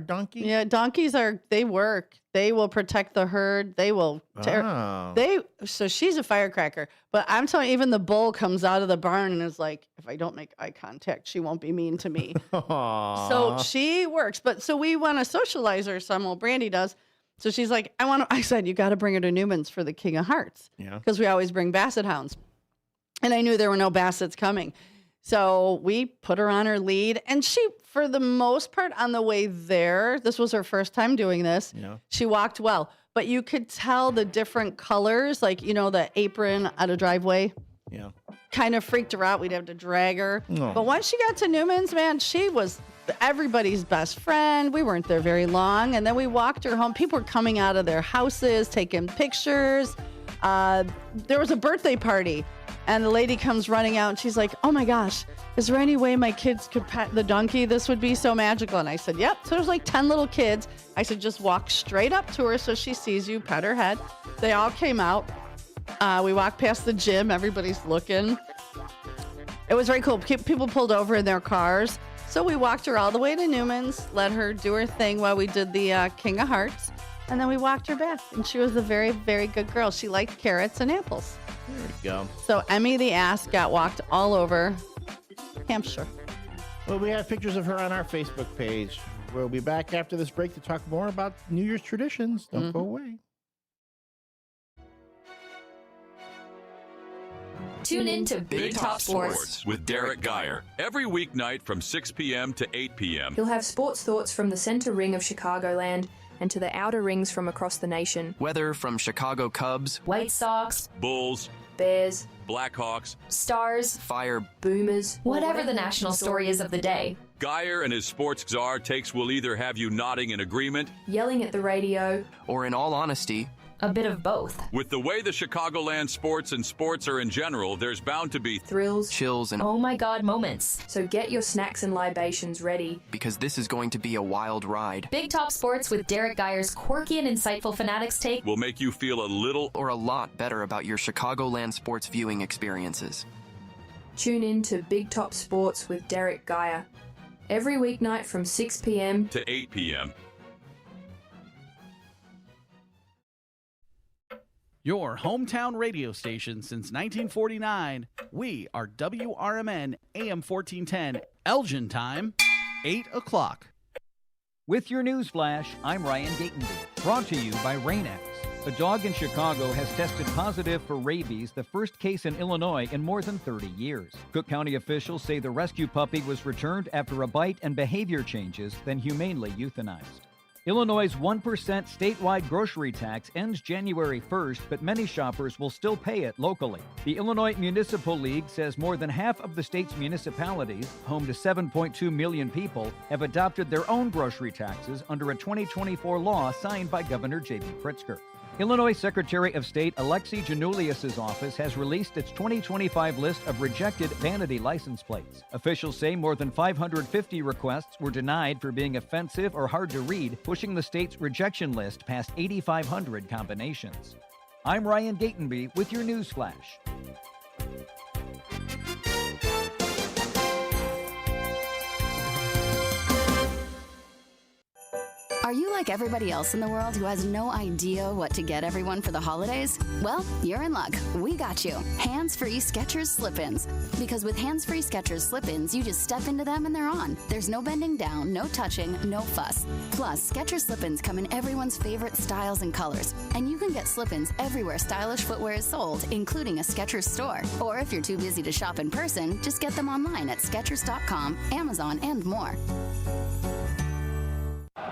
donkey? Yeah, donkeys they work. They will protect the herd. They will so she's a firecracker. But I'm telling you, even the bull comes out of the barn and is like, if I don't make eye contact, she won't be mean to me. So she works. But so we want to socialize her some. Well, Brandy does. So she's like, I said, you got to bring her to Newman's for the King of Hearts. Yeah. Because we always bring basset hounds. And I knew there were no bassets coming. So we put her on her lead, and she, for the most part, on the way there, this was her first time doing this. Yeah. She walked well, but you could tell the different colors, like, the apron at a driveway. Yeah. Kind of freaked her out. We'd have to drag her. Oh. But once she got to Newman's, man, she was everybody's best friend. We weren't there very long. And then we walked her home. People were coming out of their houses, taking pictures. There was a birthday party. And the lady comes running out and she's like, oh my gosh, is there any way my kids could pet the donkey? This would be so magical. And I said, yep. So there's like 10 little kids. I said, just walk straight up to her so she sees you, pet her head. They all came out. We walked past the gym. Everybody's looking. It was very cool. People pulled over in their cars. So we walked her all the way to Newman's, let her do her thing while we did the King of Hearts. And then we walked her back. And she was a very, very good girl. She liked carrots and apples. There we go. So Emmy the ass got walked all over Hampshire. Well, we have pictures of her on our Facebook page. We'll be back after this break to talk more about New Year's traditions. Don't go away. Tune in to Big Top Sports with Derek Geyer every weeknight from 6 p.m. to 8 p.m. You'll have sports thoughts from the center ring of Chicagoland and to the outer rings from across the nation. Weather from Chicago Cubs, White Sox, Bulls, Bears, Blackhawks, Stars, Fire, Boomers, whatever the national story is of the day. Geyer and his sports czar takes will either have you nodding in agreement, Yelling at the radio, or in all honesty, a bit of both. with the way the Chicagoland sports and sports are in general, there's bound to be Thrills, chills, and oh my god moments. So get your snacks and libations ready. because this is going to be a wild ride. Big Top Sports with Derek Geyer's quirky and insightful Fanatics take will make you feel a little or a lot better about your Chicagoland sports viewing experiences. Tune in to Big Top Sports with Derek Geyer every weeknight from 6 p.m. to 8 p.m. Your hometown radio station since 1949. We are WRMN AM 1410, Elgin time, 8 o'clock. With your news flash, I'm Ryan Gatenby. Brought to you by Rain-X. A dog in Chicago has tested positive for rabies, the first case in Illinois in more than 30 years. Cook County officials say the rescue puppy was returned after a bite and behavior changes, then humanely euthanized. Illinois' 1% statewide grocery tax ends January 1st, but many shoppers will still pay it locally. The Illinois Municipal League says more than half of the state's municipalities, home to 7.2 million people, have adopted their own grocery taxes under a 2024 law signed by Governor J.B. Pritzker. Illinois Secretary of State Alexi Janulius' office has released its 2025 list of rejected vanity license plates. Officials say more than 550 requests were denied for being offensive or hard to read, pushing the state's rejection list past 8,500 combinations. I'm Ryan Gatenby with your news flash. Are you like everybody else in the world who has no idea what to get everyone for the holidays? Well, you're in luck. We got you. Hands-free Skechers slip-ins. Because with hands-free Skechers slip-ins, you just step into them and they're on. There's no bending down, no touching, no fuss. Plus, Skechers slip-ins come in everyone's favorite styles and colors. And you can get slip-ins everywhere stylish footwear is sold, including a Skechers store. Or if you're too busy to shop in person, just get them online at Skechers.com, Amazon, and more.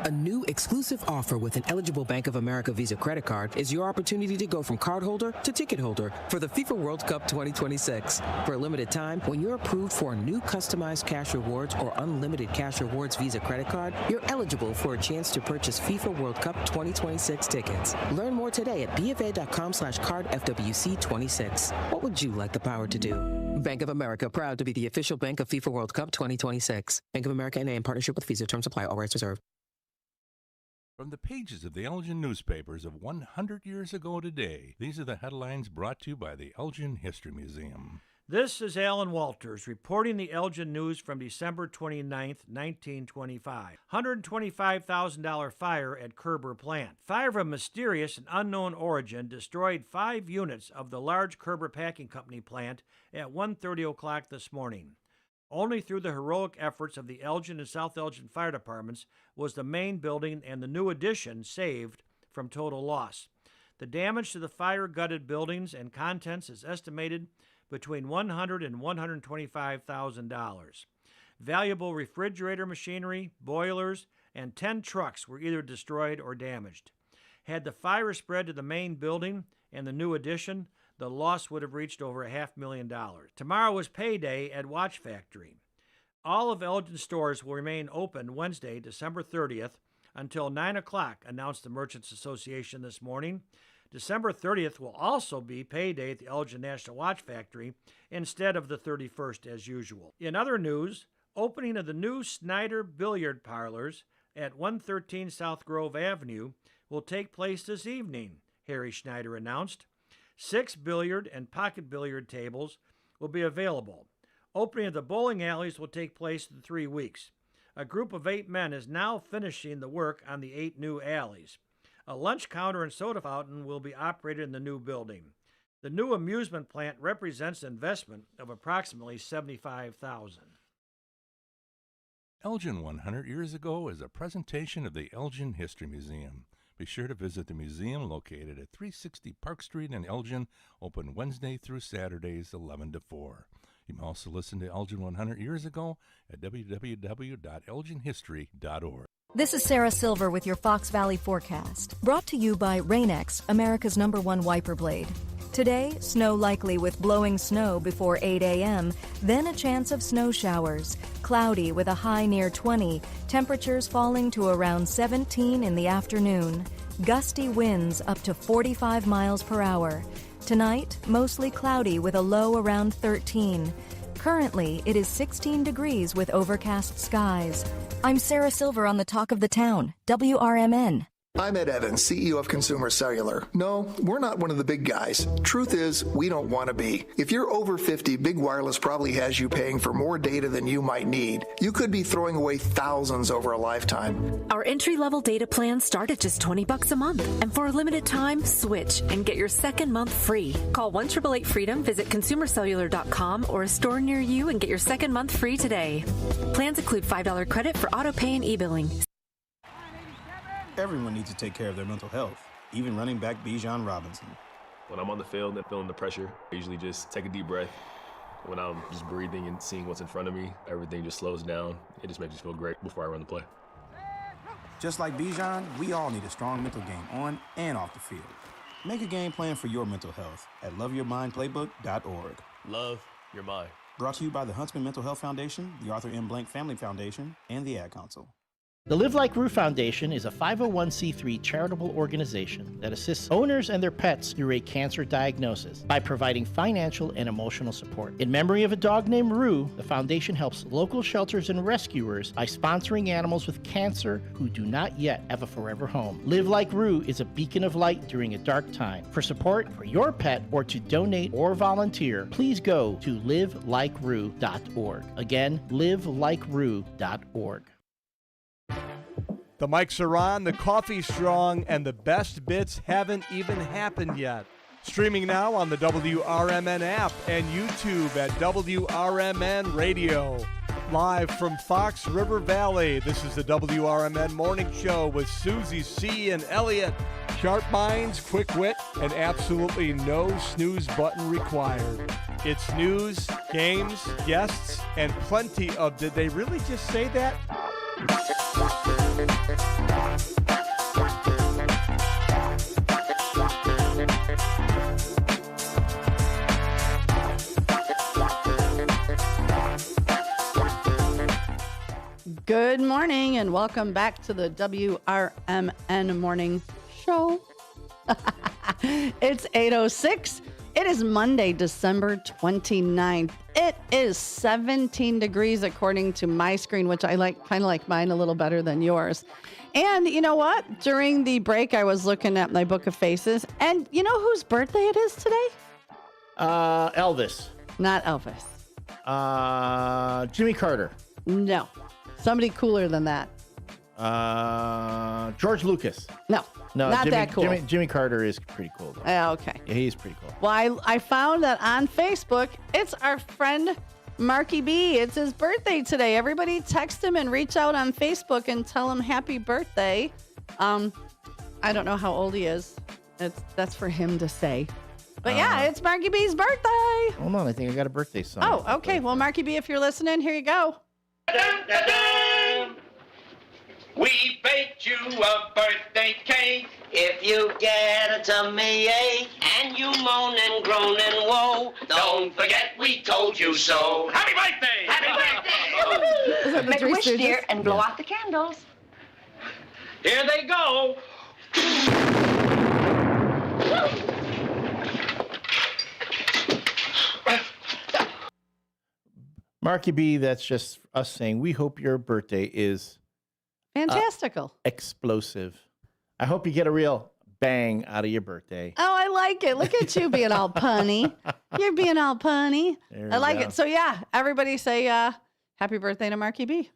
A new exclusive offer with an eligible Bank of America Visa credit card is your opportunity to go from cardholder to ticket holder for the FIFA World Cup 2026. For a limited time, when you're approved for a new customized cash rewards or unlimited cash rewards Visa credit card, you're eligible for a chance to purchase FIFA World Cup 2026 tickets. Learn more today at bfa.com/cardfwc26. What would you like the power to do? Bank of America, proud to be the official bank of FIFA World Cup 2026. Bank of America N.A. in partnership with Visa. Terms apply. All rights reserved. From the pages of the Elgin newspapers of 100 years ago today, these are the headlines brought to you by the Elgin History Museum. This is Alan Walters reporting the Elgin News from December 29th, 1925. $125,000 fire at Kerber plant. Fire of a mysterious and unknown origin destroyed 5 units of the large Kerber Packing Company plant at 1:30 o'clock this morning. Only through the heroic efforts of the Elgin and South Elgin fire departments was the main building and the new addition saved from total loss. The damage to the fire-gutted buildings and contents is estimated between $100,000 and $125,000. Valuable refrigerator machinery, boilers, and 10 trucks were either destroyed or damaged. Had the fire spread to the main building and the new addition, the loss would have reached over $500,000. Tomorrow is payday at Watch Factory. All of Elgin's stores will remain open Wednesday, December 30th, until 9 o'clock, announced the Merchants Association this morning. December 30th will also be payday at the Elgin National Watch Factory instead of the 31st as usual. In other news, opening of the new Snyder Billiard Parlors at 113 South Grove Avenue will take place this evening, Harry Schneider announced. 6 billiard and pocket billiard tables will be available. Opening of the bowling alleys will take place in 3 weeks. A group of 8 men is now finishing the work on the 8 new alleys. A lunch counter and soda fountain will be operated in the new building. The new amusement plant represents an investment of approximately $75,000. Elgin 100 Years Ago is a presentation of the Elgin History Museum. Be sure to visit the museum located at 360 Park Street in Elgin, open Wednesday through Saturdays 11 to 4. You can also listen to Elgin 100 Years Ago at www.elginhistory.org. This is Sarah Silver with your Fox Valley forecast, brought to you by Rain-X, America's #1 wiper blade. Today, snow likely with blowing snow before 8 a.m., then a chance of snow showers. Cloudy with a high near 20, temperatures falling to around 17 in the afternoon. Gusty winds up to 45 miles per hour. Tonight, mostly cloudy with a low around 13. Currently, it is 16 degrees with overcast skies. I'm Sarah Silver on the Talk of the Town, WRMN. I'm Ed Evans, CEO of Consumer Cellular. No, we're not one of the big guys. Truth is, we don't want to be. If you're over 50, Big Wireless probably has you paying for more data than you might need. You could be throwing away thousands over a lifetime. Our entry-level data plans start at just $20 a month. And for a limited time, switch and get your second month free. Call 1-888-FREEDOM, visit consumercellular.com or a store near you and get your second month free today. Plans include $5 credit for auto pay and e-billing. Everyone needs to take care of their mental health, even running back Bijan Robinson. When I'm on the field and feeling the pressure, I usually just take a deep breath. When I'm just breathing and seeing what's in front of me, everything just slows down. It just makes me feel great before I run the play. Just like Bijan, we all need a strong mental game on and off the field. Make a game plan for your mental health at loveyourmindplaybook.org. Love your mind. Brought to you by the Huntsman Mental Health Foundation, the Arthur M. Blank Family Foundation, and the Ad Council. The Live Like Rue Foundation is a 501c3 charitable organization that assists owners and their pets through a cancer diagnosis by providing financial and emotional support. In memory of a dog named Rue, the foundation helps local shelters and rescuers by sponsoring animals with cancer who do not yet have a forever home. Live Like Rue is a beacon of light during a dark time. For support for your pet or to donate or volunteer, please go to livelikeRue.org. Again, livelikeRue.org. The mics are on, the coffee's strong, and the best bits haven't even happened yet. Streaming now on the WRMN app and YouTube at WRMN Radio. Live from Fox River Valley, this is the WRMN Morning Show with Susie C. and Elliot. Sharp minds, quick wit, and absolutely no snooze button required. It's news, games, guests, and plenty of did they really just say that? Good morning and welcome back to the WRMN Morning Show. It's 8:06. It is Monday, December 29th. It is 17 degrees according to my screen, which I kind of like mine a little better than yours. And you know what? During the break, I was looking at my book of faces, and you know whose birthday it is today? Elvis. Not Elvis. Jimmy Carter. No. Somebody cooler than that. George Lucas. No, not that cool. Jimmy Carter is pretty cool, though. Okay. Yeah, he's pretty cool. Well, I found that on Facebook, it's our friend Marky B. It's his birthday today. Everybody text him and reach out on Facebook and tell him happy birthday. I don't know how old he is. That's for him to say. But yeah, it's Marky B's birthday. Hold on, I think I got a birthday song. Oh, okay. Well, Marky B, if you're listening, here you go. We baked you a birthday cake. If you get a tummy ache and you moan and groan and woe, don't forget we told you so. Happy birthday! Happy birthday! Make a wish, dear, and blow out the candles. Here they go. Marky B, that's just us saying we hope your birthday is fantastical, explosive. I hope you get a real bang out of your birthday. Oh, I like it. Look at you being all punny. You're being all punny. I like it. So yeah, everybody say happy birthday to Marky B.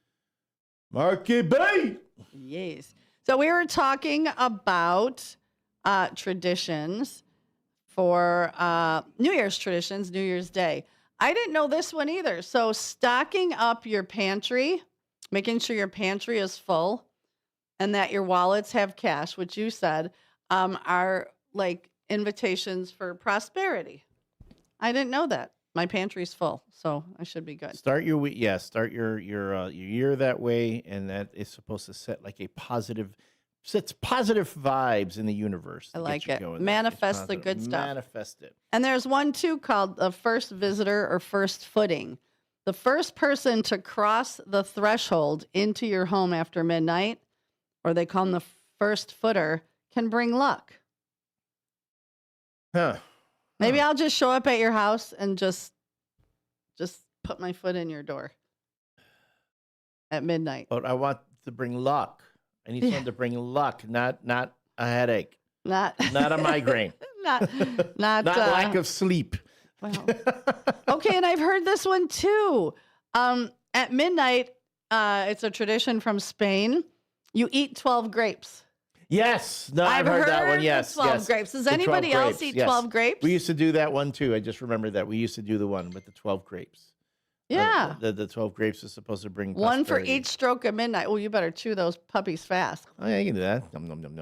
Marky B. Yes. So we were talking about traditions for New Year's traditions, New Year's Day. I didn't know this one either. So stocking up your pantry, making sure your pantry is full and that your wallets have cash, which you said, are like invitations for prosperity. I didn't know that. My pantry's full, so I should be good. Start your year that way, and that is supposed to set like a positive, sets positive vibes in the universe. I like it. Manifest the good stuff. Manifest it. And there's one too called the first visitor or first footing. The first person to cross the threshold into your home after midnight, or they call them the first footer, can bring luck. Huh. Maybe I'll just show up at your house and just put my foot in your door at midnight. But I want to bring luck. I need someone to bring luck, not a headache, not a migraine, not lack of sleep. Well, okay, and I've heard this one too. At midnight, it's a tradition from Spain. You eat 12 grapes. Yes, no, I've heard that one. Yes, 12 grapes. Does anybody else eat 12 grapes? We used to do that one too. I just remembered that we used to do the one with the 12 grapes. Yeah, the 12 grapes is supposed to bring one for prosperity. each stroke at midnight. Oh, you better chew those puppies fast. Oh yeah, you can do that.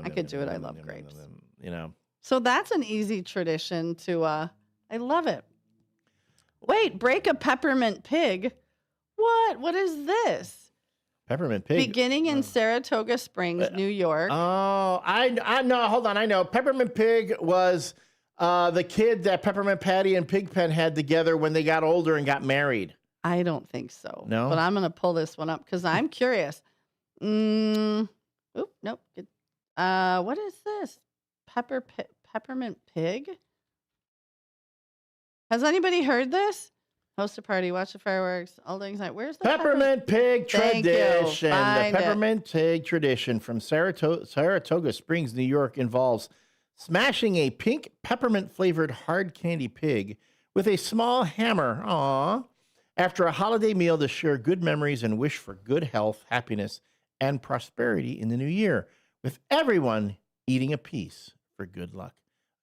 I could do it. I love grapes. You know. So that's an easy tradition to. I love it. Wait, break a peppermint pig. What? What is this? Peppermint pig. Beginning in Saratoga Springs, New York. Oh, I know. Hold on, I know. Peppermint Pig was the kid that Peppermint Patty and Pigpen had together when they got older and got married. I don't think so. No? But I'm going to pull this one up because I'm curious. Oop, nope. What is this? Peppermint Pig? Has anybody heard this? Host a party, watch the fireworks, all things like. Where's the Peppermint Pig Thank tradition? you. The Find it. Peppermint Pig tradition from Saratoga Springs, New York, involves smashing a pink peppermint flavored hard candy pig with a small hammer. Aww. After a holiday meal to share good memories and wish for good health, happiness, and prosperity in the new year, with everyone eating a piece for good luck.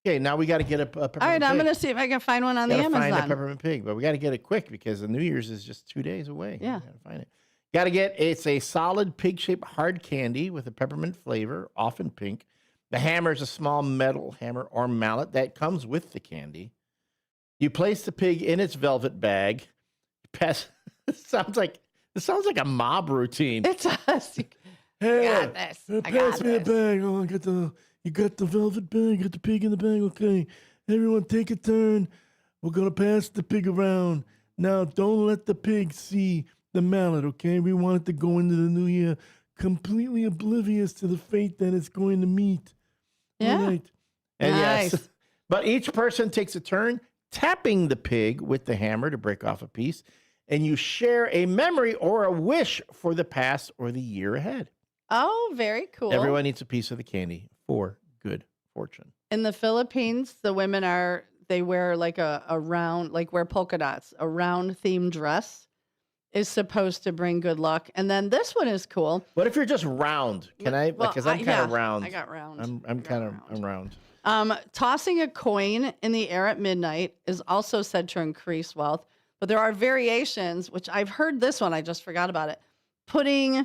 Okay, now we got to get a peppermint pig. All right, I'm going to see if I can find one on the Amazon. Find a peppermint pig, but we got to get it quick because the New Year's is just 2 days away. Yeah. Got to find it. Got to get it's a solid pig-shaped hard candy with a peppermint flavor, often pink. The hammer is a small metal hammer or mallet that comes with the candy. You place the pig in its velvet bag. Pass. This sounds like a mob routine. It's us. Hey, I got this. pass me the bag. Oh, you got the velvet bag, got the pig in the bag. Okay, everyone take a turn. We're going to pass the pig around. Now, don't let the pig see the mallet, okay? We want it to go into the new year completely oblivious to the fate that it's going to meet. Yeah. All right. And Nice. yes, but each person takes a turn tapping the pig with the hammer to break off a piece, and you share a memory or a wish for the past or the year ahead. Oh, very cool. Everyone eats a piece of the candy for good fortune. In the Philippines, the women they wear like a round, like wear polka dots. A round themed dress is supposed to bring good luck. And then this one is cool. What if you're just round? Can I? Well, Because I'm kind of round. I got round. I'm round. Tossing a coin in the air at midnight is also said to increase wealth. But there are variations, which I've heard this one. I just forgot about it. Putting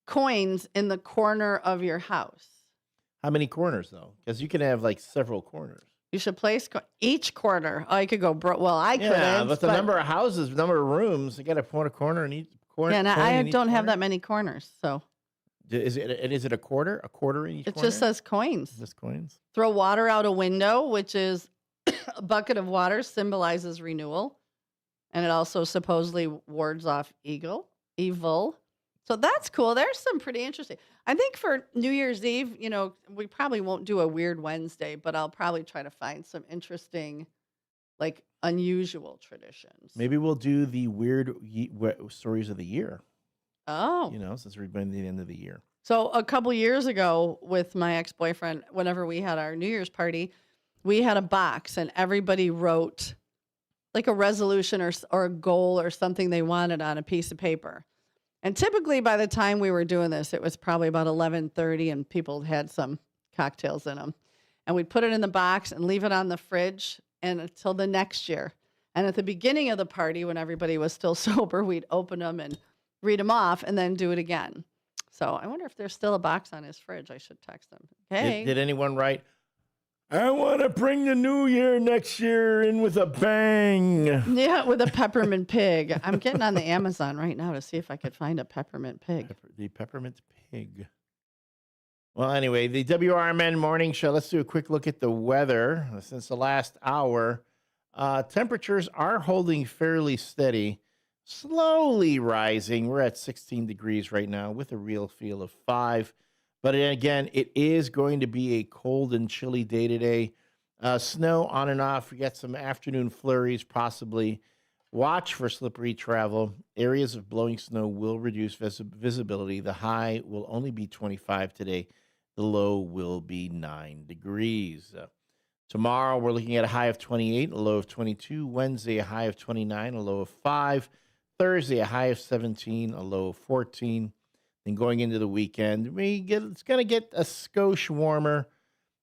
coins in the corner of your house. How many corners though? Because you can have like several corners. You should place each corner. Oh, I could go. Well, I couldn't. Yeah, but the number of houses, number of rooms, you got to put a corner in each corner. Yeah, and I don't have that many corners, so. Is it a quarter? A quarter in each It corner? just says coins. Just coins. Throw water out a window, which is a bucket of water, symbolizes renewal. And it also supposedly wards off evil. So that's cool. There's some pretty interesting. I think for New Year's Eve, we probably won't do a Weird Wednesday, but I'll probably try to find some interesting, like unusual traditions. Maybe we'll do the weird stories of the year. Oh. Since we're going to the end of the year. So a couple years ago with my ex-boyfriend, whenever we had our New Year's party, we had a box and everybody wrote like a resolution or a goal or something they wanted on a piece of paper. And typically by the time we were doing this, it was probably about 11:30 and people had some cocktails in them. And we'd put it in the box and leave it on the fridge until the next year. And at the beginning of the party, when everybody was still sober, we'd open them and read them off and then do it again. So I wonder if there's still a box on his fridge. I should text him. Hey. Did anyone write, I want to bring the new year next year in with a bang? Yeah, with a peppermint pig. I'm getting on the Amazon right now to see if I could find a peppermint pig. The peppermint pig. Well, anyway, the WRMN morning show. Let's do a quick look at the weather. Since the last hour, temperatures are holding fairly steady, slowly rising. We're at 16 degrees right now with a real feel of 5. But again, it is going to be a cold and chilly day today. Snow on and off. We got some afternoon flurries possibly. Watch for slippery travel. Areas of blowing snow will reduce visibility. The high will only be 25 today. The low will be 9 degrees. Tomorrow, we're looking at a high of 28, a low of 22. Wednesday, a high of 29, a low of 5. Thursday, a high of 17, a low of 14. Then going into the weekend, it's going to get a skosh warmer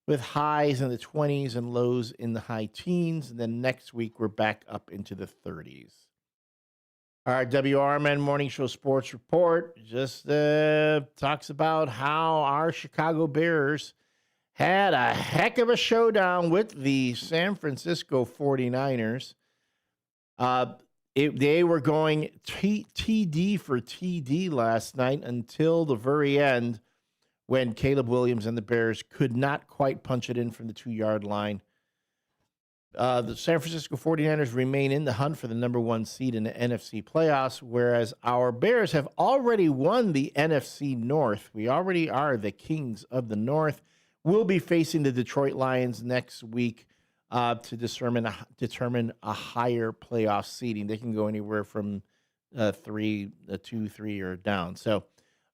with highs in the 20s and lows in the high teens. And then next week, we're back up into the 30s. Our WRMN Morning Show Sports Report just talks about how our Chicago Bears had a heck of a showdown with the San Francisco 49ers. They were going TD for TD last night until the very end, when Caleb Williams and the Bears could not quite punch it in from the 2-yard line. The San Francisco 49ers remain in the hunt for the number 1 seed in the NFC playoffs, whereas our Bears have already won the NFC North. We already are the kings of the North. We'll be facing the Detroit Lions next week to determine a higher playoff seeding. They can go anywhere from 2, 3, or down. So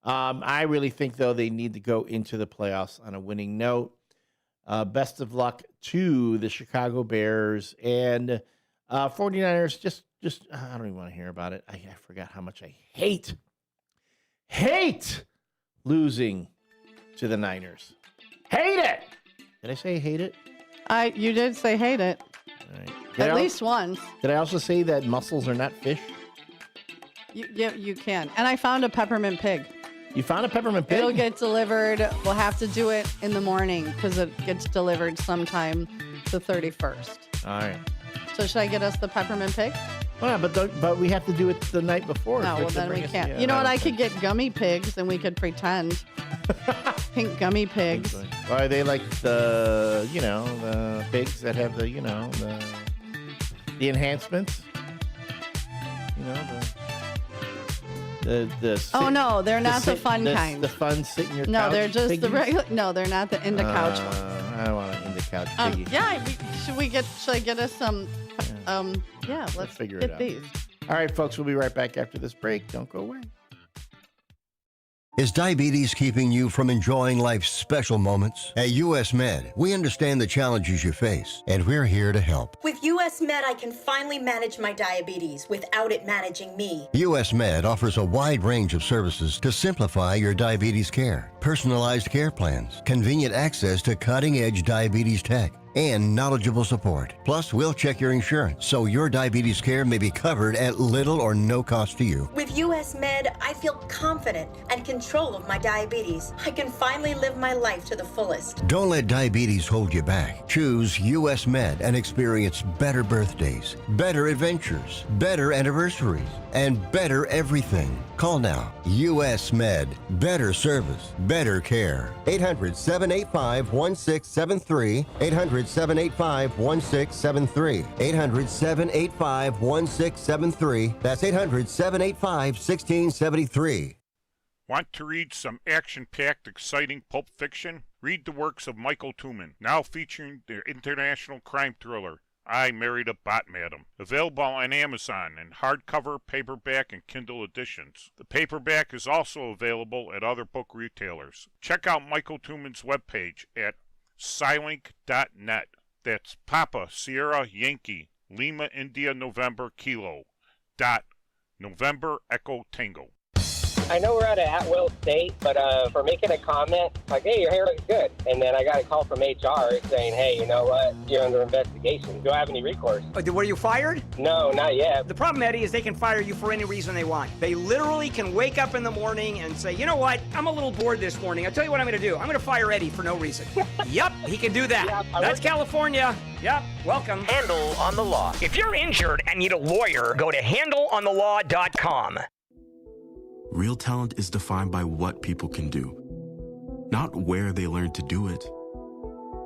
I really think, though, they need to go into the playoffs on a winning note. Best of luck to the Chicago Bears and 49ers. Just I don't even want to hear about it. I forgot how much I hate losing to the Niners. Hate it. Did I say hate it? You did say hate it. All right. At least once. Did I also say that mussels are not fish? You can. And I found a peppermint pig. You found a peppermint pig? It'll get delivered. We'll have to do it in the morning because it gets delivered sometime the 31st. All right. So should I get us the peppermint pig? Well, but we have to do it the night before. No, well, then we can't. You know what? I could get gummy pigs and we could pretend. Pink gummy pigs. Are they like the pigs that have the enhancements? Oh no, they're not the fun kind. The fun sit in your couch. No, they're just piggies? the regular. No, they're not the in the couch ones. I don't want an in the couch piggy. Yeah, should I get us some? Yeah, let's figure get it out. these. All right, folks, we'll be right back after this break. Don't go away. Is diabetes keeping you from enjoying life's special moments? At US Med, we understand the challenges you face, and we're here to help. With US Med, I can finally manage my diabetes without it managing me. US Med offers a wide range of services to simplify your diabetes care. Personalized care plans, convenient access to cutting-edge diabetes tech, and knowledgeable support. Plus, we'll check your insurance so your diabetes care may be covered at little or no cost to you. With US Med, I feel confident and control of my diabetes. I can finally live my life to the fullest. Don't let diabetes hold you back. Choose US Med and experience better birthdays, better adventures, better anniversaries, and better everything. Call now. US Med. Better service, better care. 800-785-1673. 800-785-1673. 800-785-1673. That's 800-785-1673. Want to read some action-packed, exciting pulp fiction? Read the works of Michael Tooman, now featuring the international crime thriller, I Married a Bot Madam. Available on Amazon in hardcover, paperback, and Kindle editions. The paperback is also available at other book retailers. Check out Michael Tooman's webpage at Silink.net. That's Papa Sierra Yankee Lima India November Kilo .November Echo Tango. I know we're at an at-will state, but for making a comment, like, hey, your hair looks good. And then I got a call from HR saying, hey, you know what, you're under investigation. Do I have any recourse? Were you fired? No, not yet. The problem, Eddie, is they can fire you for any reason they want. They literally can wake up in the morning and say, you know what, I'm a little bored this morning. I'll tell you what I'm going to do. I'm going to fire Eddie for no reason. Yep, he can do that. Yeah, that's California. Yep, welcome. Handle on the Law. If you're injured and need a lawyer, go to handleonthelaw.com. Real talent is defined by what people can do, not where they learn to do it.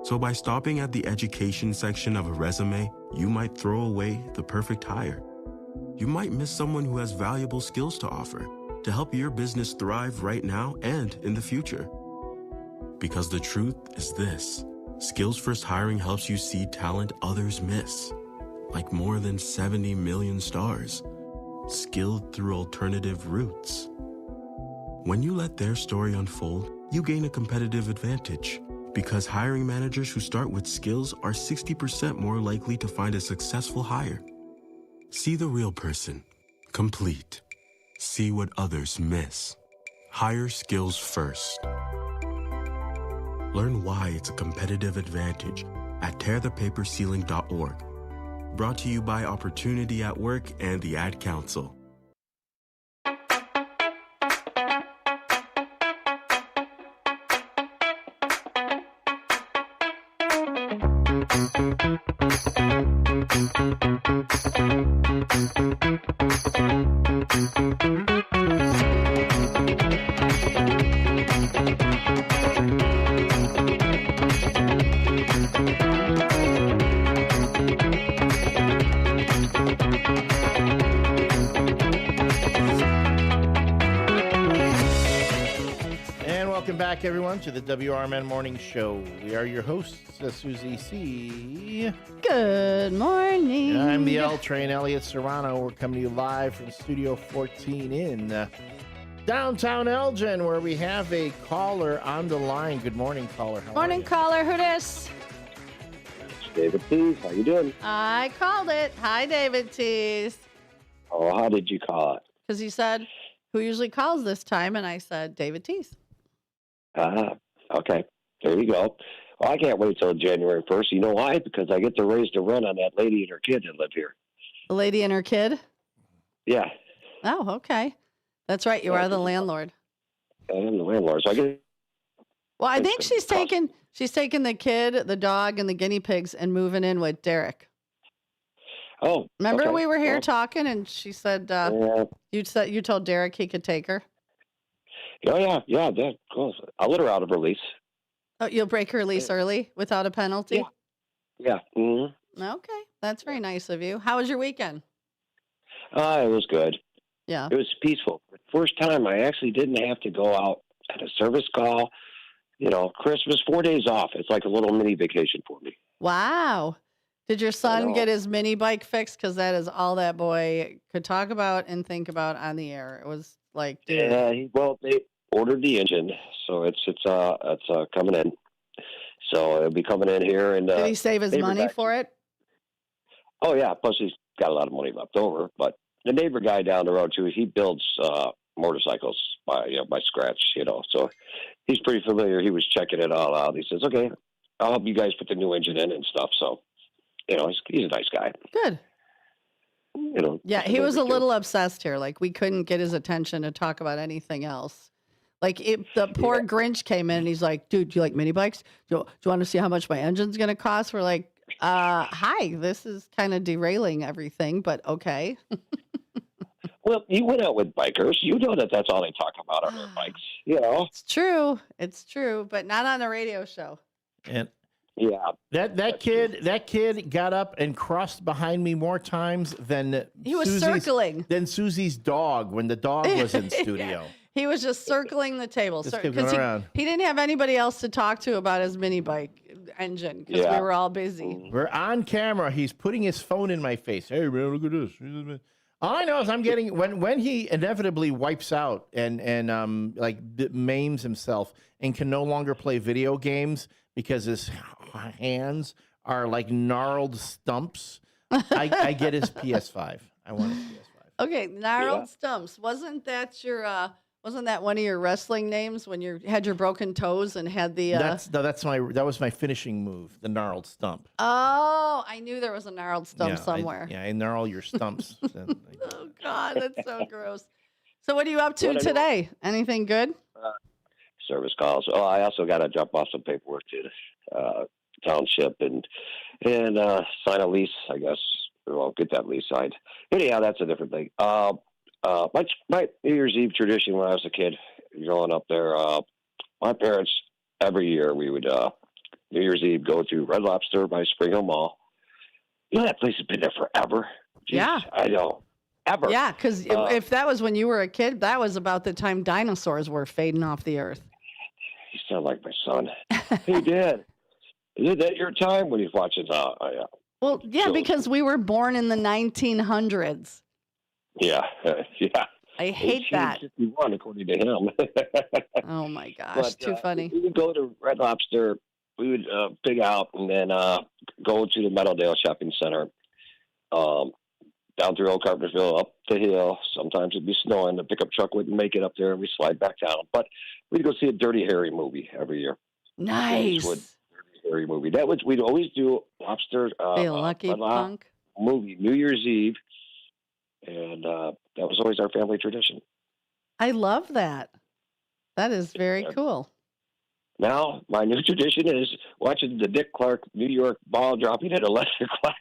So by stopping at the education section of a resume, you might throw away the perfect hire. You might miss someone who has valuable skills to offer to help your business thrive right now and in the future. Because the truth is this: skills-first hiring helps you see talent others miss. like more than 70 million stars, skilled through alternative routes. When you let their story unfold, you gain a competitive advantage because hiring managers who start with skills are 60% more likely to find a successful hire. See the real person, complete. See what others miss. Hire skills first. Learn why it's a competitive advantage at tearthepaperceiling.org. Brought to you by Opportunity at Work and the Ad Council. Back, everyone, to the WRMN Morning Show. We are your hosts, Susie C. Good morning. And I'm the L Train, Elliot Serrano. We're coming to you live from Studio 14 in downtown Elgin, where we have a caller on the line. Good morning, caller. How Morning, caller. Who dis? David Tees. How you doing? I called it. Hi, David Tees. Oh, how did you call it? Because he said, who usually calls this time? And I said, David Tees. Okay. There you go. Well, I can't wait till January 1st. You know why? Because I get to raise the rent on that lady and her kid that live here. The lady and her kid? Yeah. Oh, okay. That's right. You are the landlord. I am the landlord. So I get. Well, I think she's taking the kid, the dog, and the guinea pigs and moving in with Derek. Oh. Remember okay. we were here talking and she said you told Derek he could take her? Oh, yeah. That cool. I'll let her out of her lease. Oh, you'll break her lease early without a penalty? Yeah. Mm-hmm. Okay. That's very nice of you. How was your weekend? It was good. Yeah. It was peaceful. First time I actually didn't have to go out at a service call. You know, Christmas, 4 days off. It's like a little mini vacation for me. Wow. Did your son get his mini bike fixed? Because that is all that boy could talk about and think about on the air. It was like, dude. Yeah, they ordered the engine, so it's coming in. So it'll be coming in here. And did he save his money for it? Oh yeah, plus he's got a lot of money left over. But the neighbor guy down the road too, he builds motorcycles by scratch, So he's pretty familiar. He was checking it all out. He says, "Okay, I'll help you guys put the new engine in and stuff." So he's a nice guy. Good. Yeah, he was a little obsessed here. Like we couldn't get his attention to talk about anything else. Like the poor Grinch came in and he's like, dude, do you like mini bikes? Do you want to see how much my engine's going to cost? We're like, hi, this is kind of derailing everything, but okay. Well, you went out with bikers. You know that's all they talk about on their bikes. It's true, but not on the radio show. And yeah, that kid got up and crossed behind me more times than he was circling than Susie's dog when the dog was in studio. Yeah. He was just circling the table because he didn't have anybody else to talk to about his mini bike engine because we were all busy. We're on camera. He's putting his phone in my face. Hey man, look at this. All I know is I'm getting when he inevitably wipes out and maims himself and can no longer play video games because his hands are like gnarled stumps. I get his PS5. I want his PS5. Okay, gnarled stumps. Wasn't that one of your wrestling names when you had your broken toes and had the? That was my finishing move, the gnarled stump. Oh, I knew there was a gnarled stump somewhere. I gnarl your stumps. Oh God, that's so gross. So what are you up to today? Anything good? Service calls. Oh, I also got to jump off some paperwork to the township and sign a lease, I guess. Well, get that lease signed. Anyhow, that's a different thing. My New Year's Eve tradition when I was a kid, growing up there, my parents, every year we would, New Year's Eve, go to Red Lobster by Spring Hill Mall. You know, that place has been there forever. Jeez, yeah. I know. Ever. Yeah, because if that was when you were a kid, that was about the time dinosaurs were fading off the earth. You sound like my son. Hey, Dad, is that your time when he's watching? Yeah. Well, yeah, So- because we were born in the 1900s. Yeah, yeah. I hate that. 1851, according to him. Oh my gosh, But, too funny. We would go to Red Lobster. We would pig out and then go to the Meadowdale Shopping Center, down through Old Carpentersville, up the hill. Sometimes it'd be snowing. The pickup truck wouldn't make it up there, and we slide back down. But we'd go see a Dirty Harry movie every year. Nice. Dirty Harry movie. We'd always do lobster. Feel lucky, Red Lobster punk. movie New Year's Eve, and that was always our family tradition. I love that. That is very cool. Now, my new tradition is watching the Dick Clark New York ball dropping at 11 o'clock.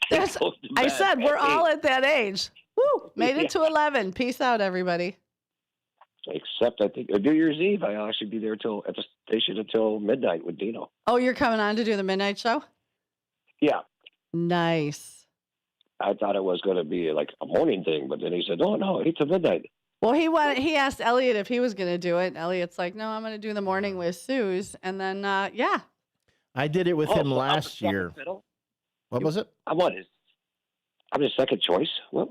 I said we're all at that age. Woo! Made it to 11. Peace out, everybody. Except I think New Year's Eve, I'll actually be there at the station until midnight with Dino. Oh, you're coming on to do the midnight show? Yeah. Nice. I thought it was going to be like a morning thing, but then he said, no, 8 to midnight. Well, he asked Elliot if he was going to do it. Elliot's like, no, I'm going to do the morning with Suze. And then, yeah. I did it with him last year. What was it? I'm his second choice. What?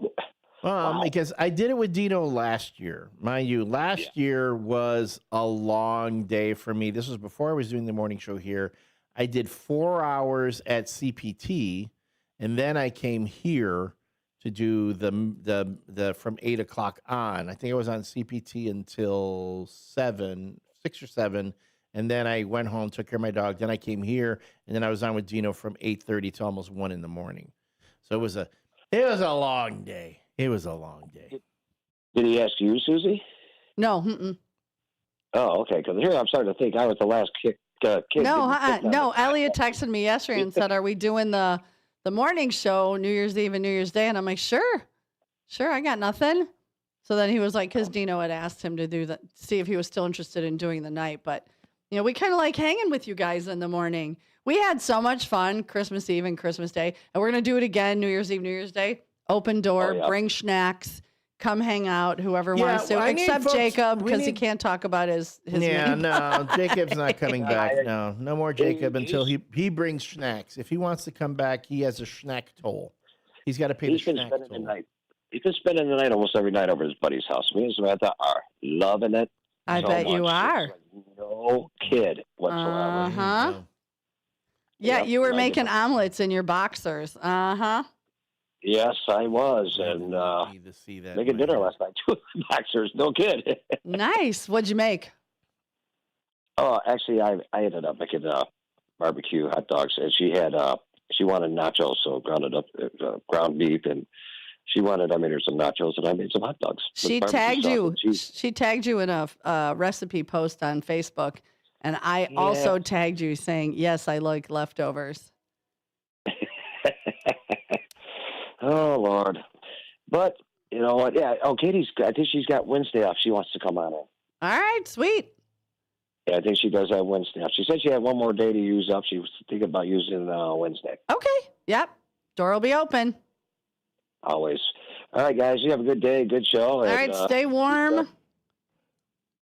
Because I did it with Dino last year. Mind you, last year was a long day for me. This was before I was doing the morning show here. I did 4 hours at CPT, and then I came here to do the from 8 o'clock on. I think I was on CPT until 6 or 7, and then I went home, took care of my dog. Then I came here, and then I was on with Dino from 8:30 to almost 1 in the morning. So it was a long day. It was a long day. Did he ask you, Susie? No. Mm-mm. Oh, okay. Because here I'm starting to think I was the last kid. No. Elliot texted me yesterday and said, "Are we doing the morning show New Year's Eve and New Year's Day?" And I'm like, sure, I got nothing. So then he was like, because Dino had asked him to do that, see if he was still interested in doing the night. But, we kind of like hanging with you guys in the morning. We had so much fun Christmas Eve and Christmas Day. And we're going to do it again, New Year's Eve, New Year's Day. Open door, bring snacks, come hang out, whoever wants to, except Jacob, because he can't talk about his name. No, Jacob's not coming back. No more Jacob until he brings snacks. If he wants to come back, he has a snack toll. He's got to pay the snack toll. He's been spending the night almost every night over at his buddy's house. Me and Samantha are loving it. I bet you are. No kid whatsoever. Uh-huh. Yeah, you were making omelets in your boxers. Uh-huh. Yes, I was, and making dinner last night too. Boxers, no kid. Nice. What'd you make? Oh, actually, I ended up making barbecue hot dogs, and she wanted nachos, so ground beef, and I made her some nachos, and I made some hot dogs. She tagged you. She tagged you in a recipe post on Facebook, and I also tagged you saying, "Yes, I like leftovers." Oh, Lord. But, you know what? Yeah. Oh, I think she's got Wednesday off. She wants to come on in. All right. Sweet. Yeah, I think she does have Wednesday off. She said she had one more day to use up. She was thinking about using Wednesday. Okay. Yep. Door will be open. Always. All right, guys. You have a good day. Good show. All right. Stay warm.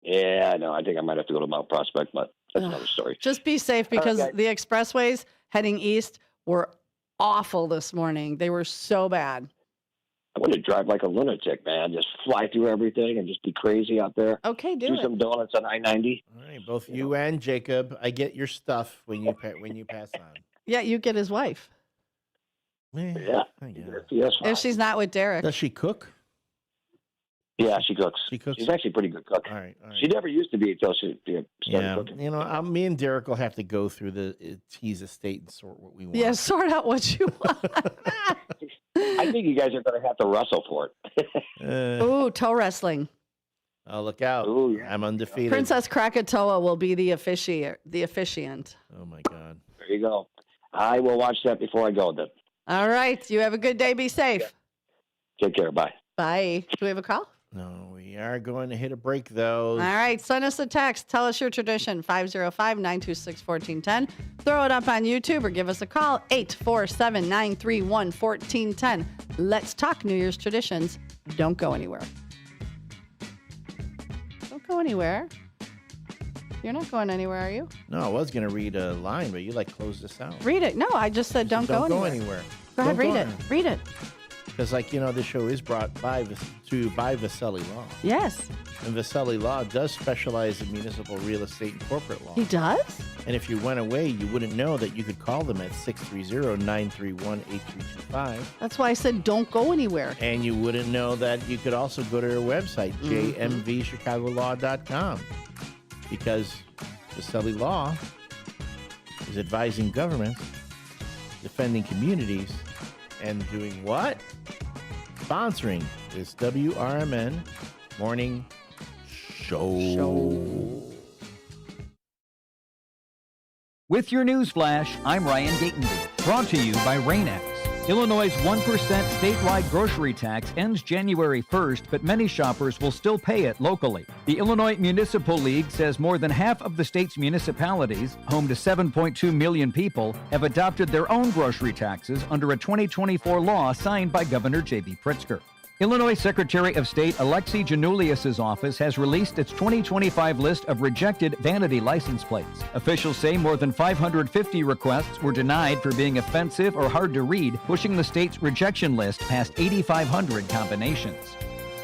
Yeah, I know. I think I might have to go to Mount Prospect, but that's another story. Just be safe because the expressways heading east were awful this morning. They were so bad. I want to drive like a lunatic, man. Just fly through everything and just be crazy out there. Okay, do some donuts on I-90. All right, both you and Jacob. I get your stuff when you pass on. Yeah, you get his wife. Yeah. Yes. If she's not with Derek. Does she cook? Yeah, she cooks. She's actually a pretty good cook. All right. She never used to be until she started cooking. Me and Derek will have to go through the T's estate and sort what we want. Yeah, sort out what you want. I think you guys are going to have to wrestle for it. Ooh, toe wrestling. Oh, look out. Ooh, yeah. I'm undefeated. Princess Krakatoa will be the officiant. Oh, my God. There you go. I will watch that before I go then. All right. You have a good day. Be safe. Yeah. Take care. Bye. Bye. Do we have a call? No, we are going to hit a break, though. All right. Send us a text. Tell us your tradition, 505-926-1410. Throw it up on YouTube or give us a call, 847-931-1410. Let's talk New Year's traditions. Don't go anywhere. Don't go anywhere. You're not going anywhere, are you? No, I was going to read a line, but you close this out. Read it. No, I just said don't go anywhere. Don't go anywhere. Go ahead, read it. Read it. Because, this show is brought by Vasselli Law. Yes. And Vasselli Law does specialize in municipal real estate and corporate law. He does? And if you went away, you wouldn't know that you could call them at 630-931-8325. That's why I said don't go anywhere. And you wouldn't know that you could also go to their website, jmvchicagolaw.com. Because Vasselli Law is advising governments, defending communities, and doing what? Sponsoring this WRMN morning show. With your news flash, I'm Ryan Gatenby. Brought to you by Rain-X. Illinois' 1% statewide grocery tax ends January 1st, but many shoppers will still pay it locally. The Illinois Municipal League says more than half of the state's municipalities, home to 7.2 million people, have adopted their own grocery taxes under a 2024 law signed by Governor J.B. Pritzker. Illinois Secretary of State Alexi Janulius' office has released its 2025 list of rejected vanity license plates. Officials say more than 550 requests were denied for being offensive or hard to read, pushing the state's rejection list past 8,500 combinations.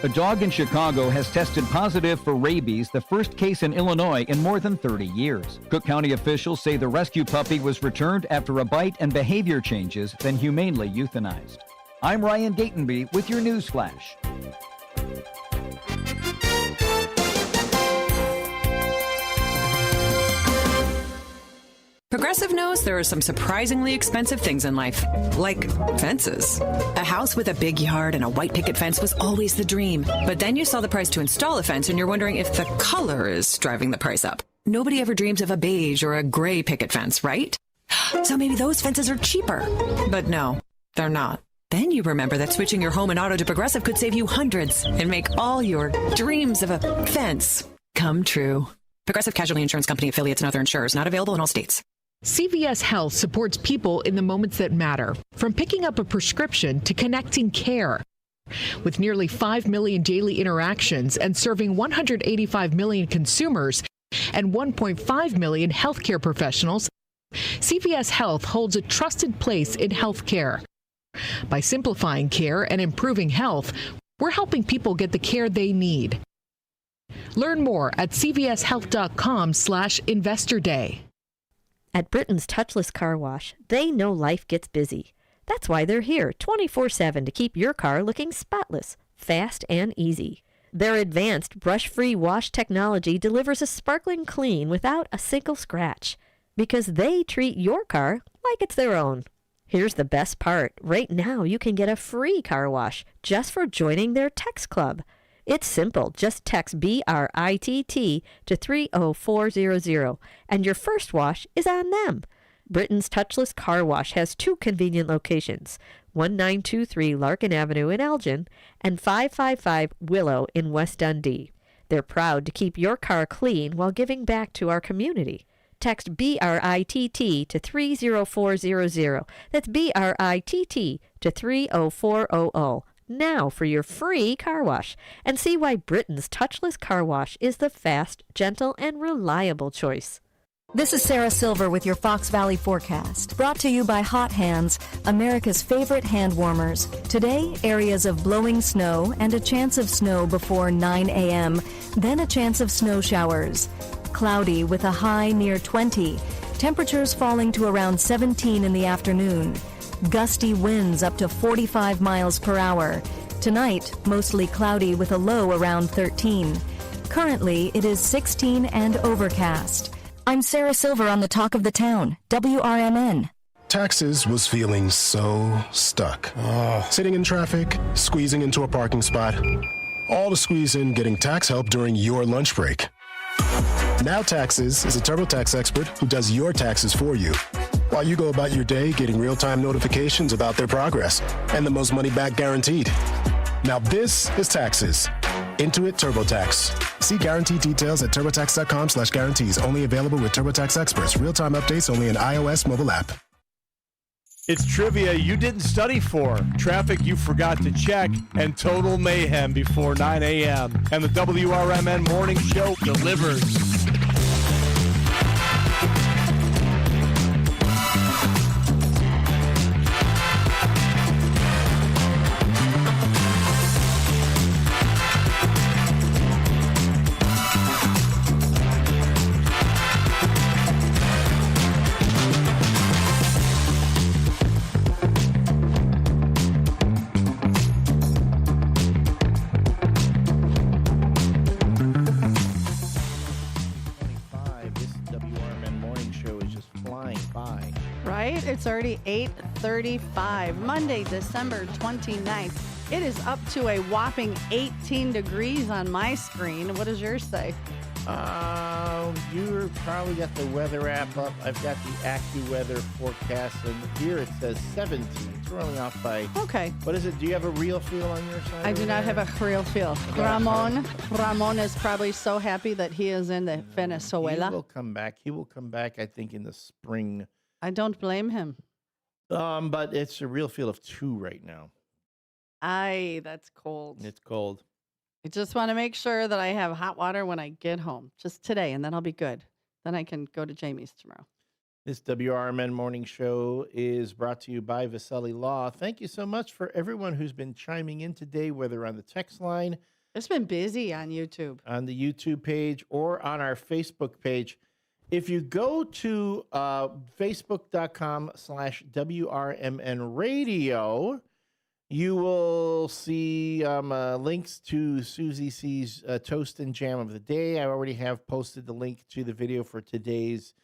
A dog in Chicago has tested positive for rabies, the first case in Illinois in more than 30 years. Cook County officials say the rescue puppy was returned after a bite and behavior changes, then humanely euthanized. I'm Ryan Gatenby with your news flash. Progressive knows there are some surprisingly expensive things in life, like fences. A house with a big yard and a white picket fence was always the dream. But then you saw the price to install a fence and you're wondering if the color is driving the price up. Nobody ever dreams of a beige or a gray picket fence, right? So maybe those fences are cheaper. But no, they're not. Then you remember that switching your home and auto to Progressive could save you hundreds and make all your dreams of a fence come true. Progressive Casualty Insurance Company affiliates and other insurers, not available in all states. CVS Health supports people in the moments that matter, from picking up a prescription to connecting care. With nearly 5 million daily interactions and serving 185 million consumers and 1.5 million healthcare professionals, CVS Health holds a trusted place in healthcare. By simplifying care and improving health, we're helping people get the care they need. Learn more at cvshealth.com/investor day. At Britain's Touchless Car Wash, they know life gets busy. That's why they're here 24/7 to keep your car looking spotless, fast, and easy. Their advanced brush-free wash technology delivers a sparkling clean without a single scratch, because they treat your car like it's their own. Here's the best part. Right now, you can get a free car wash just for joining their text club. It's simple. Just text BRITT to 30400, and your first wash is on them. Britain's Touchless Car Wash has two convenient locations, 1923 Larkin Avenue in Elgin and 555 Willow in West Dundee. They're proud to keep your car clean while giving back to our community. Text BRITT to 30400. That's BRITT to 30400. Now for your free car wash, and see why Britain's Touchless Car Wash is the fast, gentle, and reliable choice. This is Sarah Silver with your Fox Valley forecast. Brought to you by Hot Hands, America's favorite hand warmers. Today, areas of blowing snow and a chance of snow before 9 a.m., then a chance of snow showers. Cloudy with a high near 20. Temperatures falling to around 17 in the afternoon. Gusty winds up to 45 miles per hour. Tonight, mostly cloudy with a low around 13. Currently, it is 16 and overcast. I'm Sarah Silver on the Talk of the Town, WRMN. Taxes was feeling so stuck. Sitting in traffic, squeezing into a parking spot, all to squeeze in getting tax help during your lunch break. Now Taxes is a TurboTax expert who does your taxes for you, while you go about your day getting real-time notifications about their progress and the most money back guaranteed. Now this is Taxes. Intuit TurboTax. See guarantee details at turbotax.com/guarantees. Only available with TurboTax experts. Real-time updates only in iOS mobile app. It's trivia you didn't study for, traffic you forgot to check, and total mayhem before 9 a.m. And the WRMN Morning Show delivers. right? It's already 8:35, Monday, December 29th. It is up to a whopping 18 degrees on my screen. What does yours say? You probably got the weather app up. I've got the AccuWeather forecast, and here it says 17. It's rolling off by. Okay. What is it? Do you have a real feel on your side? I do not have a real feel. Ramon is probably so happy that he is in the Venezuela. He will come back. He will come back, I think, in the spring. I don't blame him. But it's a real feel of 2 right now. That's cold. It's cold. I just want to make sure that I have hot water when I get home, just today, and then I'll be good. Then I can go to Jamie's tomorrow. This WRMN morning show is brought to you by Vasselli Law. Thank you so much for everyone who's been chiming in today, whether on the text line. It's been busy on YouTube. On the YouTube page or on our Facebook page. If you go to facebook.com/WRMN radio, you will see links to Susie C's Toast and Jam of the Day. I already have posted the link to the video for today's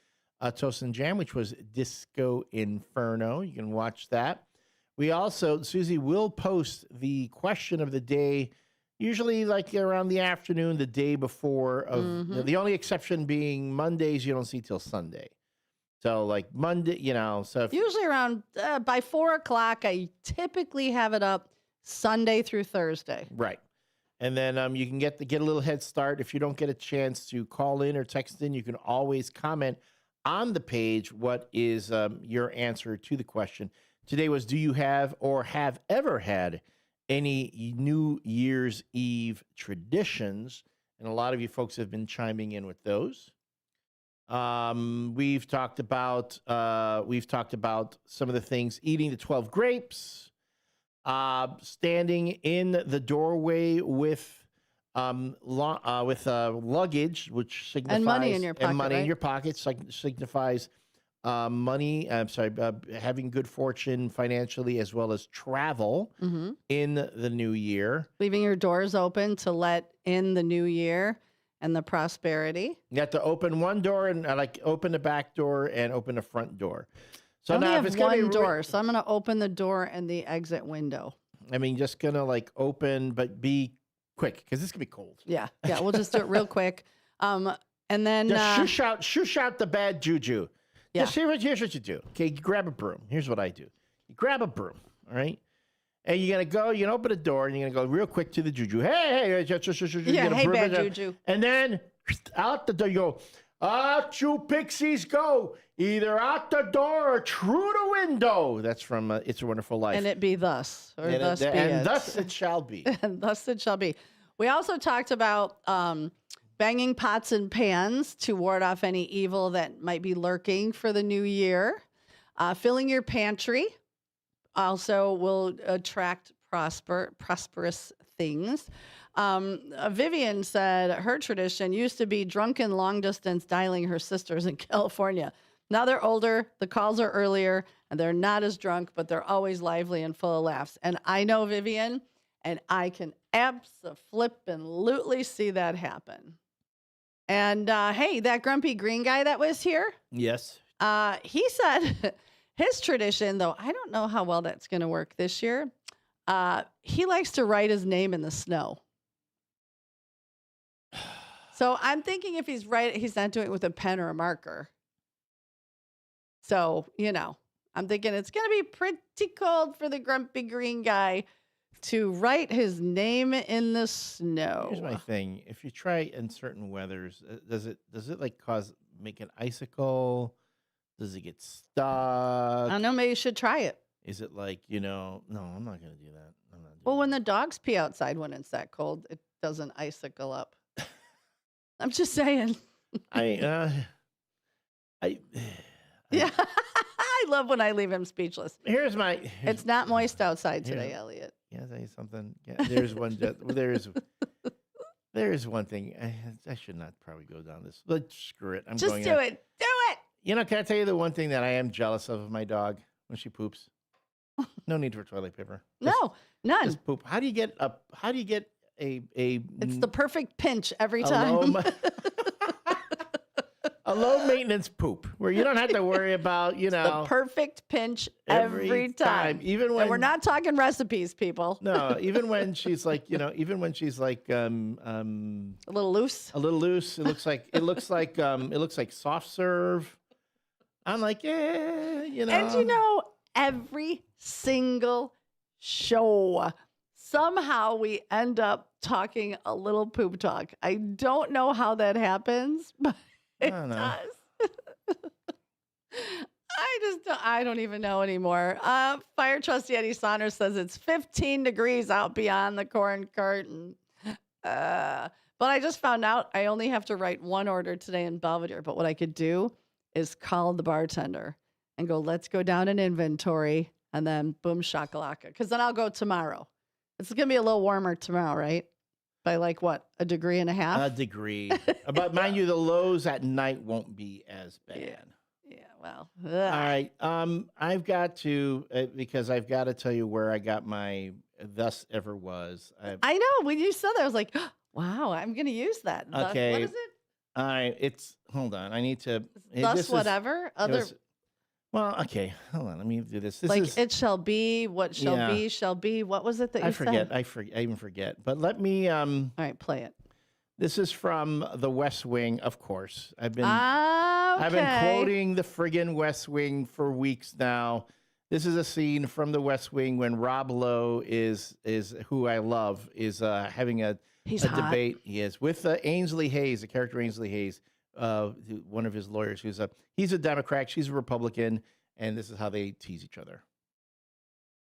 Toast and Jam, which was Disco Inferno. You can watch that. We also, Susie will post the question of the day, usually like around the afternoon, the day before. The only exception being Mondays, you don't see till Sunday. So like Monday, so usually around by 4 o'clock, I typically have it up Sunday through Thursday. Right. And then you can get a little head start. If you don't get a chance to call in or text in, you can always comment on the page what is your answer to the question. Today was, do you have or have ever had any New Year's Eve traditions? And a lot of you folks have been chiming in with those. We've talked about some of the things: eating the 12 grapes, standing in the doorway with luggage, which signifies and money in your pocket, in your pocket signifies money. Having good fortune financially as well as travel in the new year. Leaving your doors open to let in the new year and the prosperity. You have to open one door and open the back door and open the front door. So I only now have if it's one door, so I'm going to open the door and the exit window. I mean, just going to open, but be quick because this can be cold. Yeah, we'll just do it real quick. And then just shush out the bad juju. Yeah. Just here's what you do. Okay, you grab a broom. Here's what I do. You grab a broom, all right? And you're going to go, open the door, and you're going to go real quick to the juju. Hey, hey, bad juju. And then out the door, you go, out you pixies go, either out the door or through the window. That's from It's a Wonderful Life. And it be thus, or and thus be and it. thus it shall be. And thus it shall be. We also talked about banging pots and pans to ward off any evil that might be lurking for the new year. Filling your pantry also will attract prosperous things. Vivian said her tradition used to be drunken long distance dialing her sisters in California. Now they're older, the calls are earlier, and they're not as drunk, but they're always lively and full of laughs. And I know Vivian, and I can abso-flippin-lutely see that happen. And hey, that grumpy green guy that was here, Yes. he said his tradition, though I don't know how well that's going to work this year, he likes to write his name in the snow. So I'm thinking if he's not doing it with a pen or a marker. So, I'm thinking it's going to be pretty cold for the grumpy green guy to write his name in the snow. Here's my thing. If you try in certain weathers, does it make an icicle? Does it get stuck? I don't know. Maybe you should try it. Is it no, I'm not going to do that. Well, when the dogs pee outside when it's that cold, it doesn't icicle up. I'm just saying. Yeah. I love when I leave him speechless. It's not moist outside today, Elliot. Yeah, I'll tell you something. Yeah, there's one. There is one thing. I should not probably go down this. But screw it. Just do it. Do it. Can I tell you the one thing that I am jealous of my dog when she poops? No need for toilet paper. No, none. Just poop. How do you get a? It's the perfect pinch every time. A low maintenance poop where you don't have to worry about, the perfect pinch every time. Even when and we're not talking recipes, people. No, even when she's like, a little loose. A little loose. It looks like soft serve. I'm like, And every single show, somehow we end up talking a little poop talk. I don't know how that happens, but it does. I don't even know anymore. Fire Trustee Eddie Saunders says it's 15 degrees out beyond the corn curtain. But I just found out I only have to write one order today in Belvedere. But what I could do is call the bartender and go, let's go down an inventory, and then boom shakalaka. Because then I'll go tomorrow. It's going to be a little warmer tomorrow, right? By like what, a degree and a half? A degree. But mind you, the lows at night won't be as bad. Yeah, well. All right. I've got to, because I've got to tell you where I got my thus ever was. I know. When you said that, I was like, wow, I'm going to use that. Okay. What is it? All right. Hold on. I need to. Thus whatever? Well, okay. Hold on. Let me do this. It shall be, what shall be, shall be. What was it that you said? I even forget. But let me. All right, play it. This is from The West Wing, of course. I've been quoting the friggin' West Wing for weeks now. This is a scene from The West Wing when Rob Lowe is who I love, is having a debate. He is with Ainsley Hayes, the character Ainsley Hayes, one of his lawyers. He's a Democrat, she's a Republican, and this is how they tease each other.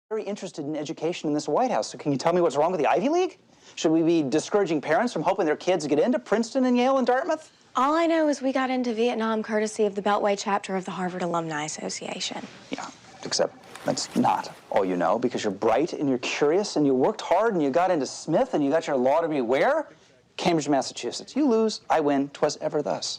Very interested in education in this White House. So can you tell me what's wrong with the Ivy League? Should we be discouraging parents from hoping their kids get into Princeton and Yale and Dartmouth? All I know is we got into Vietnam courtesy of the Beltway chapter of the Harvard Alumni Association. Yeah, except that's not all you know, because you're bright and you're curious and you worked hard and you got into Smith and you got your law degree where? Cambridge, Massachusetts. You lose, I win, 'twas ever thus.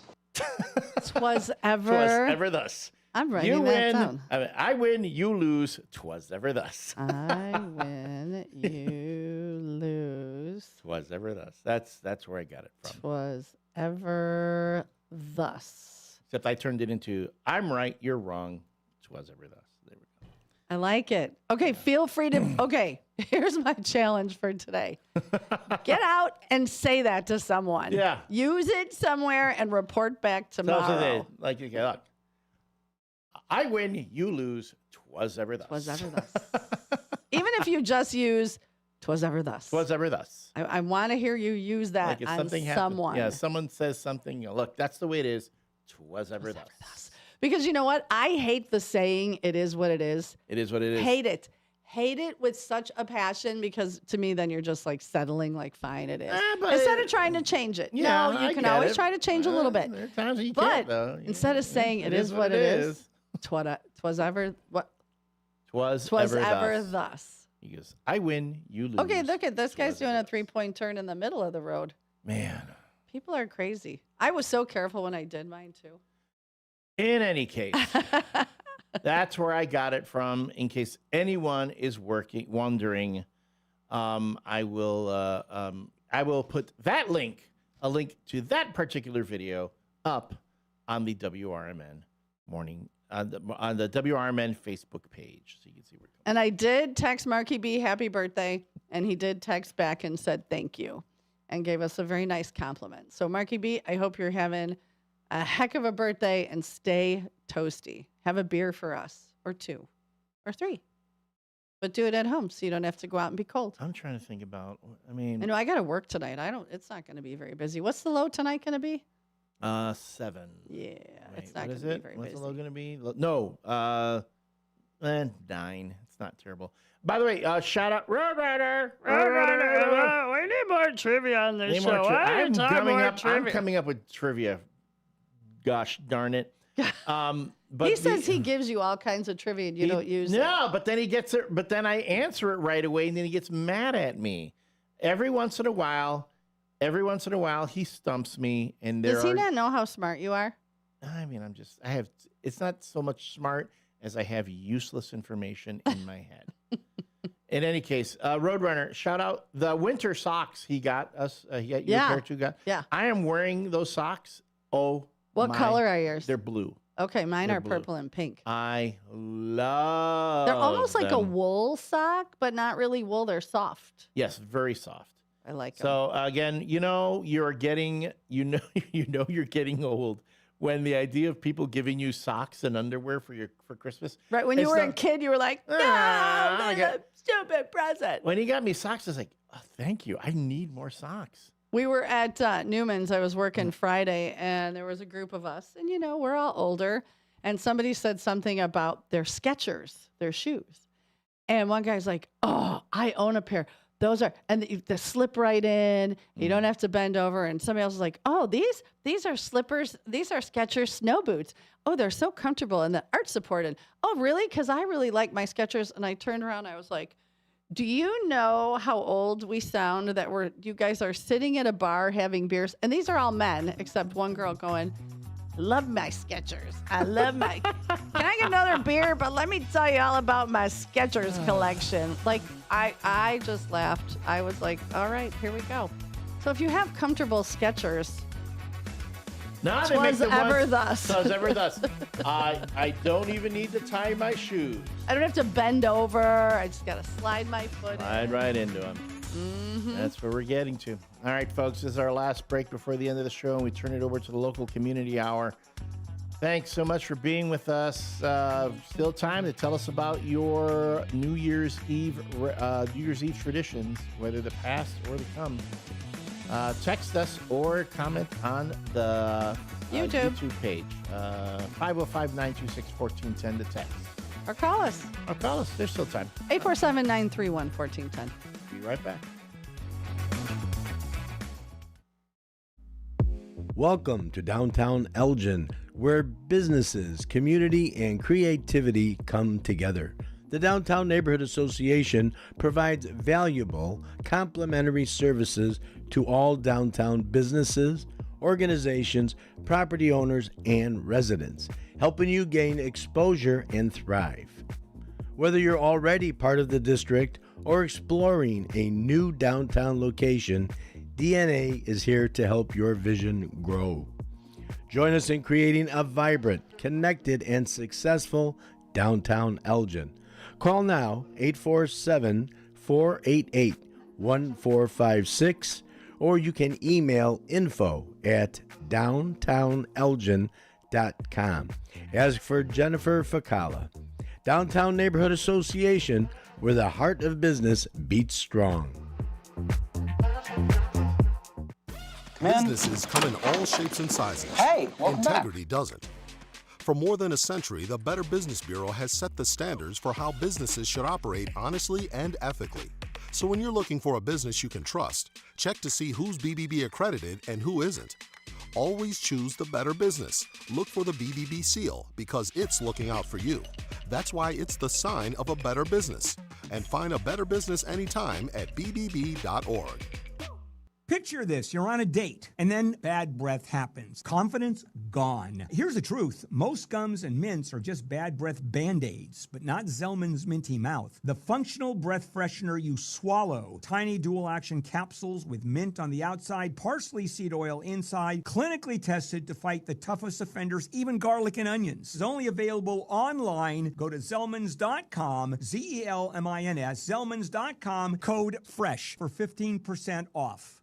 'Twas ever thus. I'm writing you that win, down. I win, you lose, 'twas ever thus. I win, you lose. 'Twas ever thus. That's where I got it from. 'Twas ever thus. Except I turned it into, I'm right, you're wrong, 'twas ever thus. There we go. I like it. Okay, feel free to. Okay, here's my challenge for today. Get out and say that to someone. Yeah. Use it somewhere and report back tomorrow. Like, okay, look. I win, you lose, 'twas ever thus. 'Twas ever thus. Even if you just use 'twas ever thus. 'Twas ever thus. I want to hear you use that Like if on something someone. Yeah, someone says something, look, that's the way it is. 'Twas ever thus. Because you know what? I hate the saying, it is what it is. It is what it is. Hate it. Hate it with such a passion, because to me, then you're just like settling, like, fine, it is. Instead of trying to change it. Yeah, no, you I can get always it. try to change a little bit. There are times you but can't, though. instead of saying it is what it is, 'twas ever what? 'Twas ever thus. He goes, I win, you lose. Okay, look at this guy's doing a 3-point turn in the middle of the road. Man. People are crazy. I was so careful when I did mine too. In any case, that's where I got it from. In case anyone is wondering, I will put that link, a link to that particular video, up on the WRMN morning on the WRMN Facebook page, so you can see where it comes. And I did text Marky B happy birthday, and he did text back and said thank you, and gave us a very nice compliment. So Marky B, I hope you're having a heck of a birthday, and stay toasty. Have a beer for us, or 2, or 3. But do it at home so you don't have to go out and be cold. I'm trying to think about, I mean. I got to work tonight. It's not going to be very busy. What's the low tonight going to be? 7. Yeah, it's Wait, not going to be very What's busy. the low going to be? No, 9. It's not terrible. By the way, shout out Roadrunner. We need more trivia on this show. I'm coming up with trivia. Gosh darn it. But he says he gives you all kinds of trivia and you don't use it. No, but then he gets it. But then I answer it right away, and then he gets mad at me. Every once in a while, he stumps me. And Does he not know how smart you are? I mean, it's not so much smart as I have useless information in my head. In any case, Roadrunner, shout out the winter socks he got us. Your character got. Yeah. I am wearing those socks. Oh What color are yours? They're blue. Okay, mine They're are blue. purple and pink. I love They're almost like a them. wool sock, but not really wool. They're soft. Yes, very soft. I like them. So again, you're getting you're getting old when the idea of people giving you socks and underwear for Christmas. Right, when you were a kid, you were like, no, that's a stupid present. When he got me socks, I was like, oh, thank you. I need more socks. We were at Newman's. I was working Friday, and there was a group of us, and we're all older. And somebody said something about their Skechers, their shoes. And one guy's like, "Oh, I own a pair. Those are, and they slip right in. You don't have to bend over." And somebody else was like, "Oh, these are slippers. These are Skechers snow boots. Oh, they're so comfortable and the arch supported. Oh, really? Because I really like my Skechers." And I turned around. I was like, do you know how old we sound that you guys are sitting at a bar having beers? And these are all men, except one girl going, "Love my Skechers. I love my, can I get another beer? But let me tell you all about my Skechers collection." Like, I just laughed. I was like, all right, here we go. So if you have comfortable Skechers, Twas ever thus. I don't even need to tie my shoes. I don't have to bend over. I just got to slide my foot Slide right into them. Mm-hmm. That's where we're getting to. All right, folks, this is our last break before the end of the show, and we turn it over to the local community hour. Thanks so much for being with us. Still time to tell us about your New Year's Eve traditions, whether the past or the come. Text us or comment on the YouTube page. 505-926-1410 to text. Or call us. There's still time. 847-931-1410. Be right back. Welcome to downtown Elgin, where businesses, community, and creativity come together. The Downtown Neighborhood Association provides valuable, complimentary services to all downtown businesses, organizations, property owners, and residents, helping you gain exposure and thrive. Whether you're already part of the district or exploring a new downtown location, DNA is here to help your vision grow. Join us in creating a vibrant, connected, and successful downtown Elgin. Call now, 847-488-1456, or you can email info@downtownelgin.com. Ask for Jennifer Facala. Downtown Neighborhood Association, where the heart of business beats strong. Businesses come in all shapes and sizes. Hey, welcome Integrity doesn't. For more than a century, the Better Business Bureau has set the standards for how businesses should operate honestly and ethically. So when you're looking for a business you can trust, check to see who's BBB accredited and who isn't. Always choose the Better Business. Look for the BBB seal because it's looking out for you. That's why it's the sign of a better business. And find a better business anytime at bbb.org. Picture this, you're on a date, and then bad breath happens. Confidence gone. Here's the truth. Most gums and mints are just bad breath Band-Aids, but not Zellman's Minty Mouth. The functional breath freshener you swallow. Tiny dual-action capsules with mint on the outside, parsley seed oil inside, clinically tested to fight the toughest offenders, even garlic and onions. It's only available online. Go to Zellmans.com, Zelmins, Zellmans.com, code FRESH for 15% off.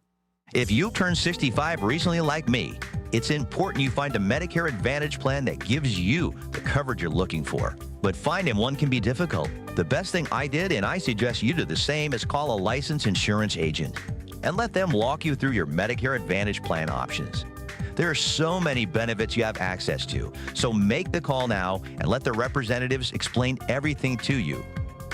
If you turned 65 recently like me, it's important you find a Medicare Advantage plan that gives you the coverage you're looking for. But finding one can be difficult. The best thing I did, and I suggest you do the same, is call a licensed insurance agent and let them walk you through your Medicare Advantage plan options. There are so many benefits you have access to, so make the call now and let the representatives explain everything to you.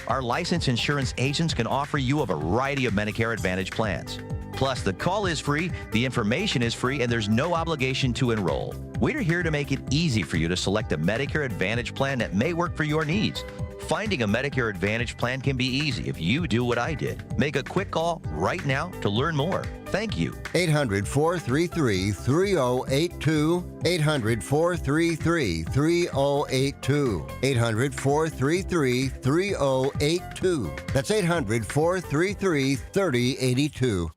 Our licensed insurance agents can offer you a variety of Medicare Advantage plans. Plus, the call is free, the information is free, and there's no obligation to enroll. We're here to make it easy for you to select a Medicare Advantage plan that may work for your needs. Finding a Medicare Advantage plan can be easy if you do what I did. Make a quick call right now to learn more. Thank you. 800-433-3082. 800-433-3082. 800-433-3082. That's 800-433-3082.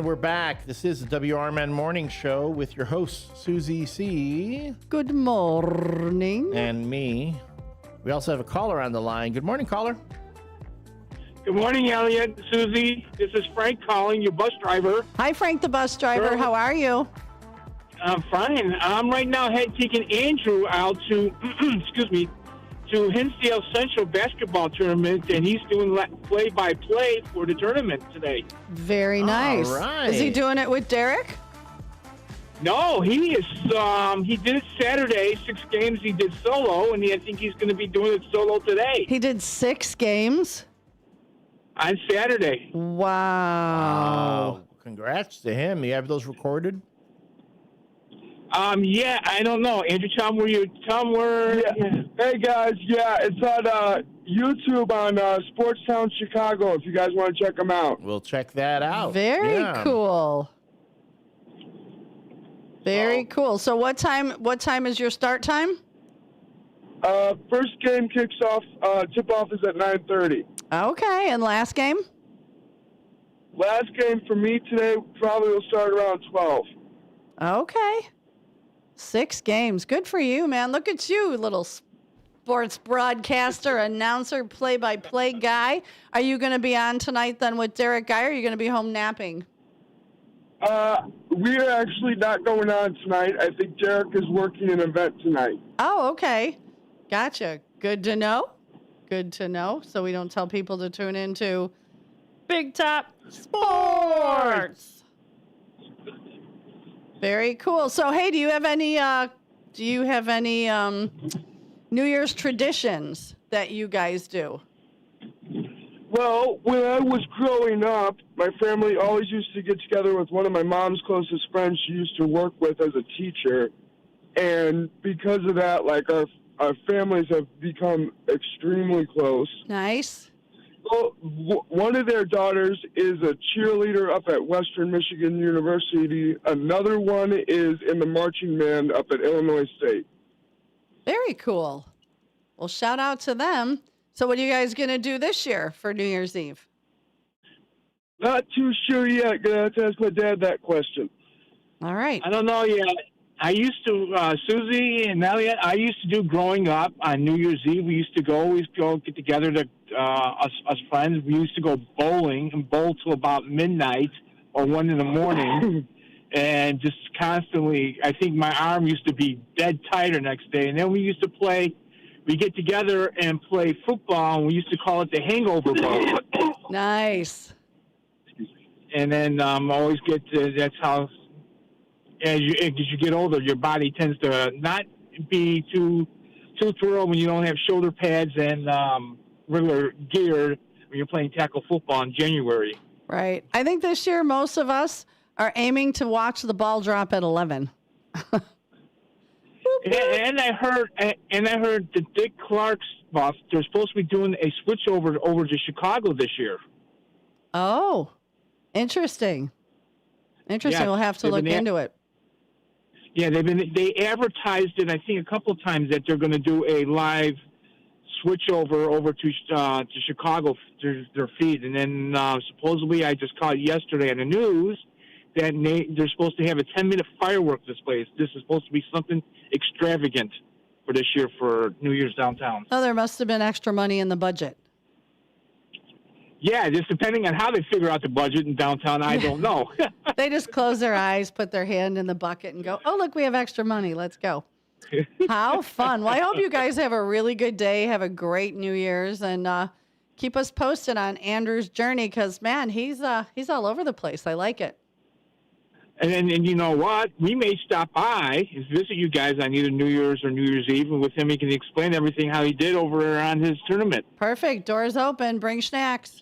And we're back. This is the WRMN Morning Show with your host, Susie C. Good morning. And me. We also have a caller on the line. Good morning, caller. Good morning, Elliot, Susie. This is Frank calling, your bus driver. Hi, Frank, the bus driver. How are you? I'm fine. I'm right now taking Andrew out to, excuse me, to Hinsdale Central basketball tournament, and he's doing play-by-play for the tournament today. Very nice. All right. Is he doing it with Derek? No, he is. He did it Saturday, 6 games he did solo, and I think he's going to be doing it solo today. He did 6 games? On Saturday. Wow. Congrats to him. You have those recorded? Yeah, I don't know. Andrew, tell him where. Yeah. Hey, guys. Yeah, it's on YouTube on Sportstown Chicago if you guys want to check them out. We'll check that out. Very cool. Very cool. So what time is your start time? First game kicks off, tip-off is at 9:30. Okay, and last game? Last game for me today probably will start around 12. Okay. 6 games. Good for you, man. Look at you, little sports broadcaster, announcer, play-by-play guy. Are you going to be on tonight then with Derek Guy, or are you going to be home napping? We are actually not going on tonight. I think Derek is working an event tonight. Oh, okay. Gotcha. Good to know. Good to know. So we don't tell people to tune into Big Top Sports. Very cool. So, hey, do you have any New Year's traditions that you guys do? Well, when I was growing up, my family always used to get together with one of my mom's closest friends she used to work with as a teacher. And because of that, like, our families have become extremely close. Nice. Well, one of their daughters is a cheerleader up at Western Michigan University. Another one is in the marching band up at Illinois State. Very cool. Well, shout out to them. So what are you guys going to do this year for New Year's Eve? Not too sure yet. Gonna have to ask my dad that question. All right. I don't know yet. I used to, Susie and Elliot, I used to do growing up on New Year's Eve. We used to get together to us friends. We used to go bowling and bowl till about midnight or 1 in the morning. And just constantly, I think my arm used to be dead tighter next day. And then we used to we get together and play football, and we used to call it the hangover bowl. Nice. And then always that's how, as you get older, your body tends to not be too thorough when you don't have shoulder pads and regular gear when you're playing tackle football in January. Right. I think this year most of us are aiming to watch the ball drop at 11. And I heard that Dick Clark's boss, they're supposed to be doing a switch over to Chicago this year. Oh, interesting. Yeah, we'll have to look into it. Yeah, they advertised it, I think, a couple of times that they're going to do a live switch over to Chicago to their feed, and then supposedly I just caught yesterday on the news that they're supposed to have a 10-minute firework display. This is supposed to be something extravagant for this year for New Year's downtown. Oh, there must have been extra money in the budget. Yeah, just depending on how they figure out the budget in downtown, I don't know. They just close their eyes, put their hand in the bucket, and go, oh, look, we have extra money. Let's go. How fun. Well, I hope you guys have a really good day. Have a great New Year's, and keep us posted on Andrew's journey because, man, he's all over the place. I like it. And you know what? We may stop by and visit you guys on either New Year's or New Year's Eve, and with him he can explain everything how he did over on his tournament. Perfect. Doors open. Bring snacks.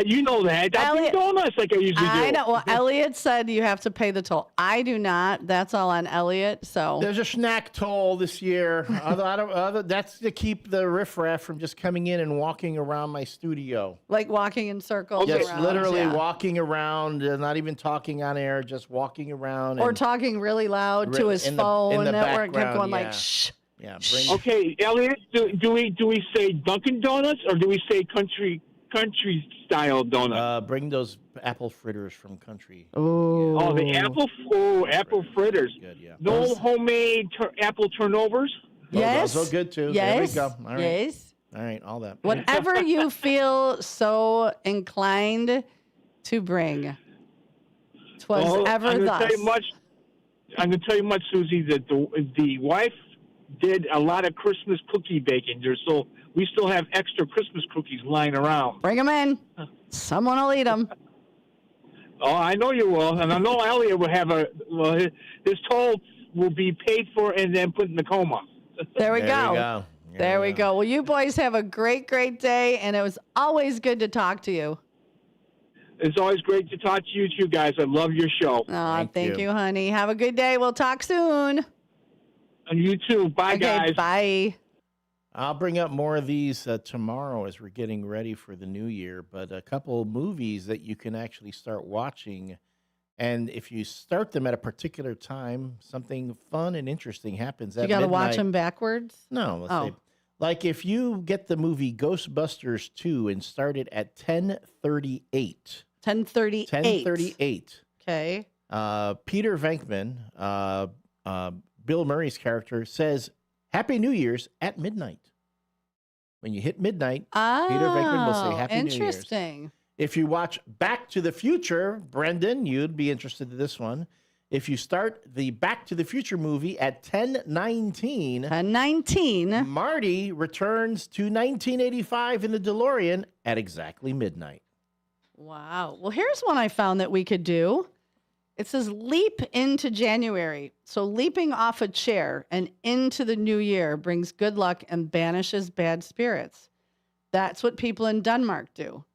You know that. I bring donuts like I usually do. I know. Well, Elliot said you have to pay the toll. I do not. That's all on Elliot. So there's a snack toll this year. That's to keep the riffraff from just coming in and walking around my studio. Like walking in circles. Just around, literally walking around, not even talking on air, just walking around. Or talking really loud to his phone. The that where it kept going yeah. like, shh. Yeah. Okay, Elliot, do we say Dunkin' Donuts or do we say Country country style donut. Bring those apple fritters from country. Oh, the apple fritters. Good, yeah. No homemade apple turnovers. Yes. Those are good too. Yes. There we go. All right. Yes. All right, all that. Whatever you feel so inclined to bring. 'Twas ever I'm thus. I'm going to tell you much, Susie, that the wife did a lot of Christmas cookie baking there, so we still have extra Christmas cookies lying around. Bring them in. Someone will eat them. Oh, I know you will, and I know Elliot will have his toll will be paid for and then put in the coma. There we go. There we go. Well, you boys have a great, great day, and it was always good to talk to you. It's always great to talk to you two guys. I love your show. Thank you, honey. Have a good day. We'll talk soon. And you too. Bye, guys. Bye. I'll bring up more of these tomorrow as we're getting ready for the new year, but a couple movies that you can actually start watching. And if you start them at a particular time, something fun and interesting happens at You got to midnight. watch them backwards? No, let's say, like if you get the movie Ghostbusters 2 and start it at 10:38. 10:38. 10:38. Okay. Peter Venkman, Bill Murray's character, says, "Happy New Year's" at midnight. When you hit midnight, Peter Venkman will say Happy New Year's. Interesting. If you watch Back to the Future, Brendan, you'd be interested in this one. If you start the Back to the Future movie at 10:19, Marty returns to 1985 in the DeLorean at exactly midnight. Wow. Well, here's one I found that we could do. It says leap into January. So leaping off a chair and into the new year brings good luck and banishes bad spirits. That's what people in Denmark do.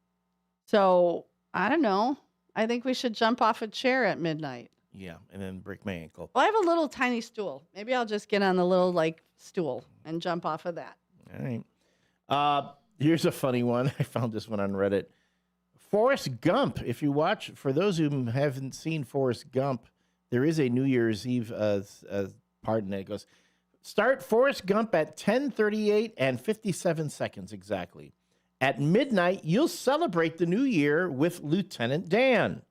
So I don't know. I think we should jump off a chair at midnight. Yeah, and then break my ankle. Well, I have a little tiny stool. Maybe I'll just get on the little stool and jump off of that. All right. Here's a funny one. I found this one on Reddit. Forrest Gump. If you watch, for those who haven't seen Forrest Gump, there is a New Year's Eve part in it. It goes, start Forrest Gump at 10:38 and 57 seconds exactly. At midnight, you'll celebrate the new year with Lieutenant Dan.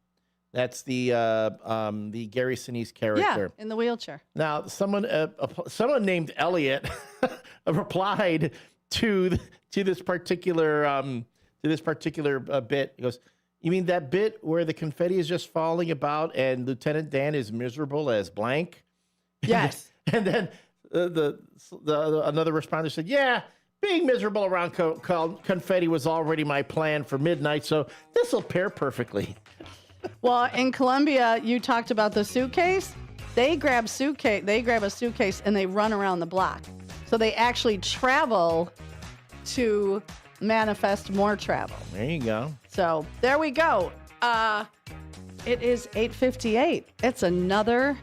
That's the Gary Sinise character. Yeah, in the wheelchair. Now, someone named Elliot replied to this particular bit. He goes, "You mean that bit where the confetti is just falling about and Lieutenant Dan is miserable as blank?" Yes. And then another responder said, "Yeah, being miserable around confetti was already my plan for midnight, so this will pair perfectly." Well, in Colombia, you talked about the suitcase. They grab a suitcase and they run around the block. So they actually travel to manifest more travel. There you go. So there we go. It is 8:58. It's another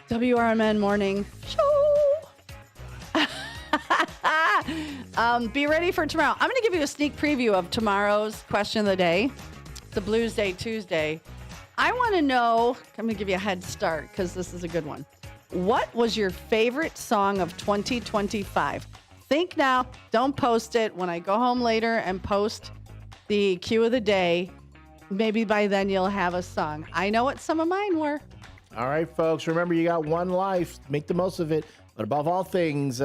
WRMN morning show. Be ready for tomorrow. I'm going to give you a sneak preview of tomorrow's question of the day. It's a Blues Day Tuesday. I want to know, I'm going to give you a head start because this is a good one. What was your favorite song of 2025? Think now. Don't post it. When I go home later and post the cue of the day, maybe by then you'll have a song. I know what some of mine were. All right, folks. Remember, you got one life. Make the most of it. But above all things,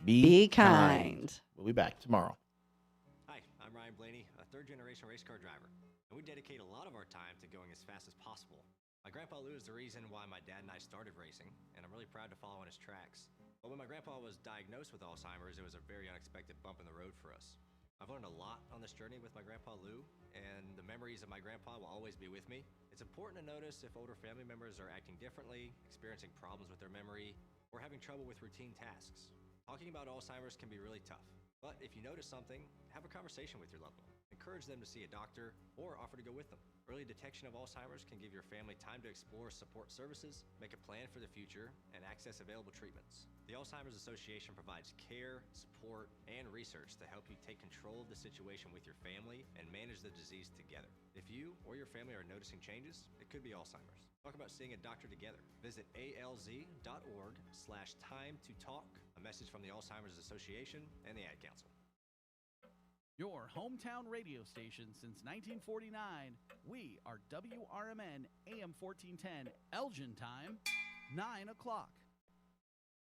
be kind. We'll be back tomorrow. Hi, I'm Ryan Blaney, a third-generation race car driver. And we dedicate a lot of our time to going as fast as possible. My grandpa Lou is the reason why my dad and I started racing, and I'm really proud to follow in his tracks. But when my grandpa was diagnosed with Alzheimer's, it was a very unexpected bump in the road for us. I've learned a lot on this journey with my grandpa Lou, and the memories of my grandpa will always be with me. It's important to notice if older family members are acting differently, experiencing problems with their memory, or having trouble with routine tasks. Talking about Alzheimer's can be really tough, but if you notice something, have a conversation with your loved one. Encourage them to see a doctor or offer to go with them. Early detection of Alzheimer's can give your family time to explore support services, make a plan for the future, and access available treatments. The Alzheimer's Association provides care, support, and research to help you take control of the situation with your family and manage the disease together. If you or your family are noticing changes, it could be Alzheimer's. Talk about seeing a doctor together. Visit alz.org/time to talk. A message from the Alzheimer's Association and the Ad Council. Your hometown radio station since 1949. We are WRMN AM 1410, Elgin time, 9 o'clock.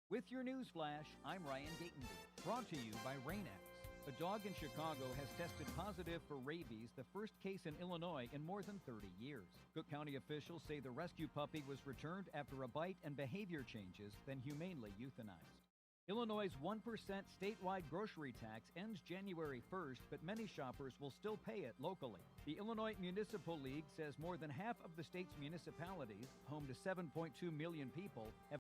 With your news flash, I'm Ryan Gatenby. Brought to you by Rain-X. A dog in Chicago has tested positive for rabies, the first case in Illinois in more than 30 years. Cook County officials say the rescue puppy was returned after a bite and behavior changes, then humanely euthanized. Illinois' 1% statewide grocery tax ends January 1st, but many shoppers will still pay it locally. The Illinois Municipal League says more than half of the state's municipalities, home to 7.2 million people, have